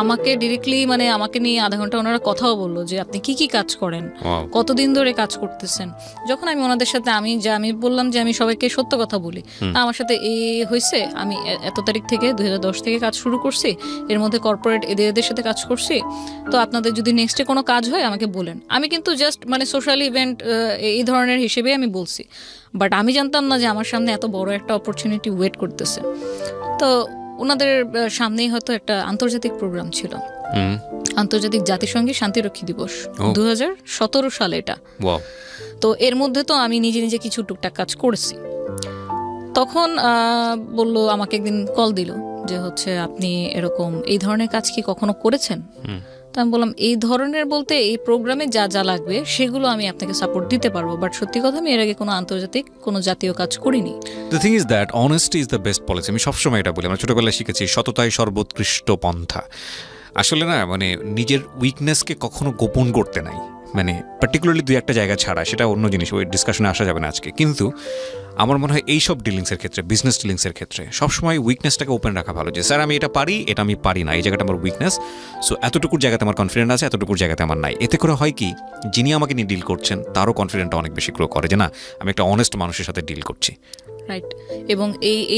আমাকে ডিরেক্টলি মানে আমাকে নিয়ে আধা ঘন্টা ওনারা কথাও বললো যে আপনি কি কি কাজ করেন, কতদিন ধরে কাজ করতেছেন। যখন আমি ওনাদের সাথে আমি বললাম যে আমি সবাইকে সত্য কথা বলি, আমার সাথে এই হয়েছে, আমি এত তারিখ থেকে 2010 থেকে কাজ শুরু করছি, এর মধ্যে কর্পোরেট এদের সাথে কাজ করছি, তো আপনাদের যদি নেক্সটে কোনো কাজ হয় আমাকে বলেন। আমি কিন্তু জাস্ট মানে সোশ্যাল ইভেন্ট এই ধরনের হিসেবে আমি বলছি, বাট আমি জানতাম না যে আমার সামনে এত বড় একটা অপরচুনিটি ওয়েট করতেছে। তো ওনাদের সামনেই হয়তো একটা আন্তর্জাতিক প্রোগ্রাম ছিল, আন্তর্জাতিক জাতিসংঘের শান্তিরক্ষী দিবস, 2017 সালে এটা। তো এর মধ্যে তো আমি নিজে কিছু টুকটাক কাজ করেছি। তখন বললো, আমাকে একদিন কল দিল যে হচ্ছে আপনি এরকম এই ধরনের কাজ কি কখনো করেছেন? তো আমি বললাম এই ধরনের বলতে এই প্রোগ্রামে যা যা লাগবে সেগুলো আমি আপনাকে সাপোর্ট দিতে পারবো, বাট সত্যি কথা আমি এর আগে কোনো আন্তর্জাতিক কোনো জাতীয় কাজ করিনি। The thing is that honesty is the best policy. আমি সবসময় এটা বলি, আমরা ছোটবেলায় শিখেছি সততাই সর্বোৎকৃষ্ট পন্থা। আসলে না মানে নিজের উইকনেসকে কখনো গোপন করতে নাই, মানে পার্টিকুলারলি দুই একটা জায়গা ছাড়া, সেটা অন্য জিনিস, ওই ডিসকাশনে আসা যাবে না আজকে। কিন্তু আমার মনে হয় এইসব ডিলিংসের ক্ষেত্রে, বিজনেস ডিলিংসের ক্ষেত্রে সবসময় উইকনেসটাকে ওপেন রাখা ভালো, যে স্যার আমি এটা পারি, এটা আমি পারি না, এই জায়গাটা আমার উইকনেস, সো এতটুকুর জায়গাতে আমার কনফিডেন্ট আছে, এতটুকুর জায়গাতে আমার নাই। এতে করে হয় কি, যিনি আমাকে নিয়ে ডিল করছেন তারও কনফিডেন্টটা অনেক বেশি গ্রো করে, যে না আমি একটা অনেস্ট মানুষের সাথে ডিল করছি। রাইট। এবং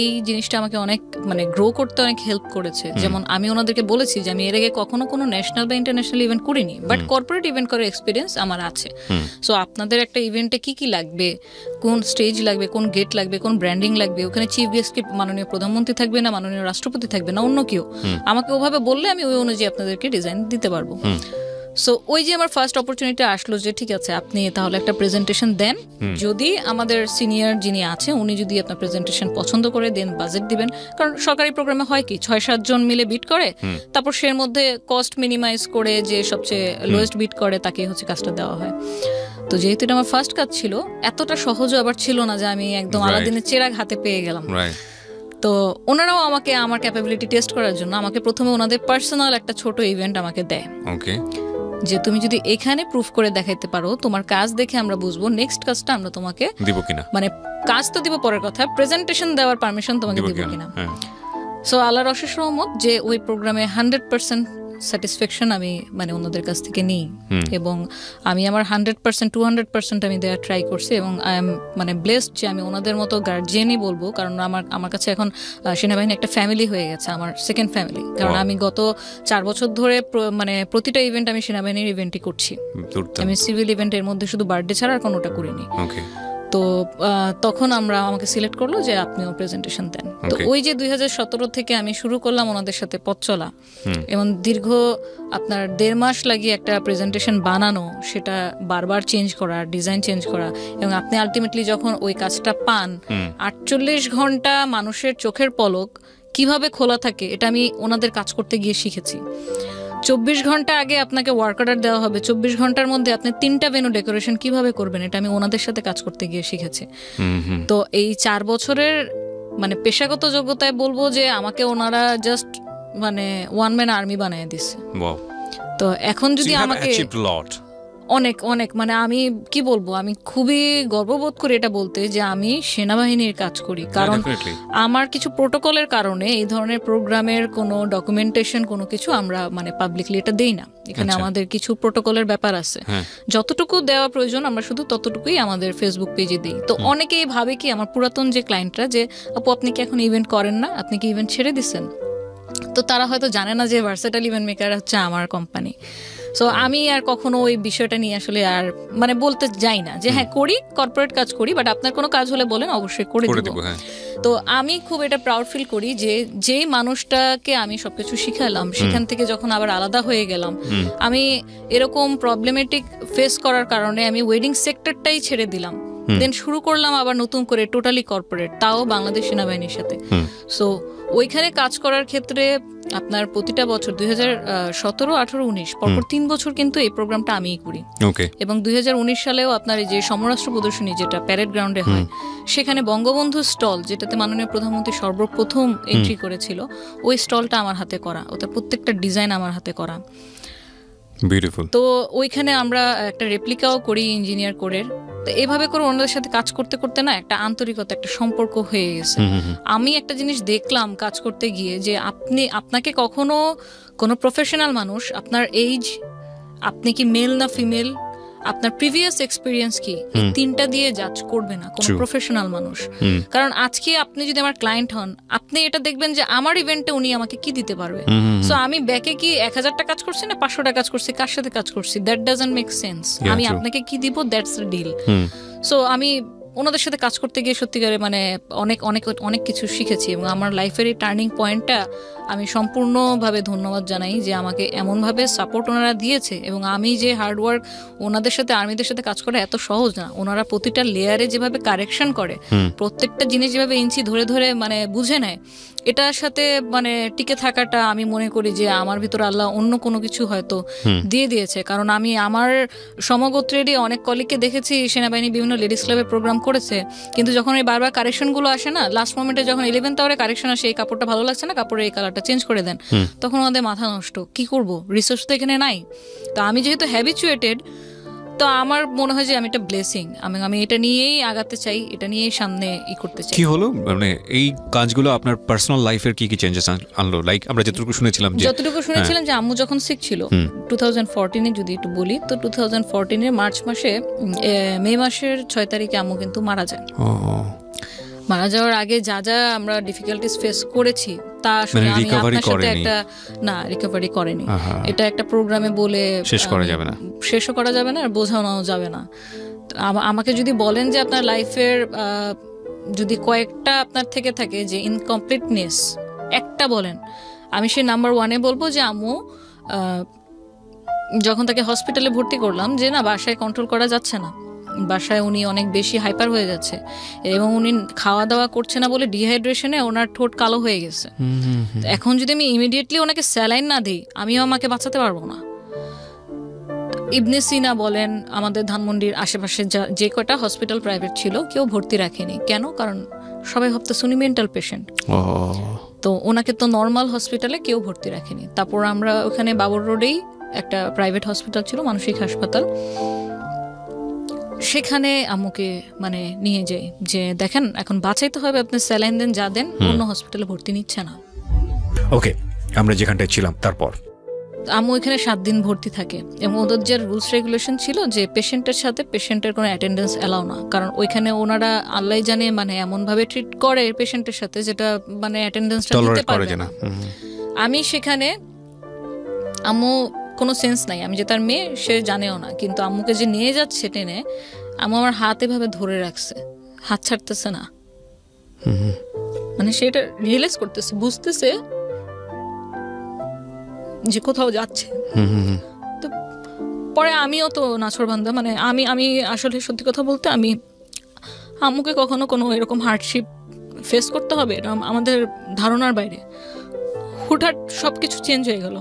এই জিনিসটা আমাকে অনেক মানে গ্রো করতে অনেক হেল্প করেছে। যেমন আমি ওনাদেরকে বলেছি যে আমি এর আগে কখনো কোনো ন্যাশনাল বা ইন্টারন্যাশনাল ইভেন্ট করিনি, বাট কর্পোরেট ইভেন্ট করার এক্সপিরিয়েন্স আমার আছে। সো আপনাদের একটা ইভেন্টে কি কি লাগবে, কোন স্টেজ লাগবে, কোন গেট লাগবে, কোন ব্র্যান্ডিং লাগবে, ওখানে চিফ গেস্ট কি মাননীয় প্রধানমন্ত্রী থাকবে না মাননীয় রাষ্ট্রপতি থাকবে না অন্য কেউ, আমাকে ওভাবে বললে আমি ওই অনুযায়ী আপনাদেরকে ডিজাইন দিতে পারবো। সো ওই যে আমার ফার্স্ট অপরচুনিটি আসলো যে ঠিক আছে আপনি তাহলে একটা প্রেজেন্টেশন দেন, যদি আমাদের সিনিয়র যিনি আছে উনি যদি আপনার প্রেজেন্টেশন পছন্দ করে দেন বাজেট দিবেন, কারণ সরকারি প্রোগ্রামে হয় কি 6-7 জন মিলে বিট করে, তারপর সের মধ্যে কস্ট মিনিমাইজ করে যে সবচেয়ে লোয়েস্ট বিট করে তাকে হচ্ছে কাজটা দেওয়া হয়। তো যেহেতু এটা আমার ফার্স্ট কাজ ছিল, এতটা সহজও আবার ছিল না যে আমি একদম আলাদিনের চেরাগ হাতে পেয়ে গেলাম। তো ওনারাও আমাকে আমার ক্যাপাবিলিটি টেস্ট করার জন্য আমাকে প্রথমে ওনাদের পার্সোনাল একটা ছোট ইভেন্ট আমাকে দেয়, যে তুমি যদি এখানে প্রুফ করে দেখাইতে পারো, তোমার কাজ দেখে আমরা বুঝবো নেক্সট কাজটা আমরা তোমাকে দিব কিনা, মানে কাজ তো দিব পরের কথা, প্রেজেন্টেশন দেওয়ার পারমিশন তোমাকে দিব কিনা। সো আল্লাহর অশেষ রহমত যে ওই প্রোগ্রামে 100% স্যাটিসফ্যাকশন আমি মানে ওনাদের কাছ থেকে নিই, এবং আমি আমার 100% 200% আমি দেওয়ার ট্রাই করছি, এবং আই এম মানে ব্লেসড যে আমি ওনাদের মতো গার্জিয়ানই বলবো, কারণ আমার কাছে এখন সেনাবাহিনী একটা ফ্যামিলি হয়ে গেছে, আমার সেকেন্ড ফ্যামিলি। কারণ আমি গত 4 বছর ধরে মানে প্রতিটা ইভেন্ট আমি সেনাবাহিনীর ইভেন্টই করছি, আমি সিভিল ইভেন্টের মধ্যে শুধু বার্থডে ছাড়া আর কোনোটা করিনি। তো তখন আমাকে সিলেক্ট করলো যে আপনিও প্রেজেন্টেশন দেন। তো ওই যে 2017 থেকে আমি শুরু করলাম ওনাদের সাথে পথ চলা, এবং দীর্ঘ আপনার 1.5 মাস লাগিয়ে একটা প্রেজেন্টেশন বানানো, সেটা বারবার চেঞ্জ করা, ডিজাইন চেঞ্জ করা, এবং আপনি আলটিমেটলি যখন ওই কাজটা পান, 48 ঘন্টা মানুষের চোখের পলক কিভাবে খোলা থাকে এটা আমি ওনাদের কাজ করতে গিয়ে শিখেছি। 24 ঘন্টা আগে আপনাকে ওয়ার্ক অর্ডার দেওয়া হবে, 24 ঘন্টার মধ্যে আপনি 3টা ভেন্যু ডেকোরেশন কিভাবে করবেন এটা আমি ওনাদের সাথে কাজ করতে গিয়ে শিখেছি। তো এই 4 বছরের মানে পেশাগত যোগ্যতায় বলবো যে আমাকে ওনারা জাস্ট মানে ওয়ান ম্যান আর্মি বানিয়ে দিচ্ছে। তো এখন যদি আমাকে অনেক অনেক মানে আমি কি বলবো, আমি খুবই গর্ববোধ করি এটা বলতে যে আমি সেনাবাহিনীর কাজ করি, কারণ আমার কিছু প্রোটোকলের কারণে এই ধরনের প্রোগ্রামের কোনো ডকুমেন্টেশন কোনো কিছু আমরা মানে পাবলিকলি এটা দেই না। এখানে আমাদের কিছু প্রোটোকলের ব্যাপার আছে, যতটুকু দেওয়া প্রয়োজন আমরা শুধু ততটুকুই আমাদের ফেসবুক পেজে দিই। তো অনেকেই ভাবে কি আমার পুরাতন যে ক্লায়েন্টরা যে আপু আপনি কি এখন ইভেন্ট করেন না, আপনি কি ইভেন্ট ছেড়ে দিচ্ছেন, তো তারা হয়তো জানে না যে ভার্সেটাইল ইভেন্ট মেকার হচ্ছে আমার কোম্পানি। সো আমি আর কখনো ওই বিষয়টা নিয়ে আসলে আর মানে বলতে যাই না যে হ্যাঁ করি, কর্পোরেট কাজ করি, বাট আপনার কোনো কাজ হলে বলেন অবশ্যই করে দেব। তো আমি খুব এটা প্রাউড ফিল করি যে যেই মানুষটাকে আমি সবকিছু শিখালাম সেখান থেকে যখন আবার আলাদা হয়ে গেলাম, আমি এরকম প্রবলেমেটিক ফেস করার কারণে আমি ওয়েডিং সেক্টরটাই ছেড়ে দিলাম, দেন শুরু করলাম আবার নতুন করে টোটালি কর্পোরেট, তাও বাংলাদেশ সেনাবাহিনীর সাথে। সো ওইখানে কাজ করার ক্ষেত্রে আপনার প্রতিটা বছর 2017, 18, 19 পরপর 3 বছর কিন্তু এই প্রোগ্রামটা আমিই করি। এবং 2019 সালেও আপনার এই যে সমরাষ্ট্র প্রদর্শনী যেটা প্যারেড গ্রাউন্ডে হয়, সেখানে বঙ্গবন্ধু স্টল যেটাতে মাননীয় প্রধানমন্ত্রী সর্বপ্রথম এন্ট্রি করেছিল, ওই স্টলটা আমার হাতে করা, ওটা প্রত্যেকটা ডিজাইন আমার হাতে করা। তো ওইখানে আমরা একটা রেপ্লিকাও করি ইঞ্জিনিয়ার কোরের। তো এভাবে করে ওনাদের সাথে কাজ করতে করতে না একটা আন্তরিকতা, একটা সম্পর্ক হয়ে গেছে। আমি একটা জিনিস দেখলাম কাজ করতে গিয়ে যে আপনাকে কখনো কোনো প্রফেশনাল মানুষ আপনার এইজ, আপনি কি মেল না ফিমেল, আপনার প্রিভিয়াস এক্সপিরিয়েন্স কি, এই 3টা দিয়ে জাজ করবে না কোনো প্রফেশনাল মানুষ। কারণ আজকে আপনি যদি আমার ক্লায়েন্ট হন, আপনি এটা দেখবেন যে আমার ইভেন্টে উনি আমাকে কি দিতে পারবে। সো আমি ব্যাকে কি 1000টা কাজ করছি না 500টা কাজ করছি, কার সাথে কাজ করছি, দ্যাট ডাজন্ট মেক সেন্স। আমি আপনাকে কি দিব, দ্যাটস দ্য ডিল। সো আমি ওনাদের সাথে কাজ করতে গিয়ে সত্যিকারে মানে অনেক অনেক অনেক কিছু শিখেছি, এবং আমার লাইফের এই টার্নিং পয়েন্টটা আমি সম্পূর্ণভাবে ধন্যবাদ জানাই যে আমাকে এমনভাবে সাপোর্ট ওনারা দিয়েছে। এবং আমি যে হার্ডওয়ার্ক, ওনাদের সাথে আর্মিদের সাথে কাজ করা এত সহজ না। ওনারা প্রতিটা লেয়ারে যেভাবে কারেকশন করে, প্রত্যেকটা জিনিস যেভাবে ইঞ্চি ধরে ধরে মানে বুঝে নেয়, এটার সাথে মানে টিকে থাকাটা আমি মনে করি যে আমার ভিতরে আল্লাহ অন্য কোনো কিছু হয়তো দিয়ে দিয়েছে। কারণ আমি আমার সমগোত্রেরই অনেক কলিগকে দেখেছি সেনাবাহিনী বিভিন্ন লেডিস ক্লাবে প্রোগ্রাম করেছে, কিন্তু যখন এই বারবার কারেকশনগুলো আসে না, লাস্ট মোমেন্টে যখন 11th আওয়ারে কারেকশন আসে, এই কাপড়টা ভালো লাগছে না, কাপড়ের এই কালারটা চেঞ্জ করে দেন, তখন আমাদের মাথা নষ্ট, কি করব, রিসোর্স তো এখানে নাই। তো আমি যেহেতু হ্যাবিচুয়েটেড, তো আমার মনে হয় যে আমি একটা ব্লেসিং, আমি এটা নিয়েই আগাতে চাই, এটা নিয়েই সামনে করতে চাই। কি হলো মানে এই কাজগুলো আপনার পার্সোনাল লাইফের কি কি চেঞ্জেস আনলো? লাইক আমরা যতটুকু শুনেছিলাম যে আম্মু যখন সিক ছিল 2014-এ, যদি একটু বলি তো 2014-এর মার্চ মাসে, মে মাসের 6 তারিখে আম্মু কিন্তু মারা যায়। মারা যাওয়ার আগে যা যা আমরা ডিফিকাল্টিস ফেস করেছি তা আসলে আমি আপনার সাথে একটা না রিকভারি করেনি, এটা একটা প্রোগ্রামে বলে শেষও করা যাবে না আর বোঝানো যাবে না। আমাকে যদি বলেন যে আপনার লাইফের যদি কয়েকটা আপনার থেকে থাকে যে ইনকমপ্লিটনেস একটা বলেন, আমি সেই নাম্বার 1-এ বলবো যে আম্মু যখন তাকে হসপিটালে ভর্তি করলাম, যে না বাসায় কন্ট্রোল করা যাচ্ছে না, বাসায় উনি অনেক বেশি হাইপার হয়ে যাচ্ছে এবং উনি খাওয়া দাওয়া করছে না বলে ডিহাইড্রেশনে ওনার ঠোঁট কালো হয়ে গেছে। এখন যদি আমি ইমিডিয়েটলি ওনাকে স্যালাইন না দিই, আমিও আমাকে বাঁচাতে পারবো না। ইবনে সিনা বলেন, আমাদের ধানমন্ডির আশেপাশে যে কটা হসপিটাল প্রাইভেট ছিল কেউ ভর্তি রাখেনি। কেন? কারণ সবাই ভাবতেছে উনি মেন্টাল পেশেন্ট, তো ওনাকে তো নর্মাল হসপিটালে কেউ ভর্তি রাখেনি। তারপর আমরা ওখানে বাবর রোডেই একটা প্রাইভেট হসপিটাল ছিল, মানসিক হাসপাতাল, সেখানে আম্মুকে মানে নিয়ে যাই যে দেখেন এখন বাঁচাইতে হবে, আপনি স্যালাইন দেন, যা দেন, অন্য হসপিটালে ভর্তি নিচ্ছে না। ওকে, আমরা যেখানটায় ছিলাম তারপর আম্মু এখানে 7 দিন ভর্তি থাকে, এবং ওদের যে রুলস রেগুলেশন ছিল যে পেশেন্টের সাথে পেশেন্টের কোনো অ্যাটেন্ডেন্স অ্যালাউ না, কারণ ওইখানে ওনারা আল্লাহ জানে মানে এমন ভাবে ট্রিট করে পেশেন্টের সাথে যেটা মানে অ্যাটেন্ডেন্সটা দিতে পারবে না। আমি সেখানে, আম্মু কোনো সেন্স নাই, আমি যে তার মেয়ে সে জানেও না, কিন্তু আম্মুকে যে নিয়ে যাচ্ছে টেনে, আম্মু আমার হাত এভাবে ধরে রাখছে, হাত ছাড়তেছে না, মানে সেটা রিয়েলাইজ করতেছে, বুঝতেছে যে কোথাও যাচ্ছে। তো পরে আমিও তো নাছোড়বান্দা, মানে আমি আসলে সত্যি কথা বলতে আমি আম্মুকে কখনো কোনো এরকম হার্ডশিপ ফেস করতে হবে এটা আমাদের ধারণার বাইরে। হুটহাট সবকিছু চেঞ্জ হয়ে গেল।